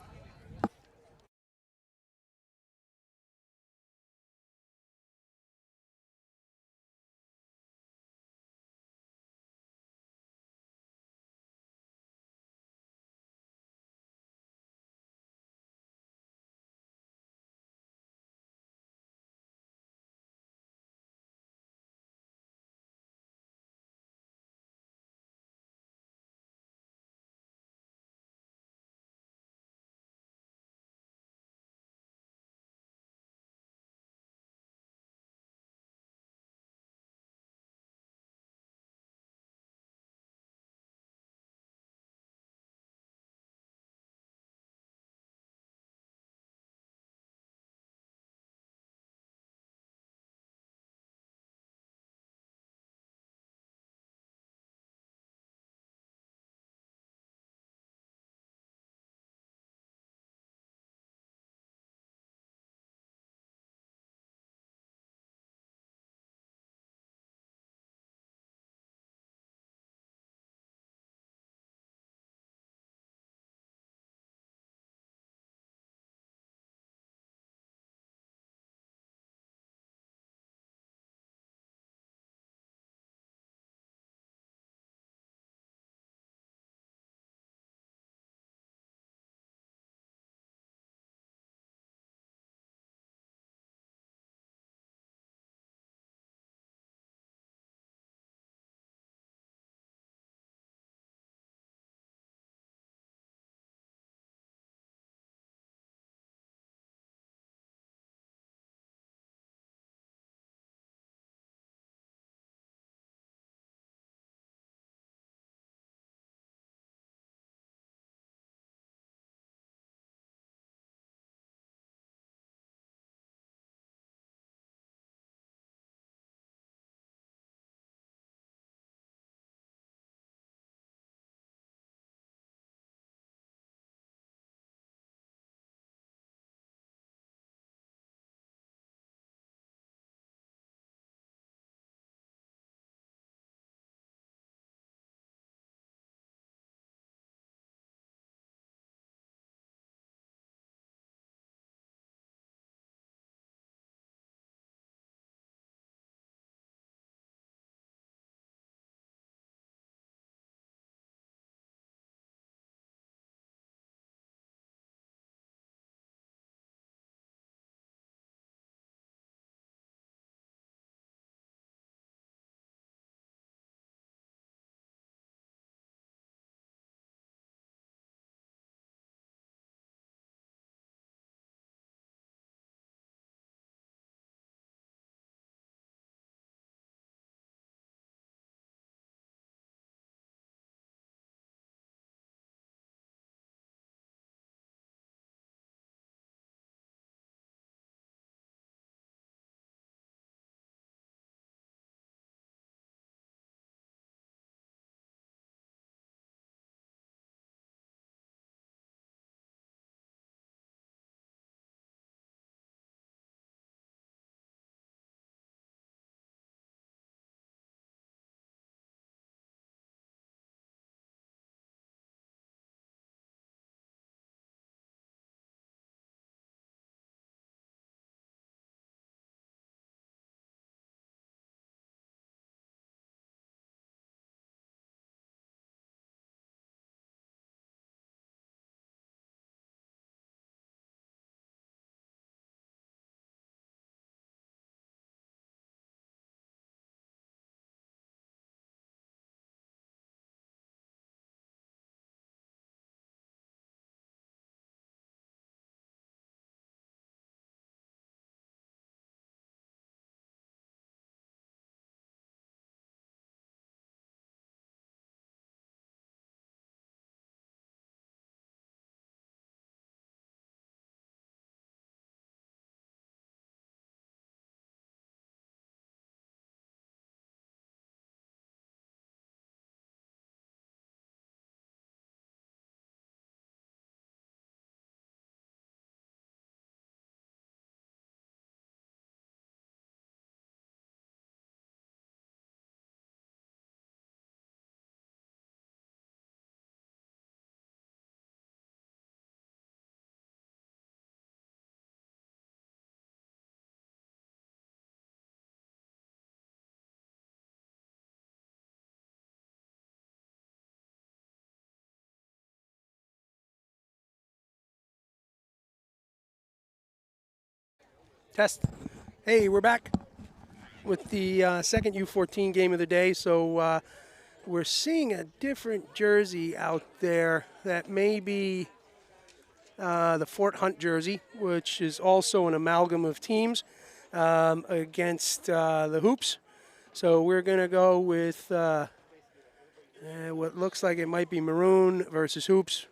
Test. Hey, we're back with the second U14 game of the day. So we're seeing a different jersey out there that may be the Fort Hunt jersey, which is also an amalgam of teams against the Hoops. So we're going to go with what looks like it might be Maroon versus Hoops.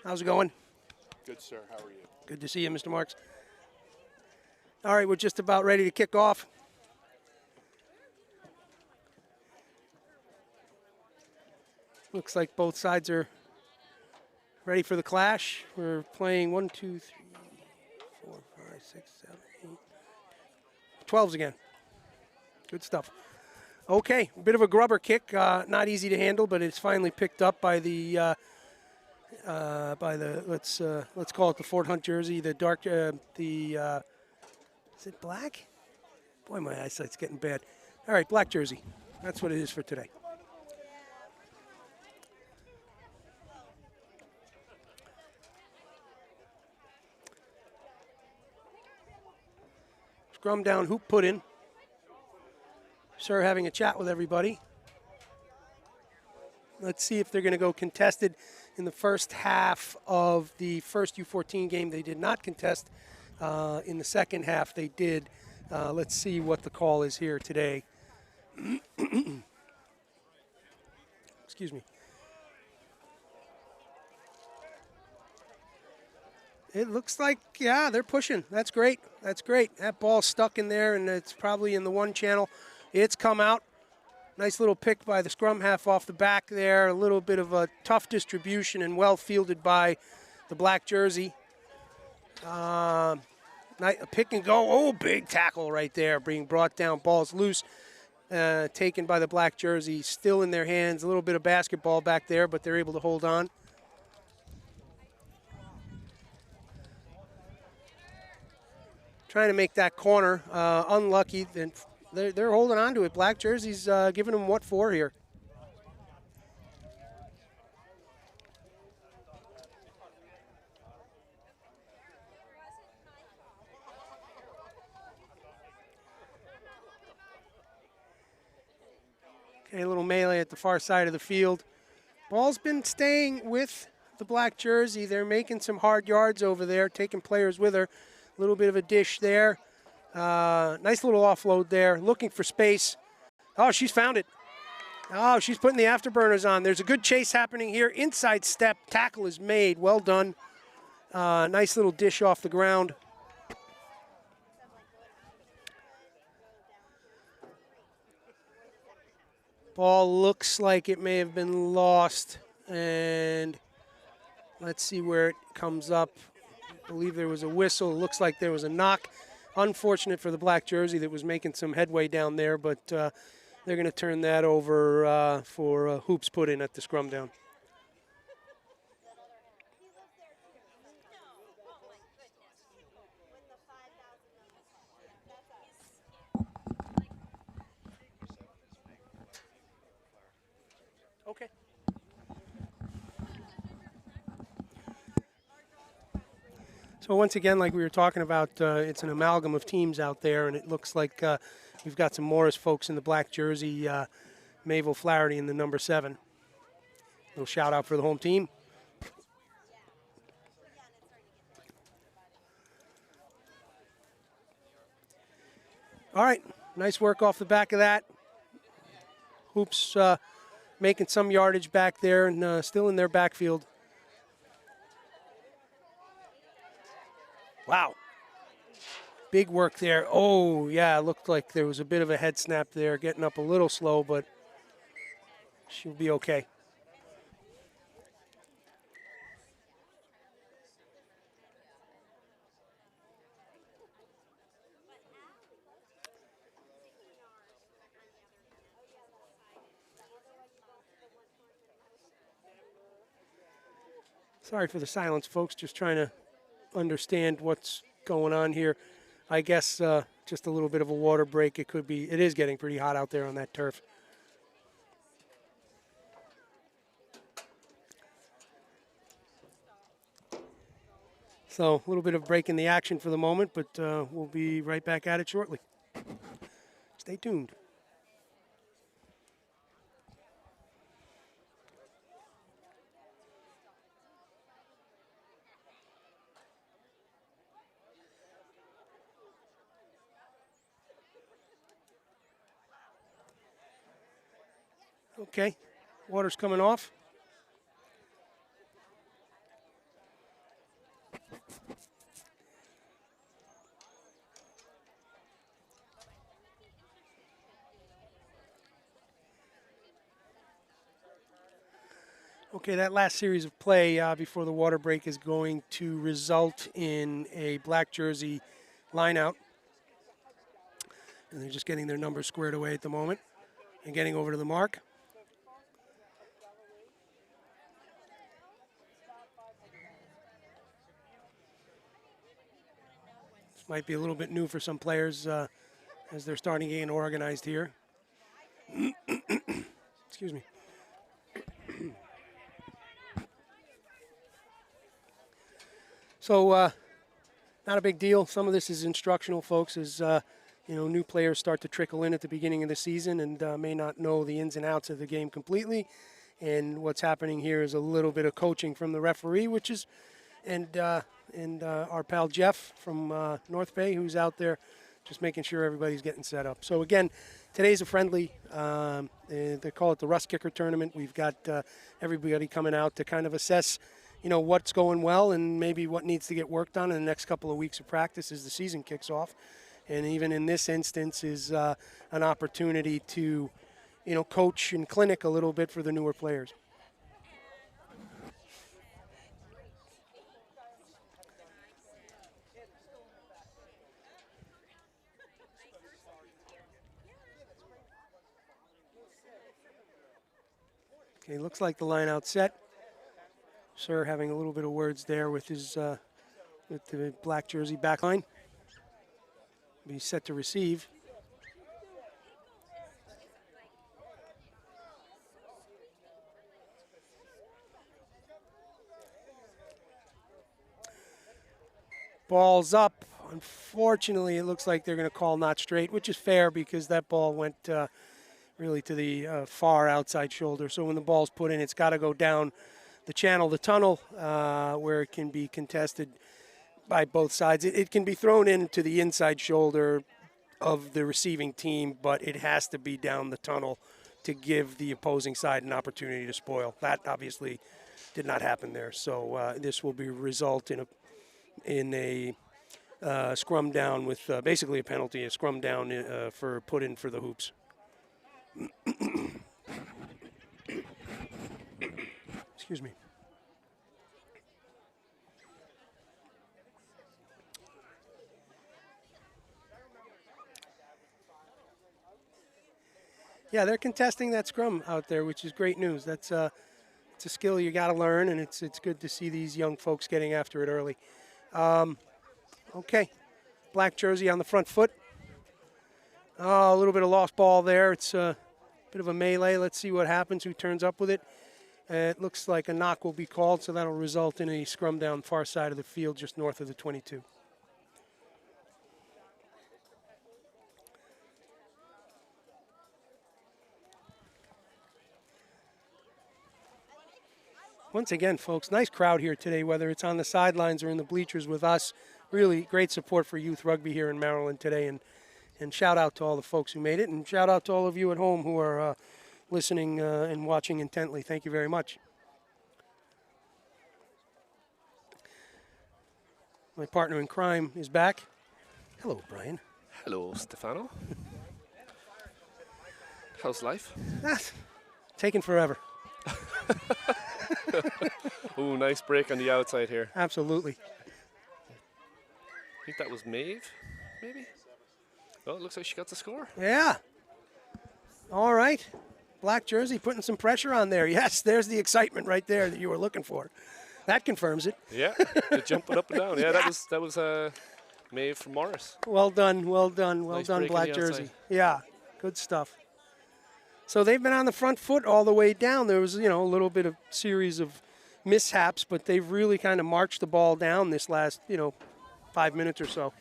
How's it going? Good, sir. How are you? Good to see you, Mr. Marks. All right, we're just about ready to kick off. Looks like both sides are ready for the clash. We're playing 1, 2, 3, 4, 5, 6, 7, 8. 12s again. Good stuff. Okay, a bit of a grubber kick. Not easy to handle, but it's finally picked up by the let's call it the Fort Hunt jersey. The dark is it black? Boy, my eyesight's getting bad. All right, black jersey. That's what it is for today. Scrum down, hoop put in. Sir having a chat with everybody. Let's see if they're going to go contested in the first half of the first U14 game. They did not contest. In the second half, they did. Let's see what the call is here today. Excuse me. It looks like, yeah, they're pushing. That's great. That's great. That ball's stuck in there, and it's probably in the one channel. It's come out. Nice little pick by the scrum half off the back there. A little bit of a tough distribution and well fielded by the black jersey. A pick and go. Oh, big tackle right there. Being brought down. Ball's loose. Taken by the black jersey. Still in their hands. A little bit of basketball back there, but they're able to hold on. Trying to make that corner. Unlucky. Then they're holding on to it. Black jersey's giving them what for here. Okay, a little melee at the far side of the field. Ball's been staying with the black jersey. They're making some hard yards over there, taking players with her. A little bit of a dish there. Nice little offload there, looking for space. Oh, she's found it. Oh, she's putting the afterburners on. There's a good chase happening here. Inside step, tackle is made. Well done. Nice little dish off the ground. Ball looks like it may have been lost. And let's see where it comes up. I believe there was a whistle. It looks like there was a knock. Unfortunate for the black jersey that was making some headway down there, but they're going to turn that over for hoops put in at the scrum down. Okay. So once again, like we were talking about, it's an amalgam of teams out there, and it looks like we've got some Morris folks in the black jersey, Mayville Flaherty in the number 7. Little shout out for the home team. All right, nice work off the back of that. Hoops making some yardage back there and still in their backfield. Wow. Big work there. Oh, yeah, it looked like there was a bit of a head snap there, getting up a little slow, but she'll be okay. Sorry for the silence, folks. Just trying to understand what's going on here. I guess just a little bit of a water break. It could be. It is getting pretty hot out there on that turf. So a little bit of break in the action for the moment, but we'll be right back at it shortly. Stay tuned. Okay, water's coming off. Okay, that last series of play before the water break is going to result in a black jersey line out. And they're just getting their numbers squared away at the moment and getting over to the mark. This might be a little bit new for some players as they're starting getting organized here. Excuse me. So, not a big deal. Some of this is instructional, folks, as new players start to trickle in at the beginning of the season and may not know the ins and outs of the game completely. And what's happening here is a little bit of coaching from the referee, which is, and our pal Jeff from North Bay, who's out there just making sure everybody's getting set up. So again, today's a friendly, they call it the Rust Kicker Tournament. We've got everybody coming out to kind of assess what's going well and maybe what needs to get worked on in the next couple of weeks of practice as the season kicks off. And even in this instance is an opportunity to, coach and clinic a little bit for the newer players. Okay, looks like the line out set. Sir having a little bit of words there with his with the black jersey back line. Be set to receive. Ball's up. Unfortunately, it looks like they're going to call not straight, which is fair because that ball went really to the far outside shoulder. So when the ball's put in, it's got to go down the channel, the tunnel, where it can be contested by both sides. It can be thrown into the inside shoulder of the receiving team, but it has to be down the tunnel to give the opposing side an opportunity to spoil. That obviously did not happen there. So this will be result in a scrum down with basically a penalty, a scrum down for put in for the hoops. Excuse me. Yeah, they're contesting that scrum out there, which is great news. That's it's a skill you got to learn, and it's good to see these young folks getting after it early. Okay, black jersey on the front foot. Oh, a little bit of lost ball there. It's a bit of a melee. Let's see what happens, who turns up with it. It looks like a knock will be called, so that'll result in a scrum down far side of the field just north of the 22. Once again, folks, nice crowd here today, whether it's on the sidelines or in the bleachers with us. Really great support for youth rugby here in Maryland today, and shout out to all the folks who made it, and shout out to all of you at home who are listening and watching intently. Thank you very much. My partner in crime is back. Hello, Brian. Hello, Stefano. How's life? Taking forever. Ooh, nice break on the outside here. Absolutely. I think that was Maeve, maybe? Oh, it looks like she got the score. Yeah. All right. Black jersey putting some pressure on there. Yes, there's the excitement right there that you were looking for. That confirms it. Yeah, the jumping up and down. Yeah, that was Maeve from Morris. Well done, well done, well Nice done, break on black the jersey. outside. Yeah, good stuff. So they've been on the front foot all the way down. There was, a little bit of series of mishaps, but they've really kind of marched the ball down this last, 5 minutes or so.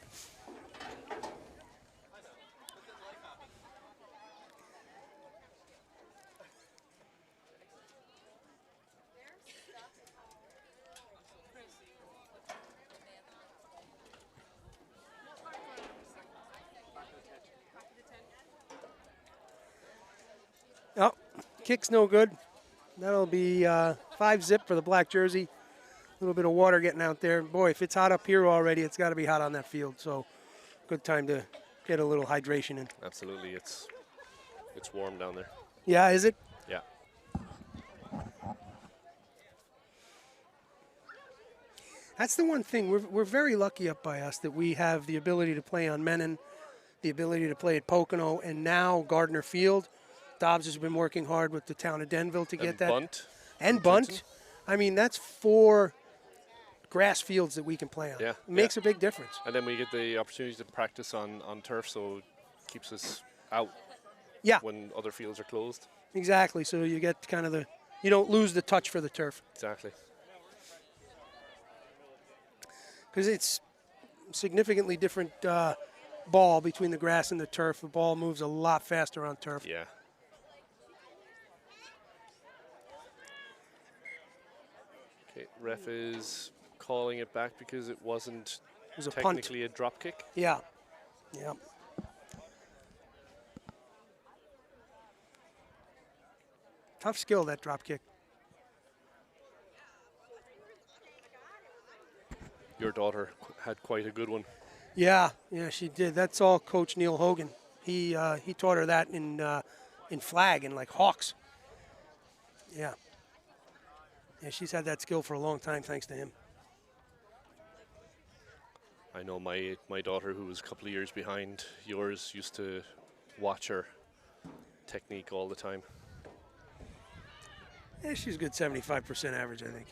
Oh, kick's no good. That'll be 5-zip for the black jersey. A little bit of water getting out there. Boy, if it's hot up here already, it's got to be hot on that field. So good time to get a little hydration in. Absolutely, it's warm down there. Yeah, is it? Yeah. That's the one thing. We're very lucky up by us that we have the ability to play on Menon, the ability to play at Pocono, and now Gardner Field. Dobbs has been working hard with the town of Denville to get that. Bunt. And bunt. I mean, that's 4 grass fields that we can play on. Yeah. It makes a big difference. And then we get the opportunity to practice on turf, so it keeps us out when other fields are closed. Exactly. So you get kind of you don't lose the touch for the turf. Exactly. Because it's significantly different ball between the grass and the turf. The ball moves a lot faster on turf. Yeah. Okay, ref is calling it back because it wasn't technically a drop kick. Yeah. Yeah. Tough skill, that drop kick. Your daughter had quite a good one. Yeah, she did. That's all Coach Neil Hogan. He taught her that in flag and like Hawks. Yeah. Yeah, she's had that skill for a long time, thanks to him. I know my daughter, who was a couple of years behind yours, used to watch her technique all the time. Yeah, she's a good 75% average, I think.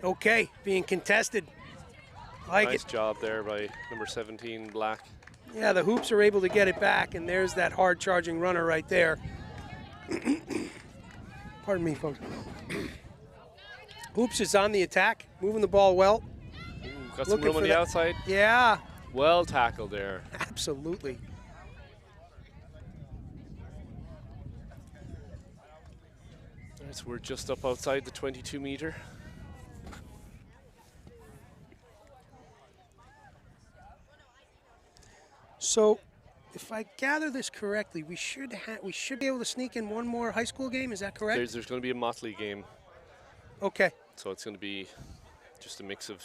Okay, being contested. Nice job there by number 17, Black. Yeah, the Hoops are able to get it back, and there's that hard-charging runner right there. Pardon me, folks. Hoops is on the attack, moving the ball well. Ooh, got some room on the outside. Yeah. Well tackled there. Absolutely. Right, so we're just up outside the 22-meter. So, if I gather this correctly, we should be able to sneak in one more high school game. Is that correct? There's going to be a Motley game. Okay. So it's going to be just a mix of.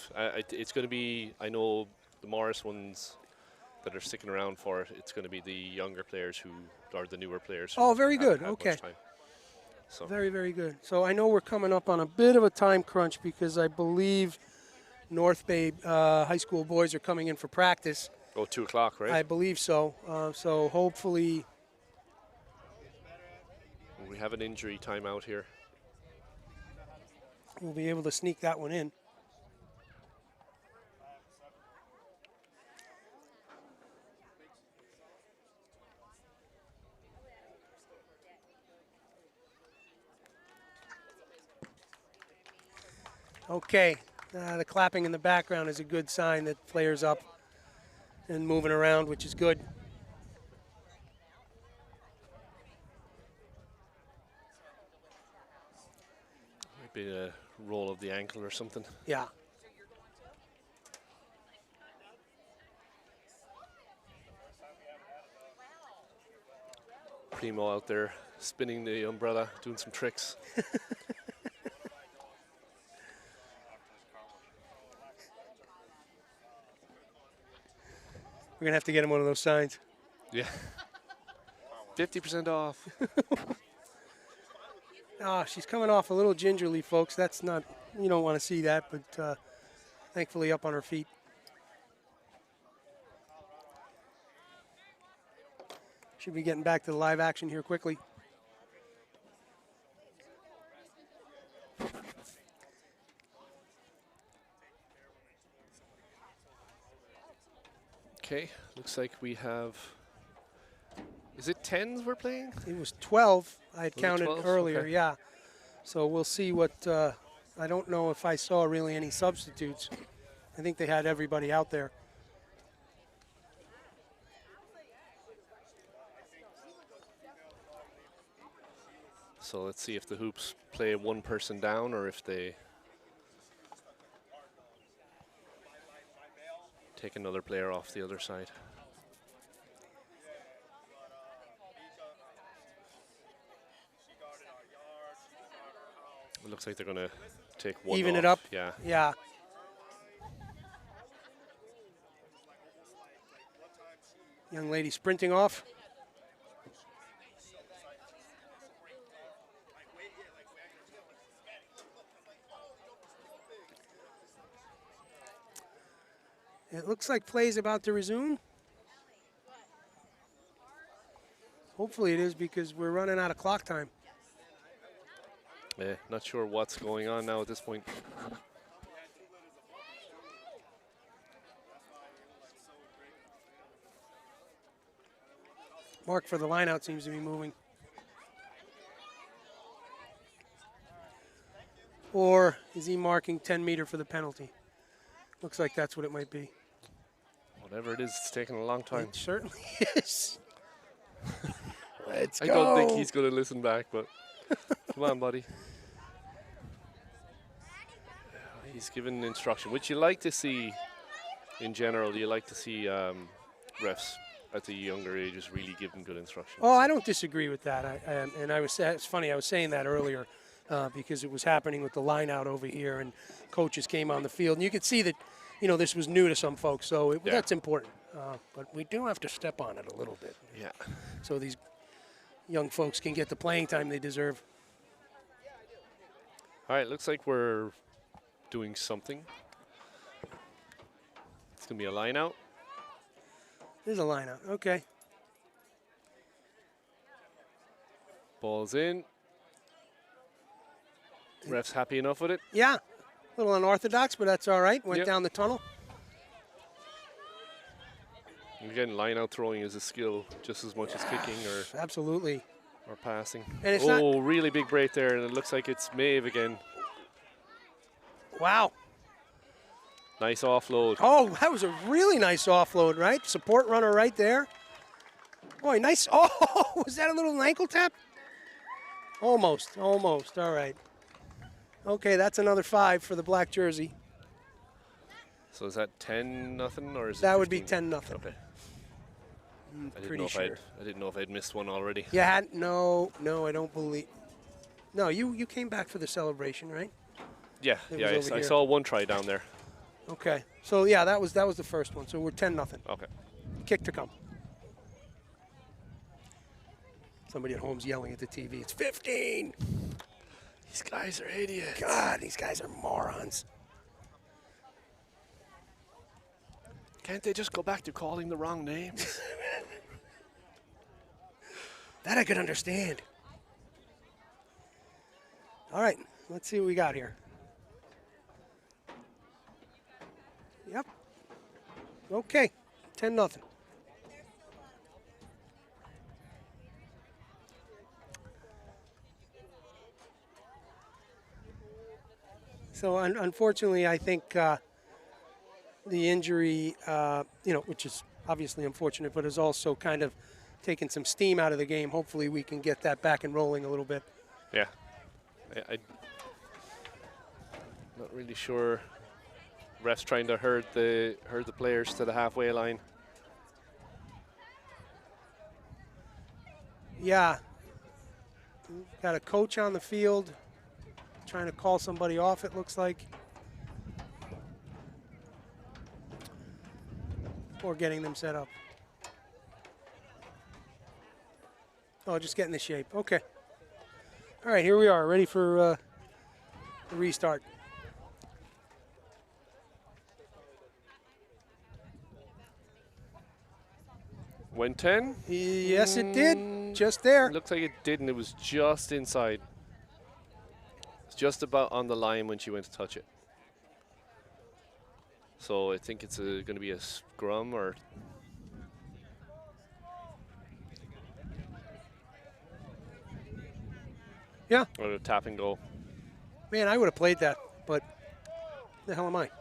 It's going to be. I know the Morris ones that are sticking around for it. It's going to be the younger players who are the newer players. Oh, very good. Okay. So very, very good. So I know we're coming up on a bit of a time crunch because I believe North Bay high school boys are coming in for practice. Oh, 2 o'clock, right? I believe so. So hopefully. We have an injury timeout here. We'll be able to sneak that one in. Okay, the clapping in the background is a good sign that players up and moving around, which is good. Might be a roll of the ankle or something. Yeah. Primo out there spinning the umbrella, doing some tricks. We're going to have to get him one of those signs. Yeah. 50% off. Oh, she's coming off a little gingerly, folks. That's not, you don't want to see that, but thankfully up on her feet. Should be getting back to the live action here quickly. Okay, looks like we have Is it 10s we're playing? It was 12. I had Was it counted 12? earlier, Okay. yeah. So we'll see what, I don't know if I saw really any substitutes. I think they had everybody out there. So let's see if the Hoops play one person down or if they take another player off the other side. It looks like they're going to take one Even off. it up? Yeah. Yeah. Young lady sprinting off. It looks like play's about to resume. Hopefully it is because we're running out of clock time. Not sure what's going on now at this point. Mark for the lineout seems to be moving. Or is he marking 10 meter for the penalty? Looks like that's what it might be. Whatever it is, it's taking a long time. It certainly is. Let's I go. don't think he's going to listen back, but come on, buddy. He's given instruction, which you like to see in general. You like to see refs at the younger ages really give them good instruction. Oh, I don't disagree with that. It's funny, I was saying that earlier because it was happening with the line out over here and coaches came on the field. And you could see that, this was new to some folks, so that's important. But we do have to step on it a little bit. Yeah. So these young folks can get the playing time they deserve. All right, looks like we're doing something. It's going to be a line out. There's a line out. Okay. Ball's in. Ref's happy enough with it. Yeah. A little unorthodox, but that's all right. Went Yep. down the tunnel. And again, line out throwing is a skill just as much as kicking Absolutely. or passing. And it's really big break there, and it looks like it's Maeve again. Wow. Nice offload. Oh, that was a really nice offload, right? Support runner right there. Boy, nice. Oh, was that a little ankle tap? Almost. All right. Okay, that's another 5 for the black jersey. So is that 10-0 or is it That would be 15? 10-0. Okay. Pretty sure. I didn't know if I'd missed one already. You had no, I don't believe. No, you came back for the celebration, right? Yeah, It yeah. was over I here. saw one try down there. Okay. So yeah, that was the first one. So we're 10-0. Okay. Kick to come. Somebody at home's yelling at the TV. It's 15. These guys are idiots. God, these guys are morons. Can't they just go back to calling the wrong names? That I could understand. All right, let's see what we got here. Yep. Okay, 10-0. So unfortunately, I think the injury, which is obviously unfortunate, but is also kind of taken some steam out of the game. Hopefully we can get that back and rolling a little bit. Yeah. I'm not really sure. Refs trying to herd the players to the halfway line. Yeah. Got a coach on the field trying to call somebody off, it looks like. Or getting them set up. Oh, just getting the shape. Okay. All right, here we are, ready for the restart. Went 10. Yes, it did. Just there. Looks like it didn't. It was just inside. It's just about on the line when she went to touch it. So I think it's going to be a scrum or... Yeah. Or a tap and go. Man, I would have played that, but the hell am I?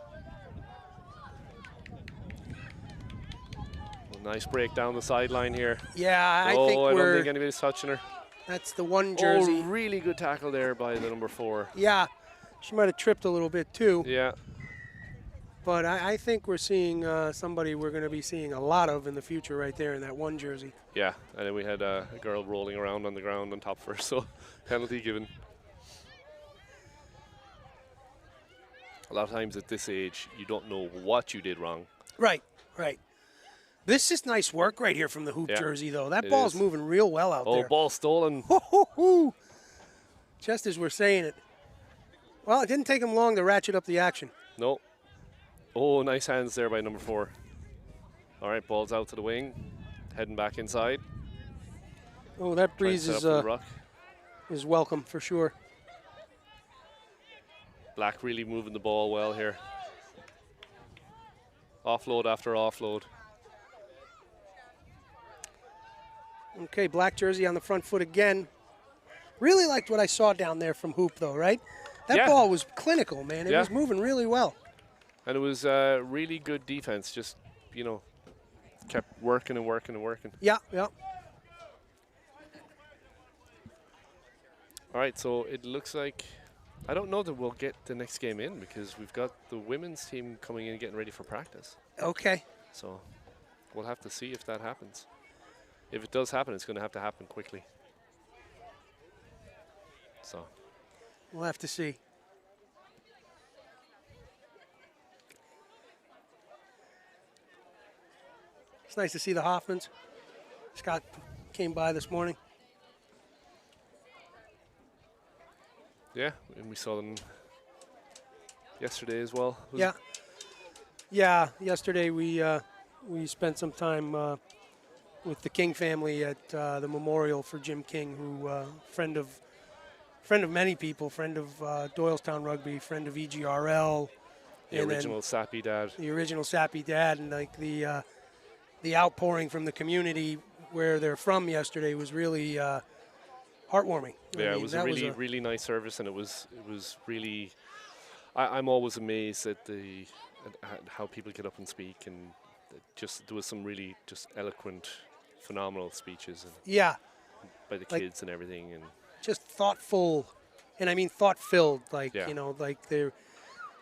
A nice break down the sideline here. Yeah, I oh, think I we're. don't think anybody's touching her. That's the one jersey. Oh, really good tackle there by the number 4. Yeah, she might have tripped a little bit too. Yeah. But I think we're seeing somebody we're going to be seeing a lot of in the future right there in that one jersey. Yeah, and then we had a girl rolling around on the ground on top of her, so penalty given. A lot of times at this age, you don't know what you did wrong. Right, right. This is nice work right here from the hoop Yeah, jersey, though. That it ball's is. moving real well out there. Oh, ball stolen. Hoo-hoo-hoo. Just as we're saying it. Well, it didn't take him long to ratchet up the action. No. Oh, nice hands there by number 4. All right, ball's out to the wing, heading back inside. Oh, that Trying to breeze set is up for the ruck. is welcome for sure. Black really moving the ball well here. Offload after offload. Okay, black jersey on the front foot again. Really liked what I saw down there from hoop, though, right? That Yeah. ball was clinical, man. It Yeah. was moving really well. And it was really good defense, just, kept working and working and working. Yeah, yeah. All right, so it looks like, I don't know that we'll get the next game in because we've got the women's team coming in getting ready for practice. Okay. So we'll have to see if that happens. If it does happen, it's going to have to happen quickly. So We'll have to see. It's nice to see the Hoffmans. Scott came by this morning. yeah, and we saw them yesterday as well. Yeah. Yeah, yesterday we spent some time with the King family at the memorial for Jim King, who friend of many people, friend of Doylestown Rugby, friend of EGRL. The and then original Sappy dad. The original Sappy dad, and like the outpouring from the community where they're from yesterday was really heartwarming. Yeah, it was a really nice service, and it was really. I'm always amazed at how people get up and speak, and there was some really just eloquent, phenomenal speeches yeah, by the Like- kids and everything, and just thoughtful, and I mean thought-filled. Like Yeah. like they're,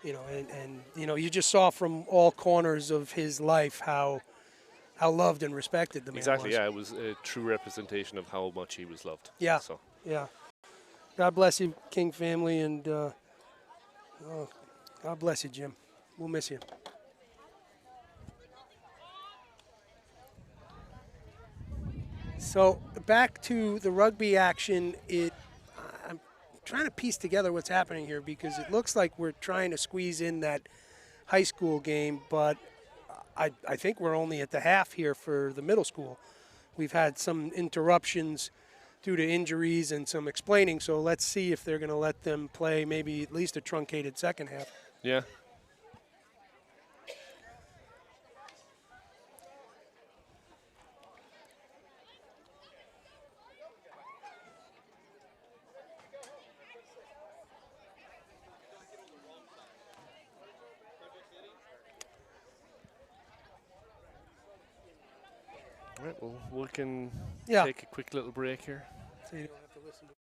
and you just saw from all corners of his life how loved and respected the man exactly, was. yeah, it was a true representation of how much he was loved. Yeah. So Yeah. God bless you, King family, and God bless you, Jim. We'll miss you. So back to the rugby action. I'm trying to piece together what's happening here because it looks like we're trying to squeeze in that high school game, but I think we're only at the half here for the middle school. We've had some interruptions due to injuries and some explaining, so let's see if they're going to let them play maybe at least a truncated second half. yeah. All right, well, we can Yeah. take a quick little break here. So you don't have to listen to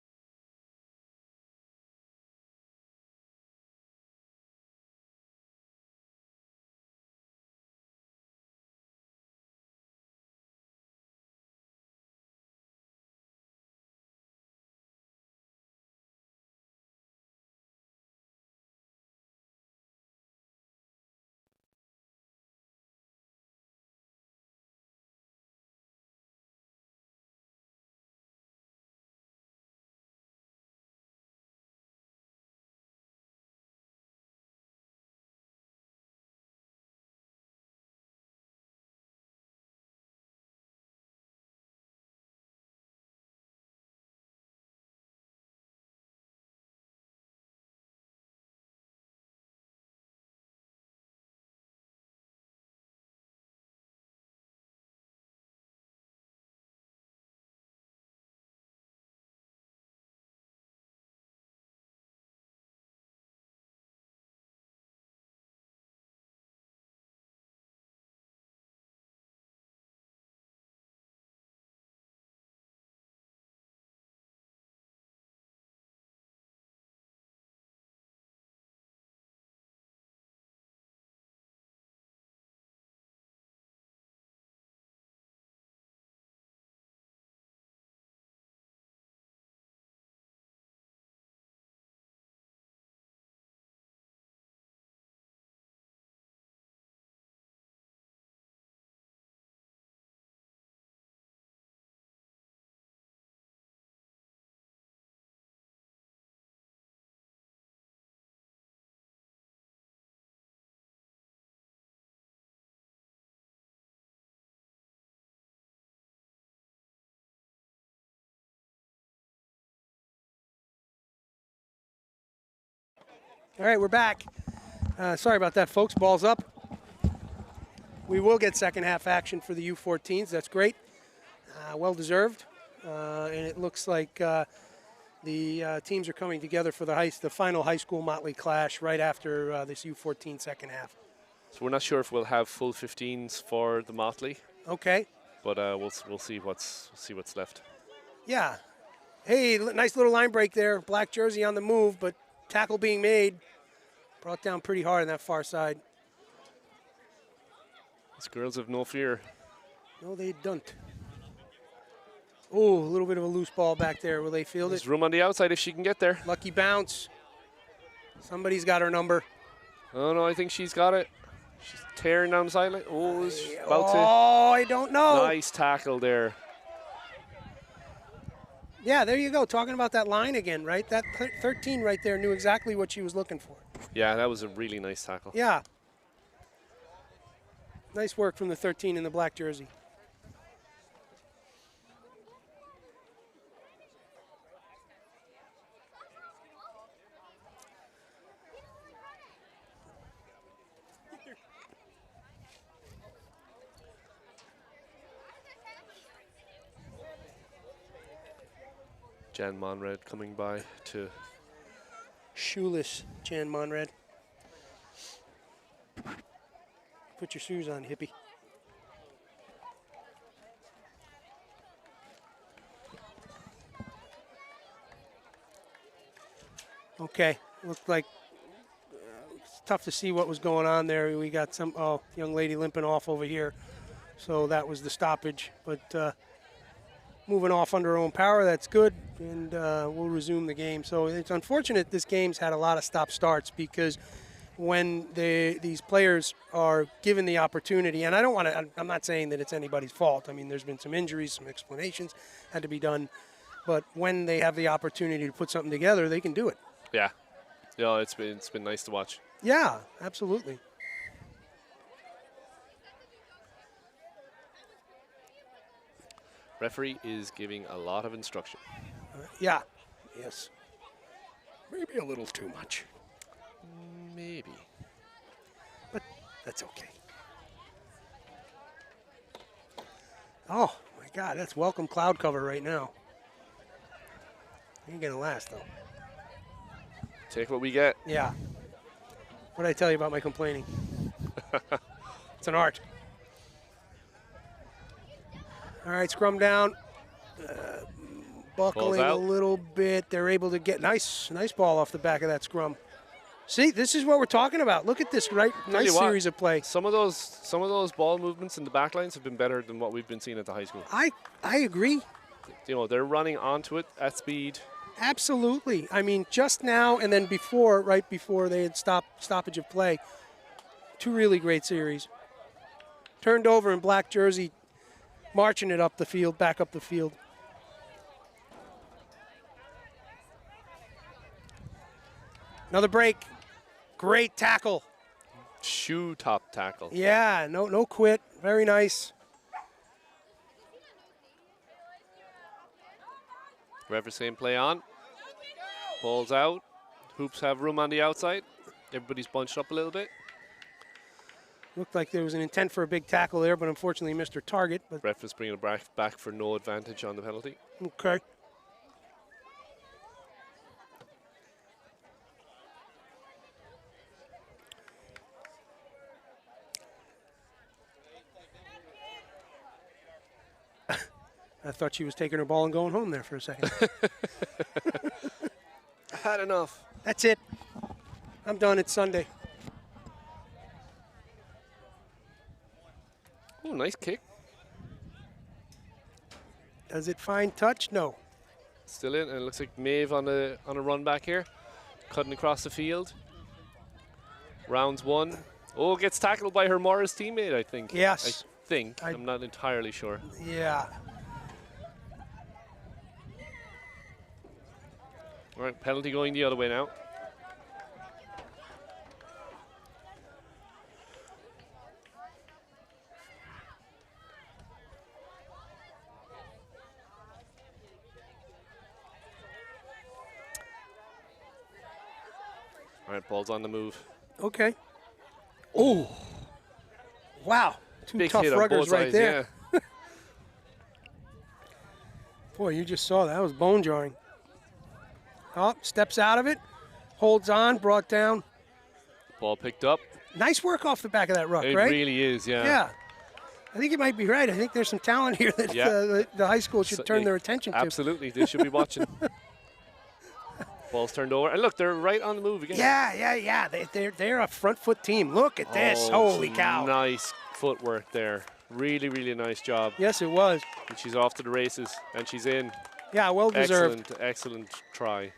All right, we're back. Sorry about that, folks. Ball's up. We will get second half action for the U14s. That's great. Well deserved. And it looks like the teams are coming together for the final high school Motley clash right after this U14 second half. So we're not sure if we'll have full 15s for the Motley, Okay. but we'll see what's left. Yeah. Hey, nice little line break there. Black jersey on the move, but tackle being made. Brought down pretty hard on that far side. These girls have no fear. No, they don't. Oh, a little bit of a loose ball back there. Will they field There's it? room on the outside if she can get there. Lucky bounce. Somebody's got her number. Oh, no, I think she's got it. She's tearing down the sideline. Oh, is about to. Oh, I don't know. Nice tackle there. Yeah, there you go. Talking about that line again, right? That 13 right there knew exactly what she was looking for. Yeah, that was a really nice tackle. Yeah. Nice work from the 13 in the black jersey. Jan Monred coming by to. Shoeless Jan Monred. Put your shoes on, hippie. Okay, looked like it's tough to see what was going on there. We got some young lady limping off over here, so that was the stoppage. But moving off under her own power, that's good, and we'll resume the game. So it's unfortunate this game's had a lot of stop-starts because when these players are given the opportunity, and I'm not saying that it's anybody's fault. I mean, there's been some injuries, some explanations had to be done, but when they have the opportunity to put something together, they can do it. Yeah. Yeah, it's been nice to watch. Yeah, absolutely. Referee is giving a lot of instruction. Yeah, yes. Maybe a little too much, Maybe. but that's okay. Oh, my God, that's welcome cloud cover right now. Ain't gonna last, though. Take what we get. Yeah. What did I tell you about my complaining? It's an art. All right, scrum down. Buckling a little bit. They're able to get nice ball off the back of that scrum. See, this is what we're talking about. Look at this, right? Nice series of play. Some of those ball movements in the back lines have been better than what we've been seeing at the high school. I agree. You know, they're running onto it at speed. Absolutely. I mean, just now and then before, right before they had stoppage of play, two really great series. Turned over in black jersey, marching it up the field, back up the field. Another break. Great tackle. Shoe top tackle. Yeah, no quit. Very nice. Referee saying play on. Ball's out. Hoops have room on the outside. Everybody's bunched up a little bit. Looked like there was an intent for a big tackle there, but unfortunately missed her target. But Ref is bringing it back for no advantage on the penalty. okay. I thought she was taking her ball and going home there for a second. I had enough. That's it. I'm done. It's Sunday. Oh, nice kick. Does it find touch? No. Still in, and it looks like Maeve on a run back here. Cutting across the field. Rounds one. Oh, gets tackled by her Morris teammate, I think. Yes. I'm not entirely sure. Yeah. All right, penalty going the other way now. All right, ball's on the move. Okay. Oh. Wow. Two Big tough hit on ruggers both right sides, there. yeah. Boy, you just saw that. That was bone jarring. Oh, steps out of it. Holds on, brought down. Ball picked up. Nice work off the back of that ruck, It right? really is, yeah. Yeah. I think you might be right. I think there's some talent here that Yeah. the high school should turn their attention to. Absolutely, they should be watching. Ball's turned over. And look, they're right on the move again. Yeah. They're a front foot team. Look at this. Holy cow. Nice footwork there. Really, really nice job. Yes, it was. And she's off to the races, and she's in. Yeah, well deserved. Excellent try.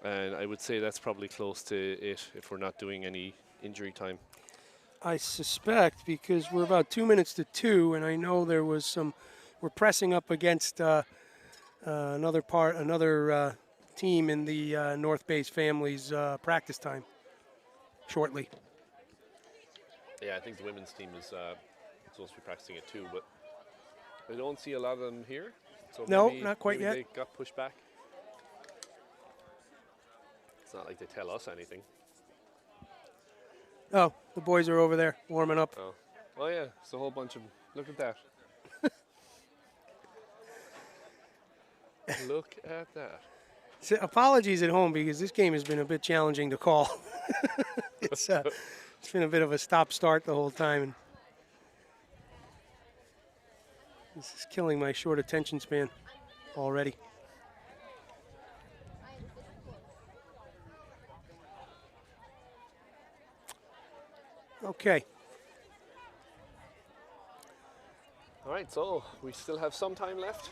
And I would say that's probably close to it if we're not doing any injury time. I suspect because we're about 2 minutes to 2, and I know there was some. We're pressing up against another team in the North Base family's practice time shortly. Yeah, I think the women's team is supposed to be practicing it too, but I don't see a lot of them here. So No, maybe, not quite maybe yet. They got pushed back. It's not like they tell us anything. Oh, the boys are over there warming up. Oh yeah, it's a whole bunch of them. Look at that. Look at that. So apologies at home because this game has been a bit challenging to call. It's been a bit of a stop-start the whole time. And this is killing my short attention span already. Okay. All right, so we still have some time left.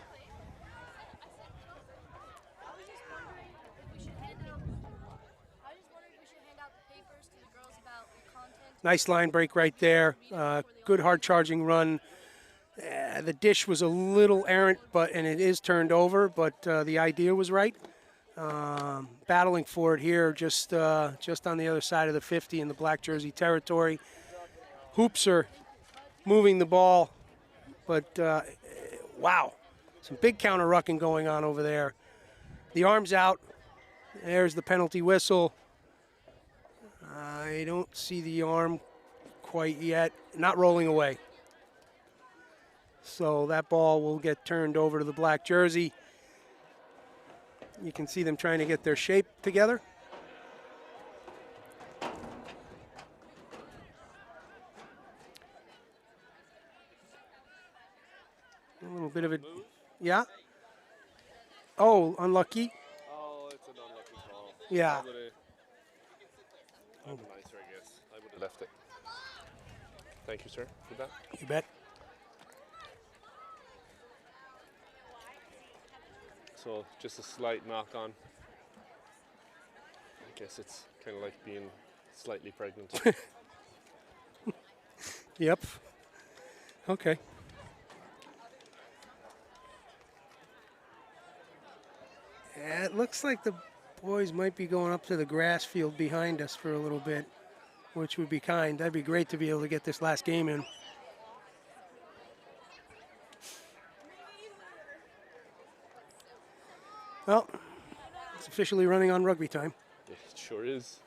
I was just wondering if we should hand out the papers to the girls about the content. Nice line break right there. Good hard charging run. The dish was a little errant, and it is turned over, but the idea was right. Battling for it here, just on the other side of the 50 in the black jersey territory. Hoops are moving the ball, but wow, some big counter rucking going on over there. The arm's out. There's the penalty whistle. I don't see the arm quite yet. Not rolling away. So that ball will get turned over to the black jersey. You can see them trying to get their shape together. A little bit of it. Yeah. Oh, unlucky. Oh, it's an unlucky call. Yeah. I'm nicer, I guess. I would have left it. Thank you, sir, for that. You bet. So just a slight knock on. I guess it's kind of like being slightly pregnant. Yep. Okay. Yeah, it looks like the boys might be going up to the grass field behind us for a little bit, which would be kind. That'd be great to be able to get this last game in. Well, it's officially running on rugby time. It sure is.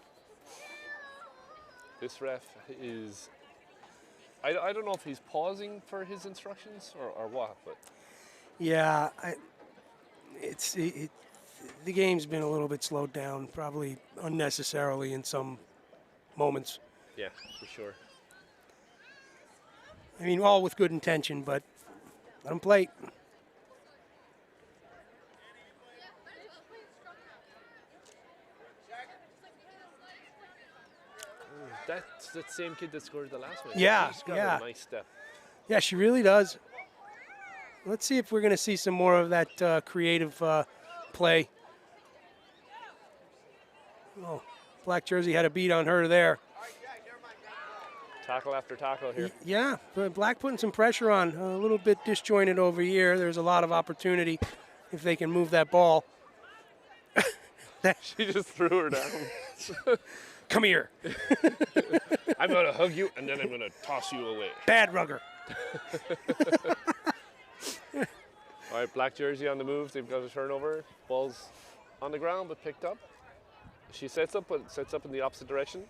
This ref is... I don't know if he's pausing for his instructions or what, but... Yeah, the game's been a little bit slowed down, probably unnecessarily in some moments. Yeah, for sure. I mean, all with good intention, but let them play. That's that same kid that scored the last one. Yeah, She's got yeah. a nice step. Yeah, she really does. Let's see if we're going to see some more of that creative play. Oh, black jersey had a beat on her there. Tackle after tackle here. Yeah, but black putting some pressure on. A little bit disjointed over here. There's a lot of opportunity if they can move that ball. She just threw her down. Come here. I'm going to hug you, and then I'm going to toss you away. Bad rugger. All right, black jersey on the move. They've got a turnover. Ball's on the ground, but picked up. She sets up in the opposite direction.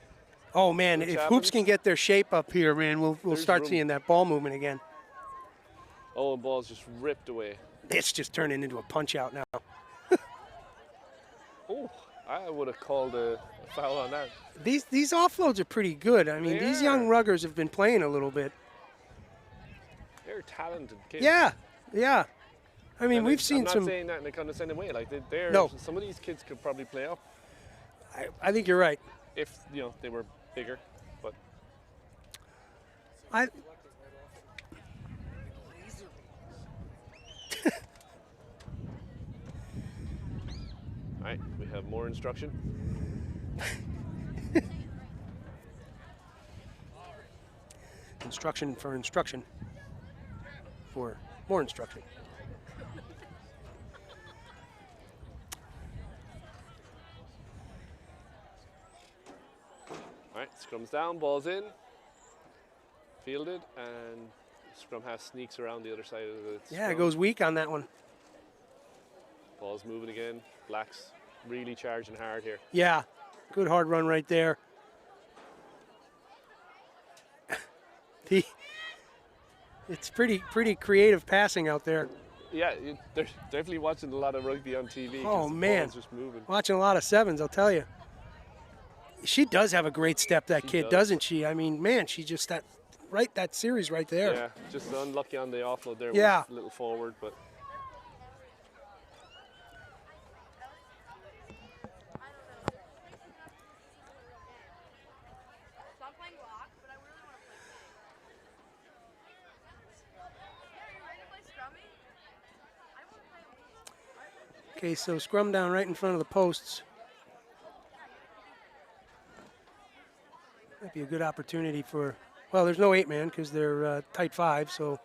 Oh man, Which if happens. hoops can get their shape up here, man, we'll There's start room. seeing that ball movement again. Oh, and ball's just ripped away. It's just turning into a punch out now. Oh, I would have called a foul on that. These offloads are pretty good. I mean, They these are. young ruggers have been playing a little bit. They're talented kids. Yeah, yeah. I mean, And we've seen I'm not some. saying that in a condescending way. Like they're No. some of these kids could probably play up I think you're right. if they were bigger. But I. all right, we have more instruction. Instruction for instruction. For more instruction. All right, scrum's down, ball's in, fielded, and scrum half sneaks around the other side of the Yeah, it scrum. goes weak on that one. Ball's moving again. Blacks really charging hard here. Yeah, good hard run right there. It's pretty creative passing out there. Yeah, they're definitely watching a lot of rugby on TV. 'cause Oh, the man. ball's just moving. Watching a lot of sevens, I'll tell you. She does have a great step, that She kid, does. doesn't she? I mean, man, she just that series right there. Yeah, just unlucky on the offload there. Yeah. Was a little forward, but Stop playing block, but I really want to play. Yeah, are you ready to play scrummy? I want to play elite. Okay, so scrum down right in front of the posts. Might be a good opportunity for, well, there's no 8-man because they're tight 5, so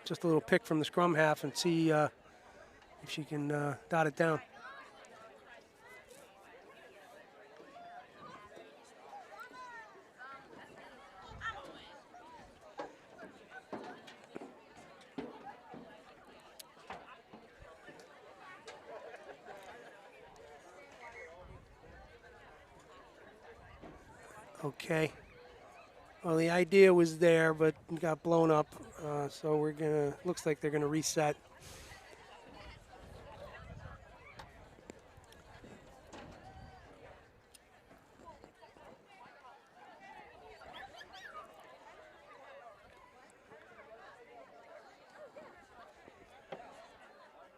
just a little pick from the scrum half and see if she can dot it down. Okay. Well, the idea was there, but got blown up. So we're gonna. Looks like they're gonna reset.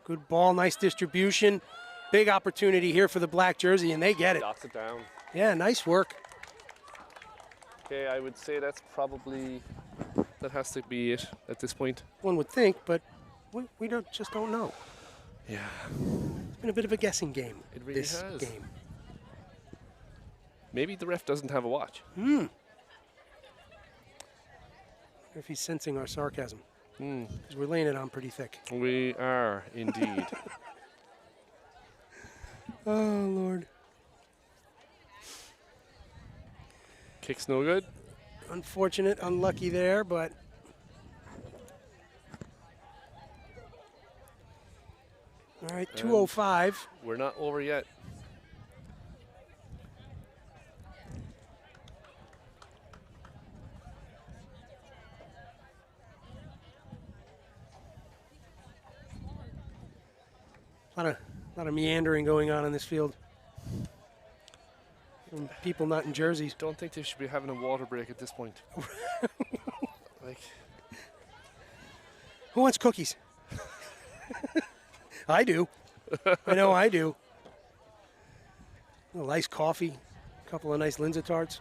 Good ball, nice distribution. Big opportunity here for the black jersey, and they get it. dots it down. Yeah, nice work. Okay, I would say that has to be it at this point. One would think, but we just don't know. Yeah. It's been a bit of a guessing game. It really this has. game. Maybe the ref doesn't have a watch. If he's sensing our sarcasm, Hmm. because we're laying it on pretty thick. We are indeed. Oh Lord. Kick's no good. Unfortunate, unlucky there, but all right, 2:05. We're not over yet. A lot of meandering going on in this field. From people not in jerseys. Don't think they should be having a water break at this point. Like, Who wants cookies? I do. I know I do. A nice coffee, a couple of nice Lindsay tarts.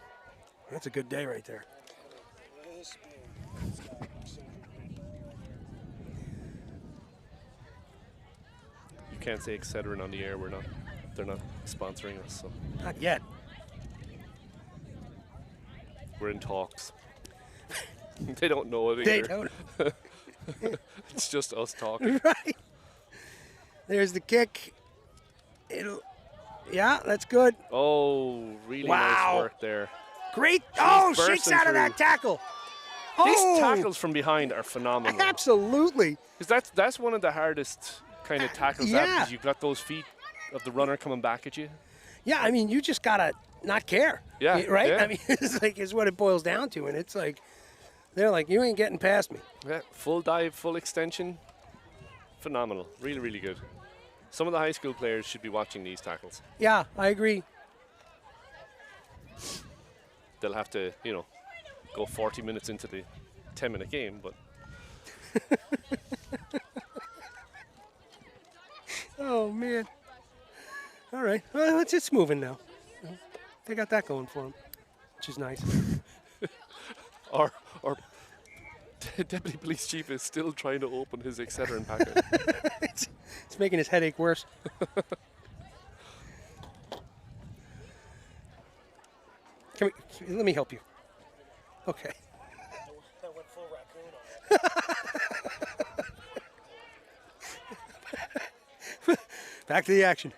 That's a good day right there. you can't say Excedrin on the air. They're not sponsoring us, so Not yet. we're in talks. They don't know it They either. don't. It's just us talking. Right. There's the kick. Yeah, that's good. Oh, really Wow. nice work there. Great. Oh, bursting shakes out of that through. tackle. These Oh, tackles from behind are phenomenal. absolutely. Because that's one of the hardest kind of tackles Yeah. because you've got those feet of the runner coming back at you. Yeah, I mean, you just gotta not care. Yeah, Right? yeah. I mean, it's what it boils down to, and it's like they're like, you ain't getting past me. Yeah, full dive, full extension. Phenomenal. Really, really good. Some of the high school players should be watching these tackles. Yeah, I agree. They'll have to, go 40 minutes into the 10-minute game, but Oh man. All right, well, it's moving now. They got that going for them, which is nice. our deputy police chief is still trying to open his Excedrin packet. it's making his headache worse. Let me help you. Okay. That went full raccoon on. Back to the action.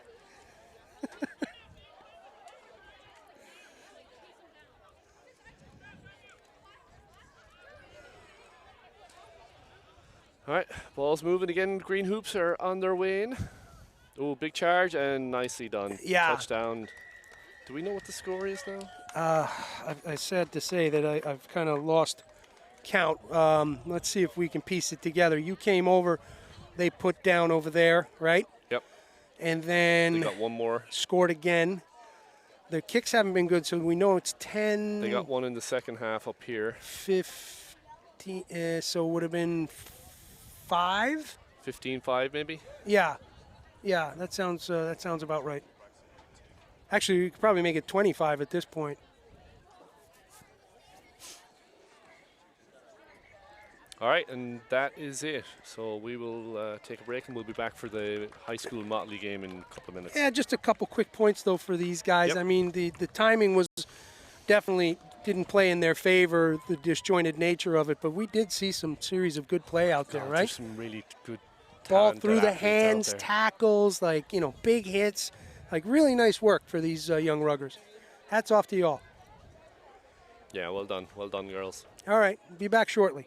All right, ball's moving again. Green hoops are on their way in. Oh, big charge and nicely done. Yeah. Touchdown. Do we know what the score is now? I sad to say that I've kind of lost count. Let's see if we can piece it together. You came over, they put down over there, right? Yep. And They then got one more. scored again. The kicks haven't been good, so we know it's 10. They got one in the second half up here. 15. So it would have been 5. 15-5 maybe. Yeah, that sounds about right. Actually, you could probably make it 25 at this point. All right, and that is it. So we will take a break and we'll be back for the high school Motley game in a couple of minutes. Yeah, just a couple quick points though for these guys. Yep. I mean, the timing was definitely didn't play in their favor, the disjointed nature of it, but we did see some series of good play out there, God, right? There's some really good Ball talented through the athletes out hands, there. tackles, big hits, really nice work for these young ruggers. Hats off to y'all. Yeah, well done, girls. All right, be back shortly.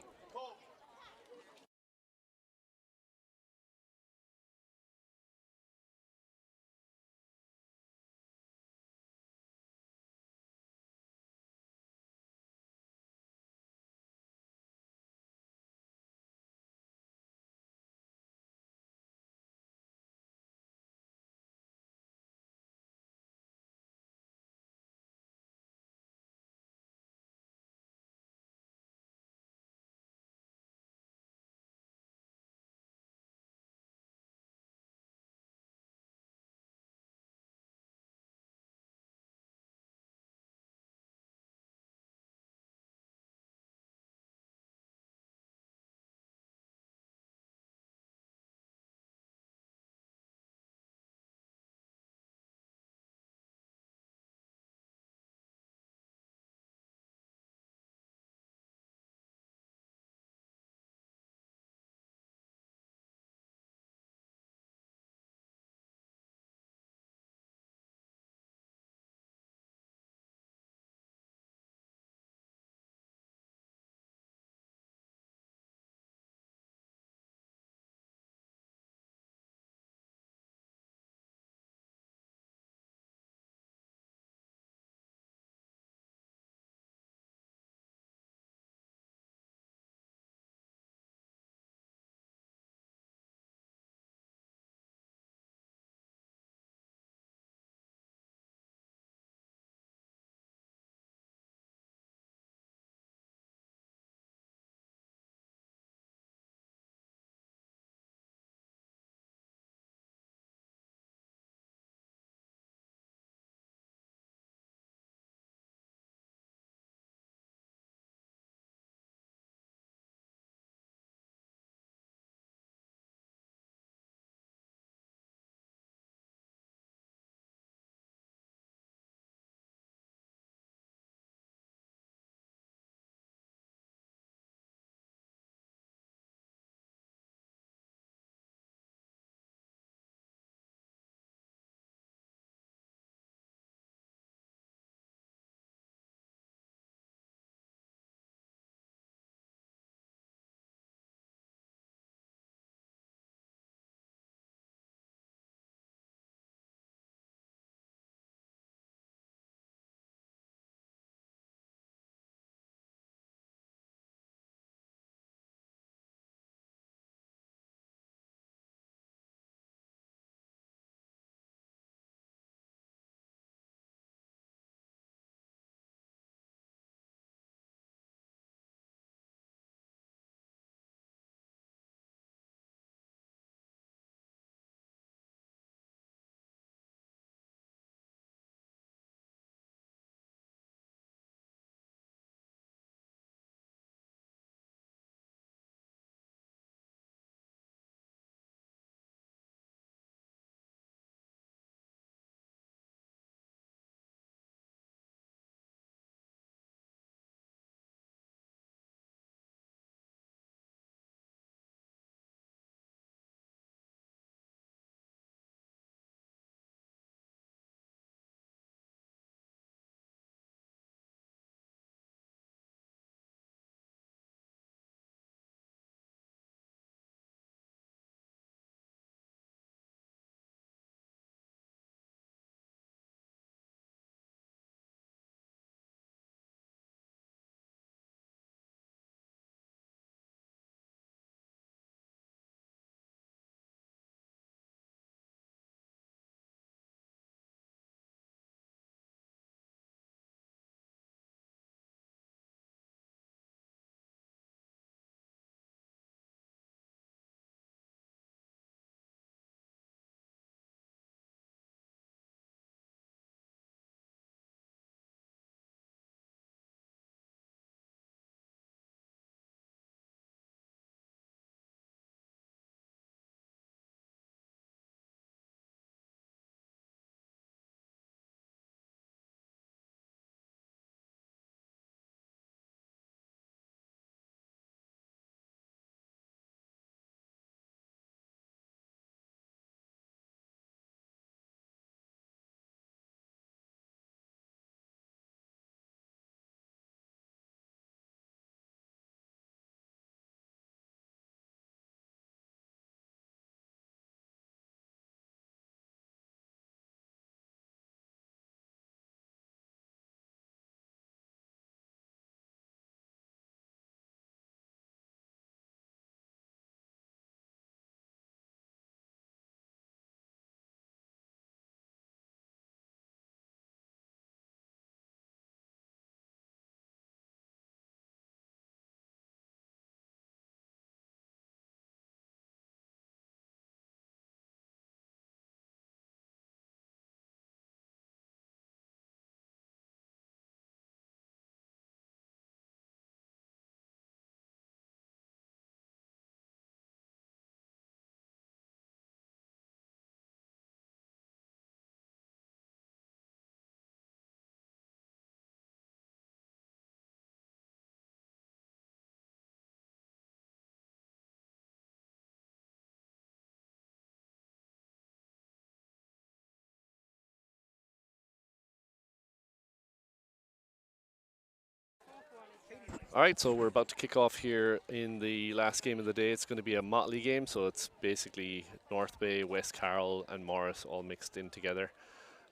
All right, so we're about to kick off here in the last game of the day. It's going to be a Motley game, so it's basically North Bay, West Carroll, and Morris all mixed in together.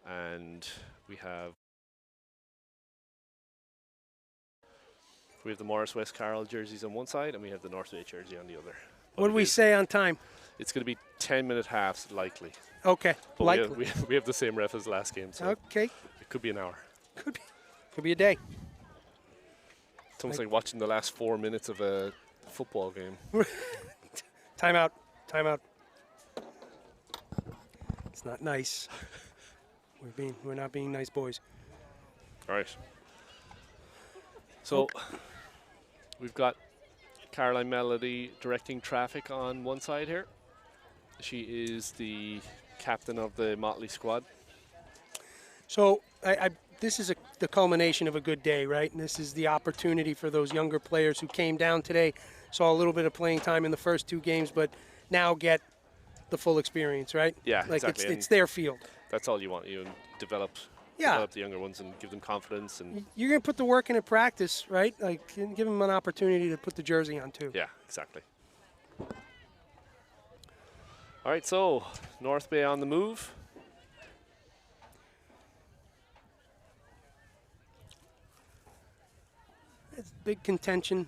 And we have the Morris West Carroll jerseys on one side, and we have the North Bay jersey on the other. What do we say on time? It's going to be 10-minute halves, likely. Okay, But likely. we have the same ref as last game, so Okay, it could be an hour. could be a day. It's almost like watching the last 4 minutes of a football game. Timeout. It's not nice. We're not being nice boys. All right. So we've got Caroline Melody directing traffic on one side here. She is the captain of the Motley squad. So this is the culmination of a good day, right? And this is the opportunity for those younger players who came down today, saw a little bit of playing time in the first 2 games, but now get the full experience, right? Yeah, like exactly. It's their field. That's all you want. You develop the younger ones and give them confidence. And You're going to put the work in at practice, right? Like, give them an opportunity to put the jersey on, too. yeah, exactly. All right, so North Bay on the move. It's big contention,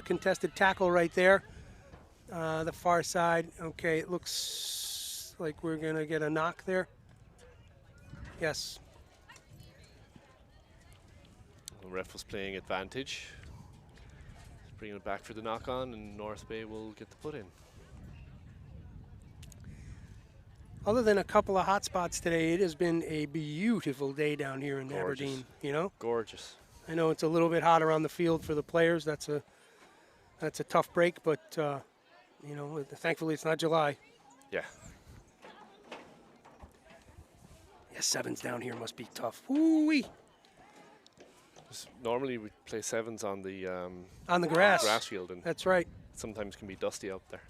contested tackle right there. The far side. Okay, it looks like we're going to get a knock there. Yes. The ref was playing advantage. He's bringing it back for the knock on, and North Bay will get the put in. Other than a couple of hot spots today, it has been a beautiful day down here in Gorgeous. Aberdeen, you know? Gorgeous. I know it's a little bit hotter on the field for the players. That's a tough break, but you know, thankfully it's not July. Yeah. Yeah, 7s down here must be tough. Woo-wee. Normally we play 7s on the On the grass. grass field, and That's right. sometimes can be dusty out there.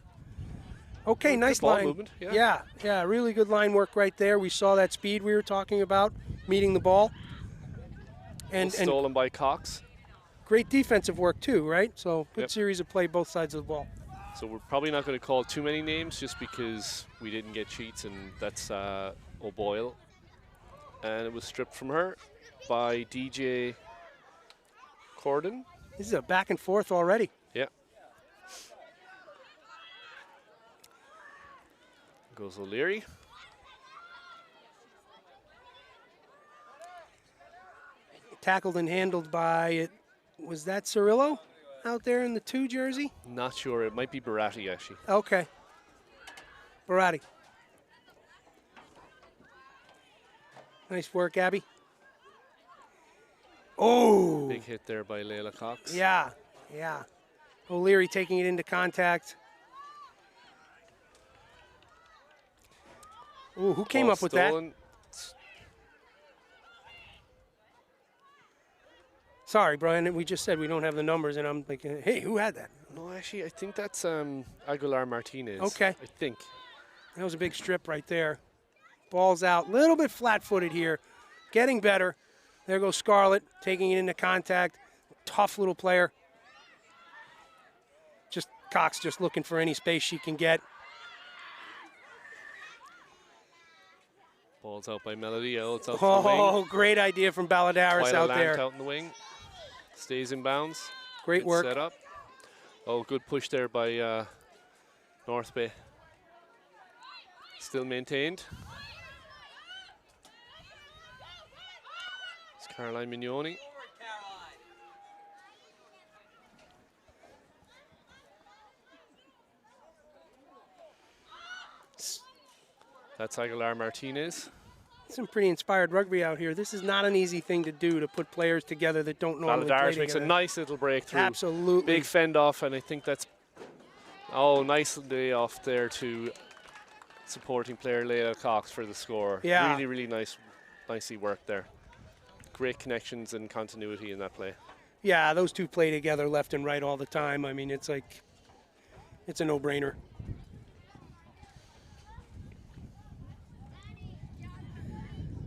Okay, Good nice ball line. movement, yeah. Yeah, really good line work right there. We saw that speed we were talking about, meeting the ball. And Stolen by Cox. great defensive work too, right? So good Yep. series of play both sides of the ball. So we're probably not going to call too many names just because we didn't get cheats, and that's O'Boyle. And it was stripped from her by DJ Corden. This is a back and forth already. Yeah. Goes O'Leary. Tackled and handled by it. Was that Cirillo out there in the 2 jersey? Not sure. It might be Baratti, actually. Okay. Baratti. Nice work, Abby. Oh! Big hit there by Layla Cox. Yeah. O'Leary taking it into contact. Ooh, who came Ball up with that? stolen. Sorry, Brian, we just said we don't have the numbers, and I'm thinking, hey, who had that? No, actually, I think that's Aguilar Martinez. Okay. I think. That was a big strip right there. Ball's out, little bit flat-footed here. Getting better. There goes Scarlett, taking it into contact. Tough little player. Just Cox just looking for any space she can get. Ball's out by Melody. Oh, it's out to the wing. Oh, great idea from Balladaris Twyla out Lant there. out in the wing. Stays in bounds. Great Good work. Set up. Oh, good push there by North Bay. Still maintained. It's Caroline Mignoni. That's Aguilar Martinez. Some pretty inspired rugby out here. This is not an easy thing to do, to put players together that don't normally play Valadares makes a together. nice little breakthrough. Absolutely. Big fend off, and I think that's nice day off there to supporting player Layla Cox for the score. Yeah. Really, really nicely worked there. Great connections and continuity in that play. Yeah, those two play together left and right all the time. I mean, it's like, it's a no-brainer.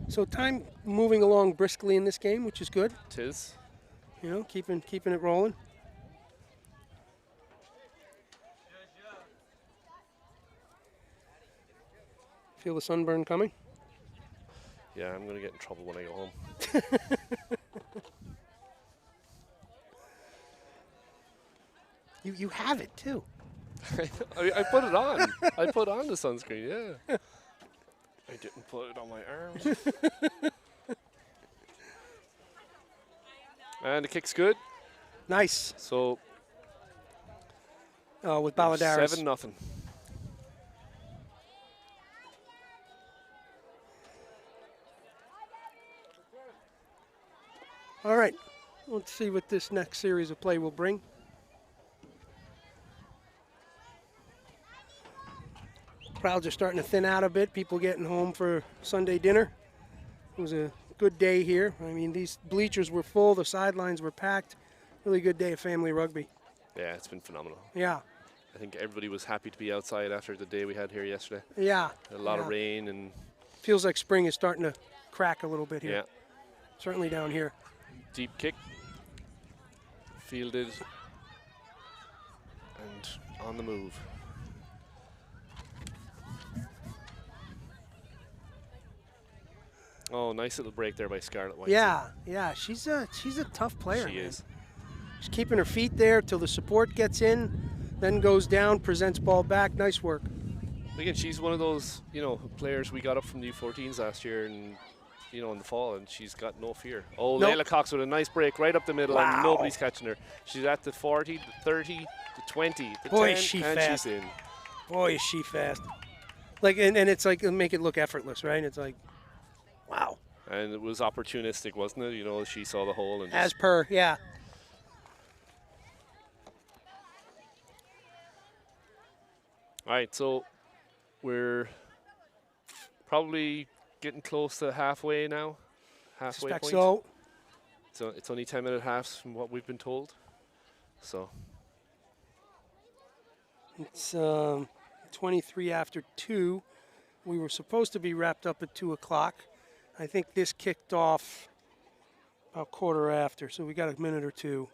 So time moving along briskly in this game, which is good. Tis. You know, keeping it rolling. Feel the sunburn coming? Yeah, I'm going to get in trouble when I go home. You have it too. I put it on. I put on the sunscreen, yeah. I didn't put it on my arms. And the kick's good. Nice. So With Balladaris. 7-0. All right. Let's see what this next series of play will bring. Crowds are starting to thin out a bit. People getting home for Sunday dinner. It was a good day here. I mean, these bleachers were full. The sidelines were packed. Really good day of family rugby. Yeah, it's been phenomenal. Yeah. I think everybody was happy to be outside after the day we had here yesterday. Yeah. A lot of rain and... Feels like spring is starting to crack a little bit here. Yeah. Certainly down here. Deep kick. Fielded. And on the move. Oh, nice little break there by Scarlett White. Yeah, yeah. She's a tough player. She man. is. She's keeping her feet there till the support gets in, then goes down, presents ball back. Nice work. Again, she's one of those, players we got up from the U14s last year and, in the fall, and she's got no fear. Oh, Nope. Layla Cox with a nice break right up the middle, Wow. and nobody's catching her. She's at the 40, the 30, the 20, the Boy, 10, is she and fast. she's in. Boy, is she fast. Like, and it's like, make it look effortless, right? It's like, wow. And it was opportunistic, wasn't it? She saw the hole and As just per, yeah. All right, so we're probably getting close to halfway now. Halfway Suspect point. so. So it's only 10-minute halves from what we've been told. So It's 23 after 2. We were supposed to be wrapped up at 2 o'clock. I think this kicked off about quarter after, so we got a minute or two.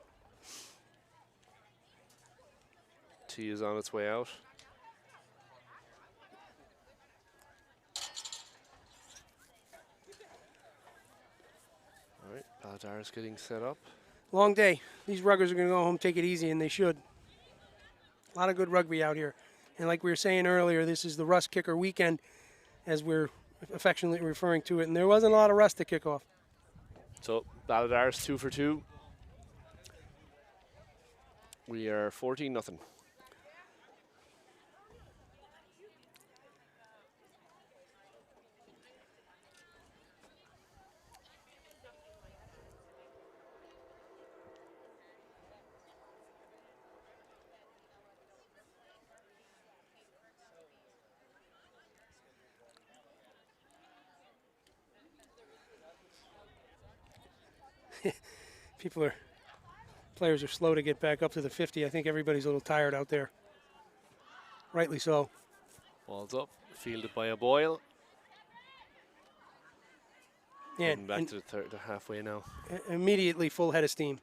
T is on its way out. All right, Balladara's getting set up. Long day. These ruggers are going to go home, take it easy, and they should. A lot of good rugby out here. And like we were saying earlier, this is the rust kicker weekend, as we're affectionately referring to it. And there wasn't a lot of rust to kick off. So Balladara's 2 for 2. We are 14-0. Players are slow to get back up to the 50. I think everybody's a little tired out there. Rightly so. Ball's up, fielded by a Boyle. Yeah, Heading back to the halfway now. immediately full head of steam.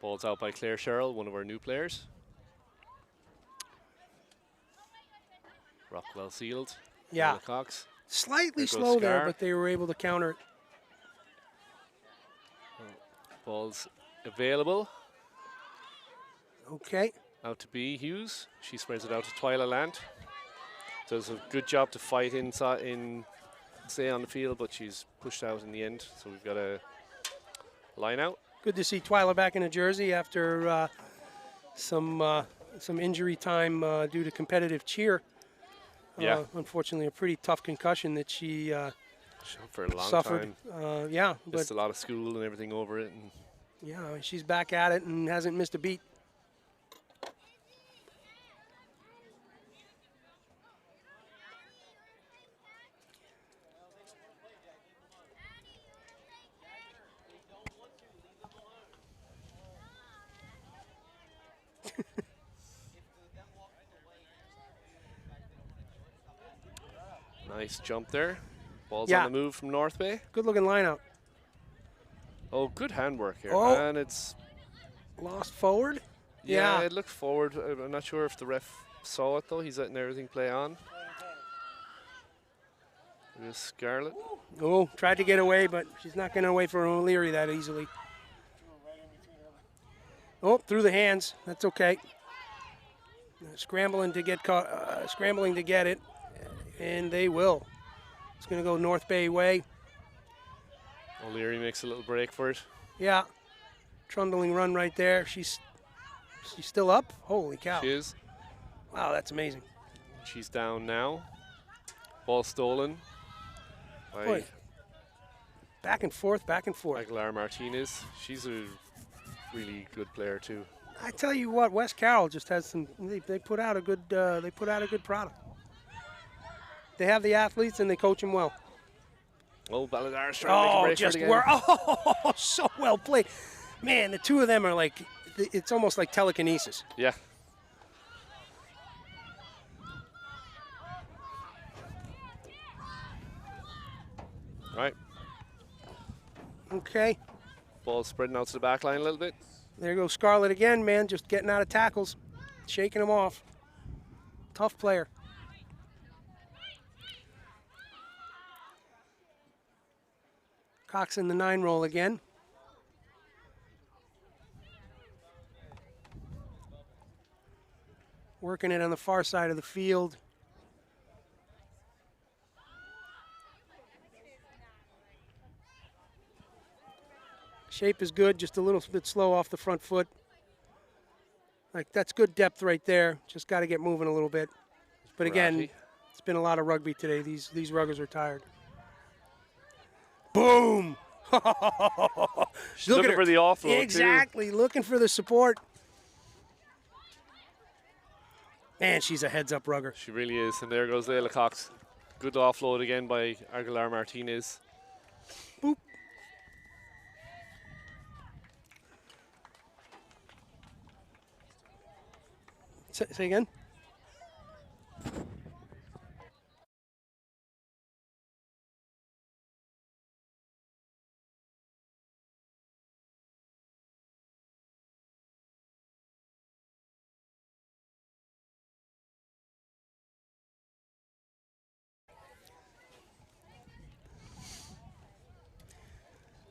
Ball's out by Claire Sherrill, one of our new players. Rockwell sealed. Yeah. Layla Cox. Slightly There goes slow there, Scar. but they were able to counter it. Ball's available. Okay. Out to B, Hughes. She spreads it out to Twyla Land. Does a good job to fight stay on the field, but she's pushed out in the end. So we've got a line out. Good to see Twyla back in a jersey after some injury time due to competitive cheer. Yeah. Unfortunately, a pretty tough concussion that she She's out for a long suffered. time. Yeah, Missed but a lot of school and everything over it. And yeah, she's back at it and hasn't missed a beat. nice jump there. Ball's Yeah. on the move from North Bay. Good looking lineup. Oh, good handwork here. Oh. And it's, Lost forward. yeah, it looked forward. I'm not sure if the ref saw it, though. He's letting everything play on. Miss Scarlett. Oh, tried to get away, but she's not getting away from O'Leary that easily. Oh, through the hands. That's okay. Scrambling to get scrambling to get it, and they will. It's going to go North Bay way. O'Leary makes a little break for it. Yeah, trundling run right there. She's still up. Holy cow! She is. Wow, that's amazing. She's down now. Ball stolen by Boy, back and forth, back and forth. Aguilar Martinez. She's a really good player too. I tell you what, West Carroll just has some. They put out a good. They put out a good product. They have the athletes and they coach them well. Oh, Balladar's trying to make a break just for it again. were. Oh, so well played. Man, the two of them are like. It's almost like telekinesis. Yeah. Right. Okay. Ball spreading out to the back line a little bit. There goes Scarlett again, man. Just getting out of tackles, shaking them off. Tough player. Cox in the 9 roll again. Working it on the far side of the field. Shape is good, just a little bit slow off the front foot. Like, that's good depth right there. Just got to get moving a little bit. But again, Ratty. it's been a lot of rugby today. These ruggers are tired. Boom! She's looking for the offload Exactly, looking for the support. Man, she's a heads-up rugger. She really is. And there goes Layla Cox. Good offload again by Aguilar Martinez. Boop. Say again?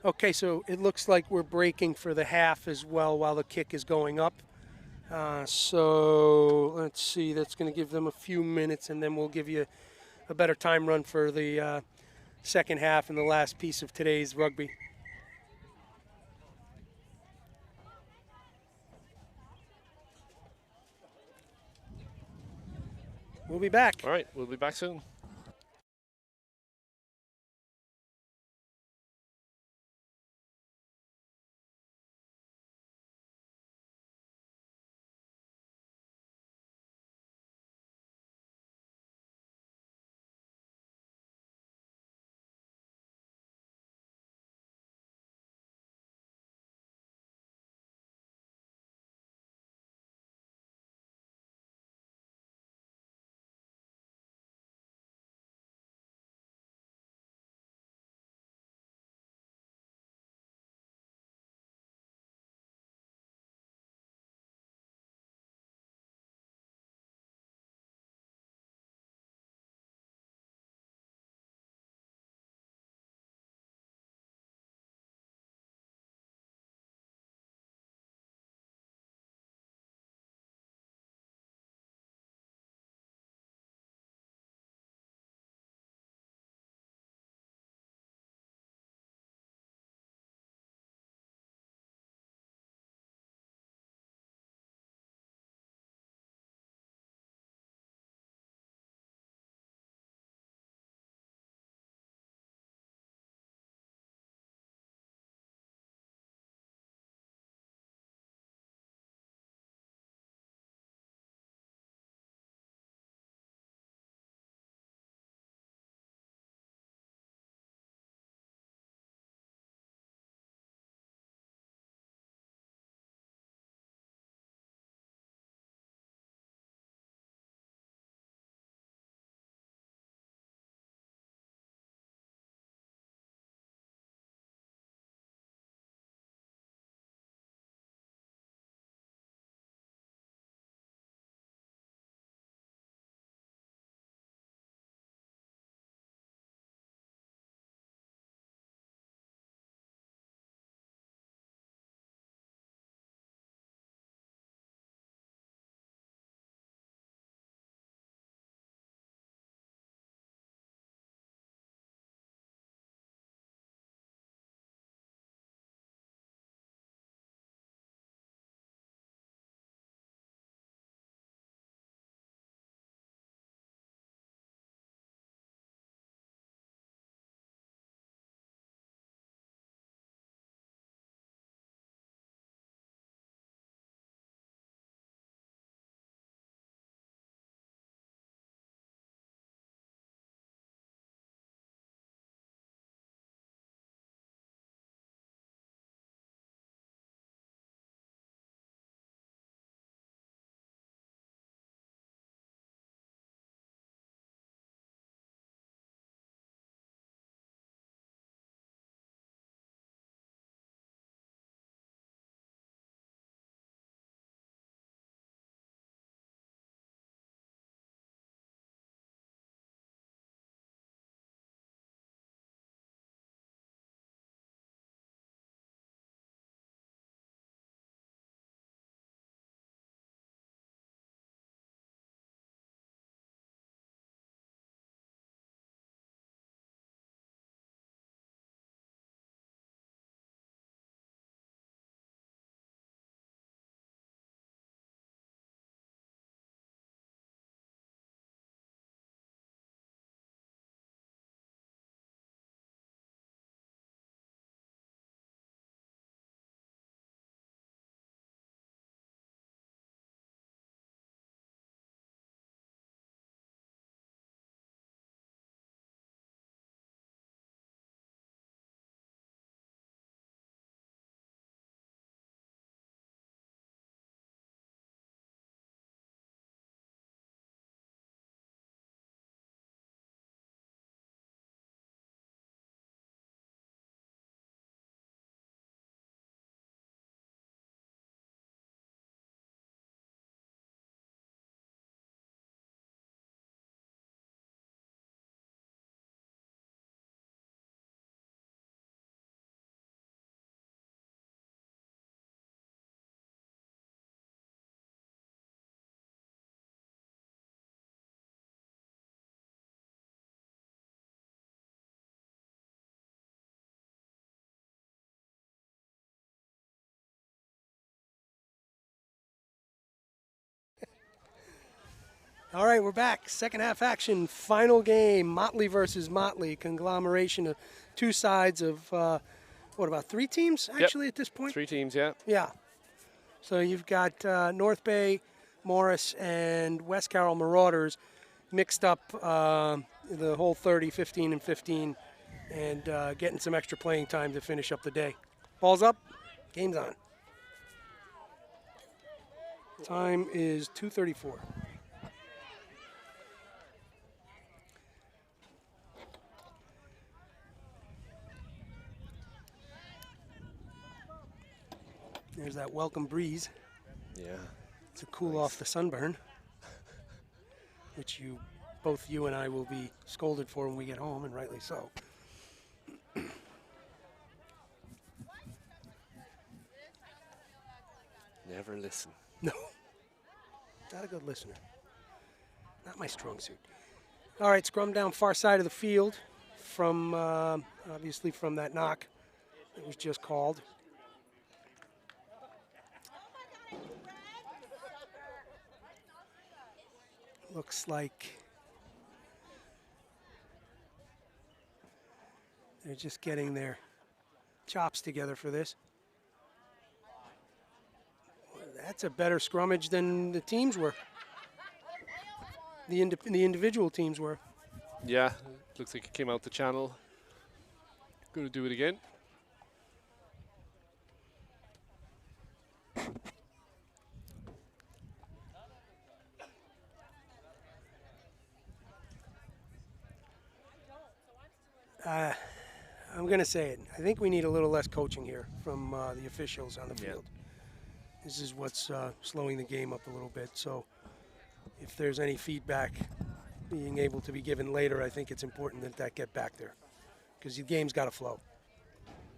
Okay, so it looks like we're breaking for the half as well while the kick is going up. So let's see, that's going to give them a few minutes, and then we'll give you a better time run for the second half and the last piece of today's rugby. We'll be back. All right, we'll be back soon. All right, we're back. Second half action, final game. Motley versus Motley, conglomeration of two sides of, what, about three teams actually at this point? 3 teams, yeah. Yeah. So you've got North Bay, Morris, and West Carroll Marauders mixed up the whole 30, 15, and 15, and getting some extra playing time to finish up the day. Ball's up, game's on. Time is 2:34. There's that welcome breeze Yeah. to cool off the sunburn, which both you and I will be scolded for when we get home, and rightly so. Never listen. No, not a good listener. Not my strong suit. All right, scrum down far side of the field from, obviously from that knock that was just called. Looks like they're just getting their chops together for this. That's a better scrummage than the teams were. The individual teams were. Yeah, looks like it came out the channel. Gonna do it again. I'm going to say it. I think we need a little less coaching here from the officials on the field. This is what's slowing the game up a little bit. So if there's any feedback being able to be given later, I think it's important that get back there because the game's got to flow.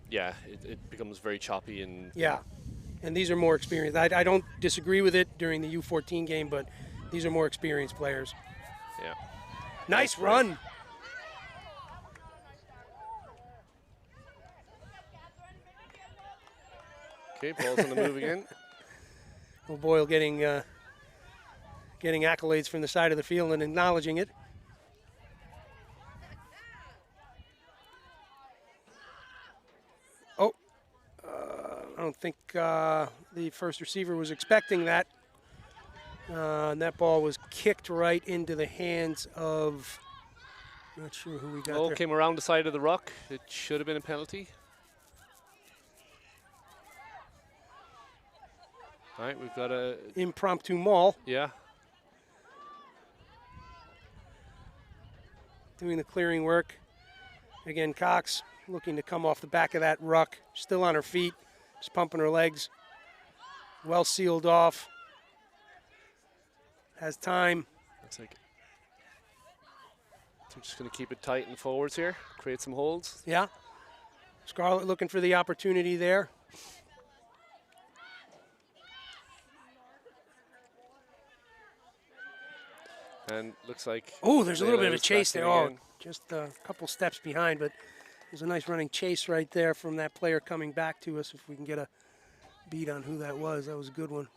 Yeah, it becomes very choppy and Yeah, and these are more experienced. I don't disagree with it during the U14 game, but these are more experienced players. yeah. Nice run. Okay, ball's on the move again. Well, Boyle getting accolades from the side of the field and acknowledging it. Oh, I don't think the first receiver was expecting that. And that ball was kicked right into the hands of, not sure who we got Ball there. came around the side of the ruck. It should have been a penalty. All right, we've got a, Impromptu maul. yeah. Doing the clearing work. Again, Cox looking to come off the back of that ruck. Still on her feet, just pumping her legs. Well sealed off. Has time. Looks like they're just going to keep it tight and forwards here, create some holds. Yeah. Scarlett looking for the opportunity there. And looks like... Oh, there's a little bit of a Layla's chase back there. in Oh, again. just a couple steps behind, but there's a nice running chase right there from that player coming back to us. If we can get a beat on who that was a good one.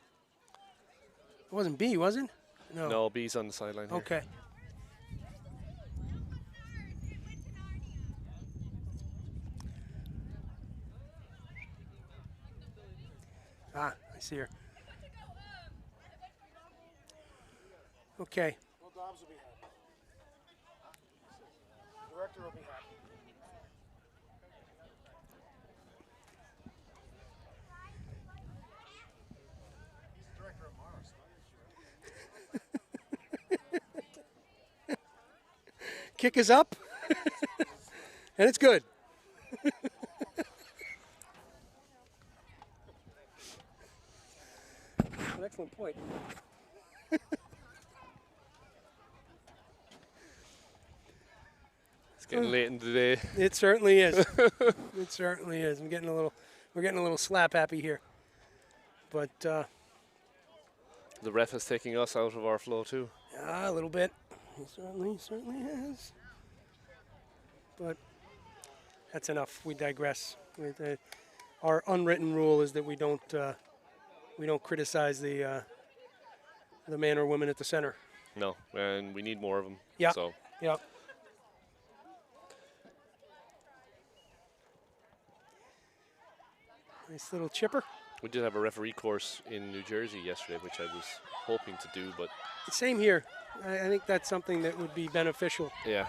It wasn't B, was it? No. No, B's on the sideline here. Okay. Ah, I see her. Okay. Well, Dobbs will be happy. Director will be happy. He's the director of Morris. Kick is up, and it's good. An excellent point. It's getting late in the day. It certainly is. It certainly is. We're getting a little slap happy here, but The ref is taking us out of our flow too. a little bit. He certainly has. But that's enough. We digress. Our unwritten rule is that we don't criticize the man or woman at the center. No, and we need more of them. Yeah. So Yep. Nice little chipper. we did have a referee course in New Jersey yesterday, which I was hoping to do, but Same here. I think that's something that would be beneficial. yeah,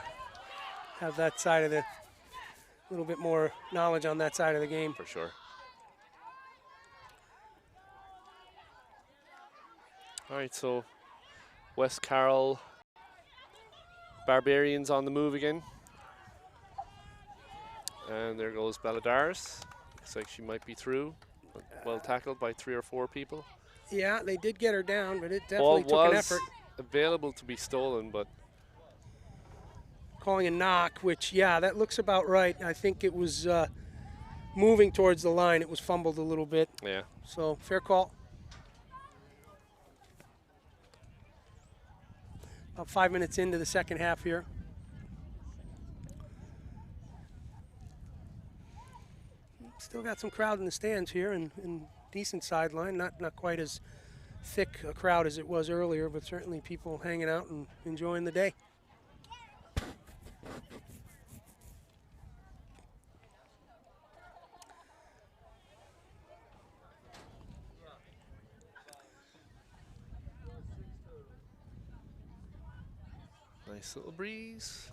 Have that side of the, little bit more knowledge on that side of the game. for sure. All right, so West Carroll Barbarians on the move again. And there goes Balladaris. Looks like she might be through. Well tackled by 3 or 4 people. Yeah, they did get her down, but it Ball definitely took an was effort. available to be stolen, but Calling a knock, which, yeah, that looks about right. I think it was moving towards the line. It was fumbled a little bit. yeah. So, fair call. About 5 minutes into the second half here. Still got some crowd in the stands here and decent sideline. Not quite as thick a crowd as it was earlier, but certainly people hanging out and enjoying the day. Nice little breeze.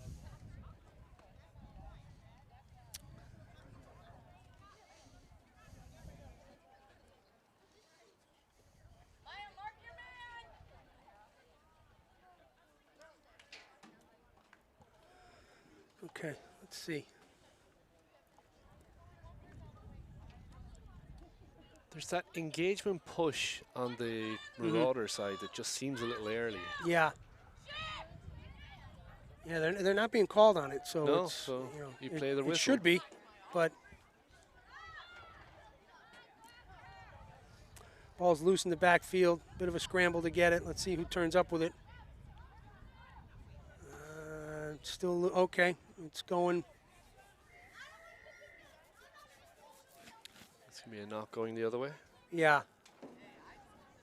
Okay, let's see. There's that engagement push on the Marauder side that just seems a little early. Yeah. Yeah, they're not being called on it, so No, it's, so you know, you play the it whistle. should be, but ball's loose in the backfield. Bit of a scramble to get it. Let's see who turns up with it. Still okay. It's going. It's gonna be a knock going the other way. Yeah.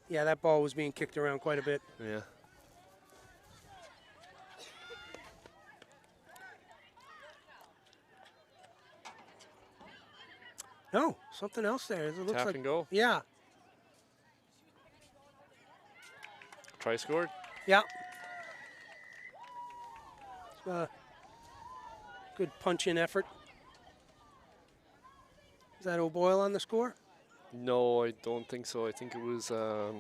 Yeah, that ball was being kicked around quite a bit. Yeah. No, something else there. It looks Tap like and go. Yeah. Try scored. Yeah. Good punch-in effort. Is that O'Boyle on the score? No, I don't think so. I think it was. I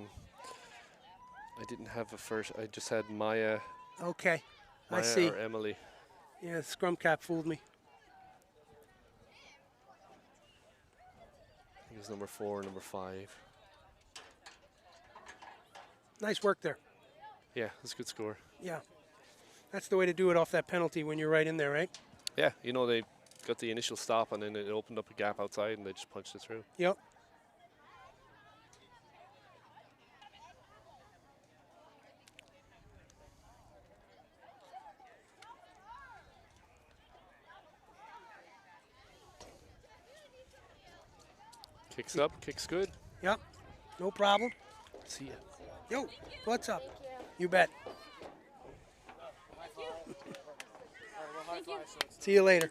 didn't have a first. I just had Maya. Okay, Maya I see. Or Emily. Yeah, the scrum cap fooled me. I think it was number 4, number 5. Nice work there. Yeah, that's a good score. Yeah. That's the way to do it off that penalty when you're right in there, right? Yeah, you know, they got the initial stop and then it opened up a gap outside and they just punched it through. Yep. Kicks up, kicks good. Yep. No problem. See ya. Yo, what's up? You bet. See you later.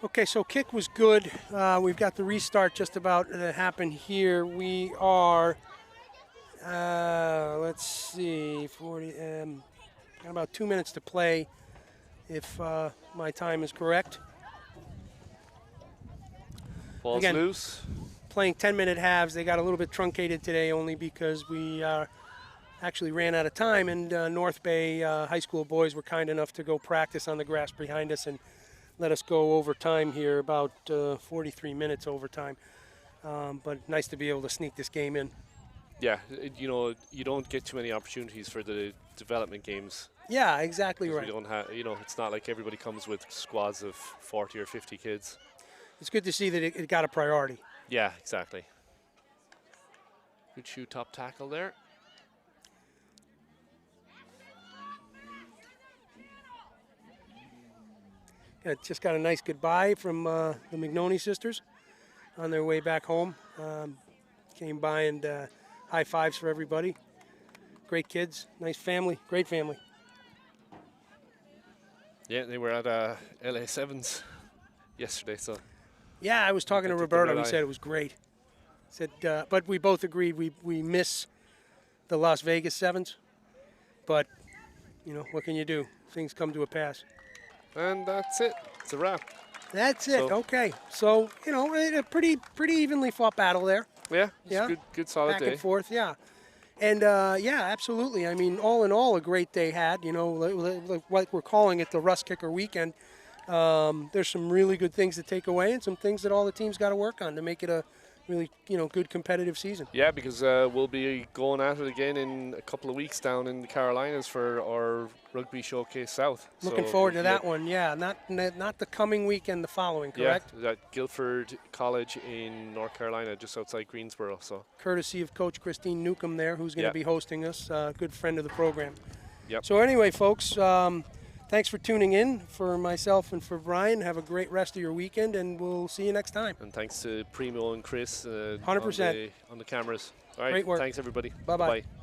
Okay, so kick was good. We've got the restart just about to happen here. We are, let's see, 40, got about 2 minutes to play if my time is correct. Ball's Again, loose. Playing 10-minute halves. They got a little bit truncated today only because we actually ran out of time, and North Bay High School boys were kind enough to go practice on the grass behind us and let us go overtime here, about 43 minutes overtime. But nice to be able to sneak this game in. Yeah, you know, you don't get too many opportunities for the development games. Yeah, exactly 'Cause right. We don't have, you know, it's not like everybody comes with squads of 40 or 50 kids. It's good to see that it got a priority. Yeah, exactly. Good shoe top tackle there. Just got a nice goodbye from the McNoney sisters on their way back home. Came by and high fives for everybody. Great kids, nice family, great family. Yeah, they were at LA Sevens yesterday, so. Yeah, I was talking to They took the Roberto. red He eye. said it was great. Said, but we both agreed we miss the Las Vegas Sevens. But, you know, what can you do? Things come to a pass. And that's it. It's a wrap. That's it. So- Okay. So, you know, a pretty evenly fought battle there. Yeah, it's Yeah. a good solid Back day. and forth, yeah. And, yeah, absolutely. I mean, all in all, a great day had. You know, like we're calling it the Rust Kicker Weekend. There's some really good things to take away and some things that all the teams got to work on to make it a really, you know, good competitive season. Yeah, because we'll be going at it again in a couple of weeks down in the Carolinas for our Rugby Showcase South. Looking So forward to we'll that be one, yeah. Not the coming weekend, the following, at- correct? Yeah, at Guilford College in North Carolina, just outside Greensboro. So Courtesy of Coach Christine Newcomb there, who's going to Yeah. be hosting us, good friend of the program. Yep. So anyway, folks, thanks for tuning in. For myself and for Brian, have a great rest of your weekend, and we'll see you next time. and thanks to Primo and Chris 100%. on the cameras. All right, Great work. thanks everybody. Bye-bye. Bye.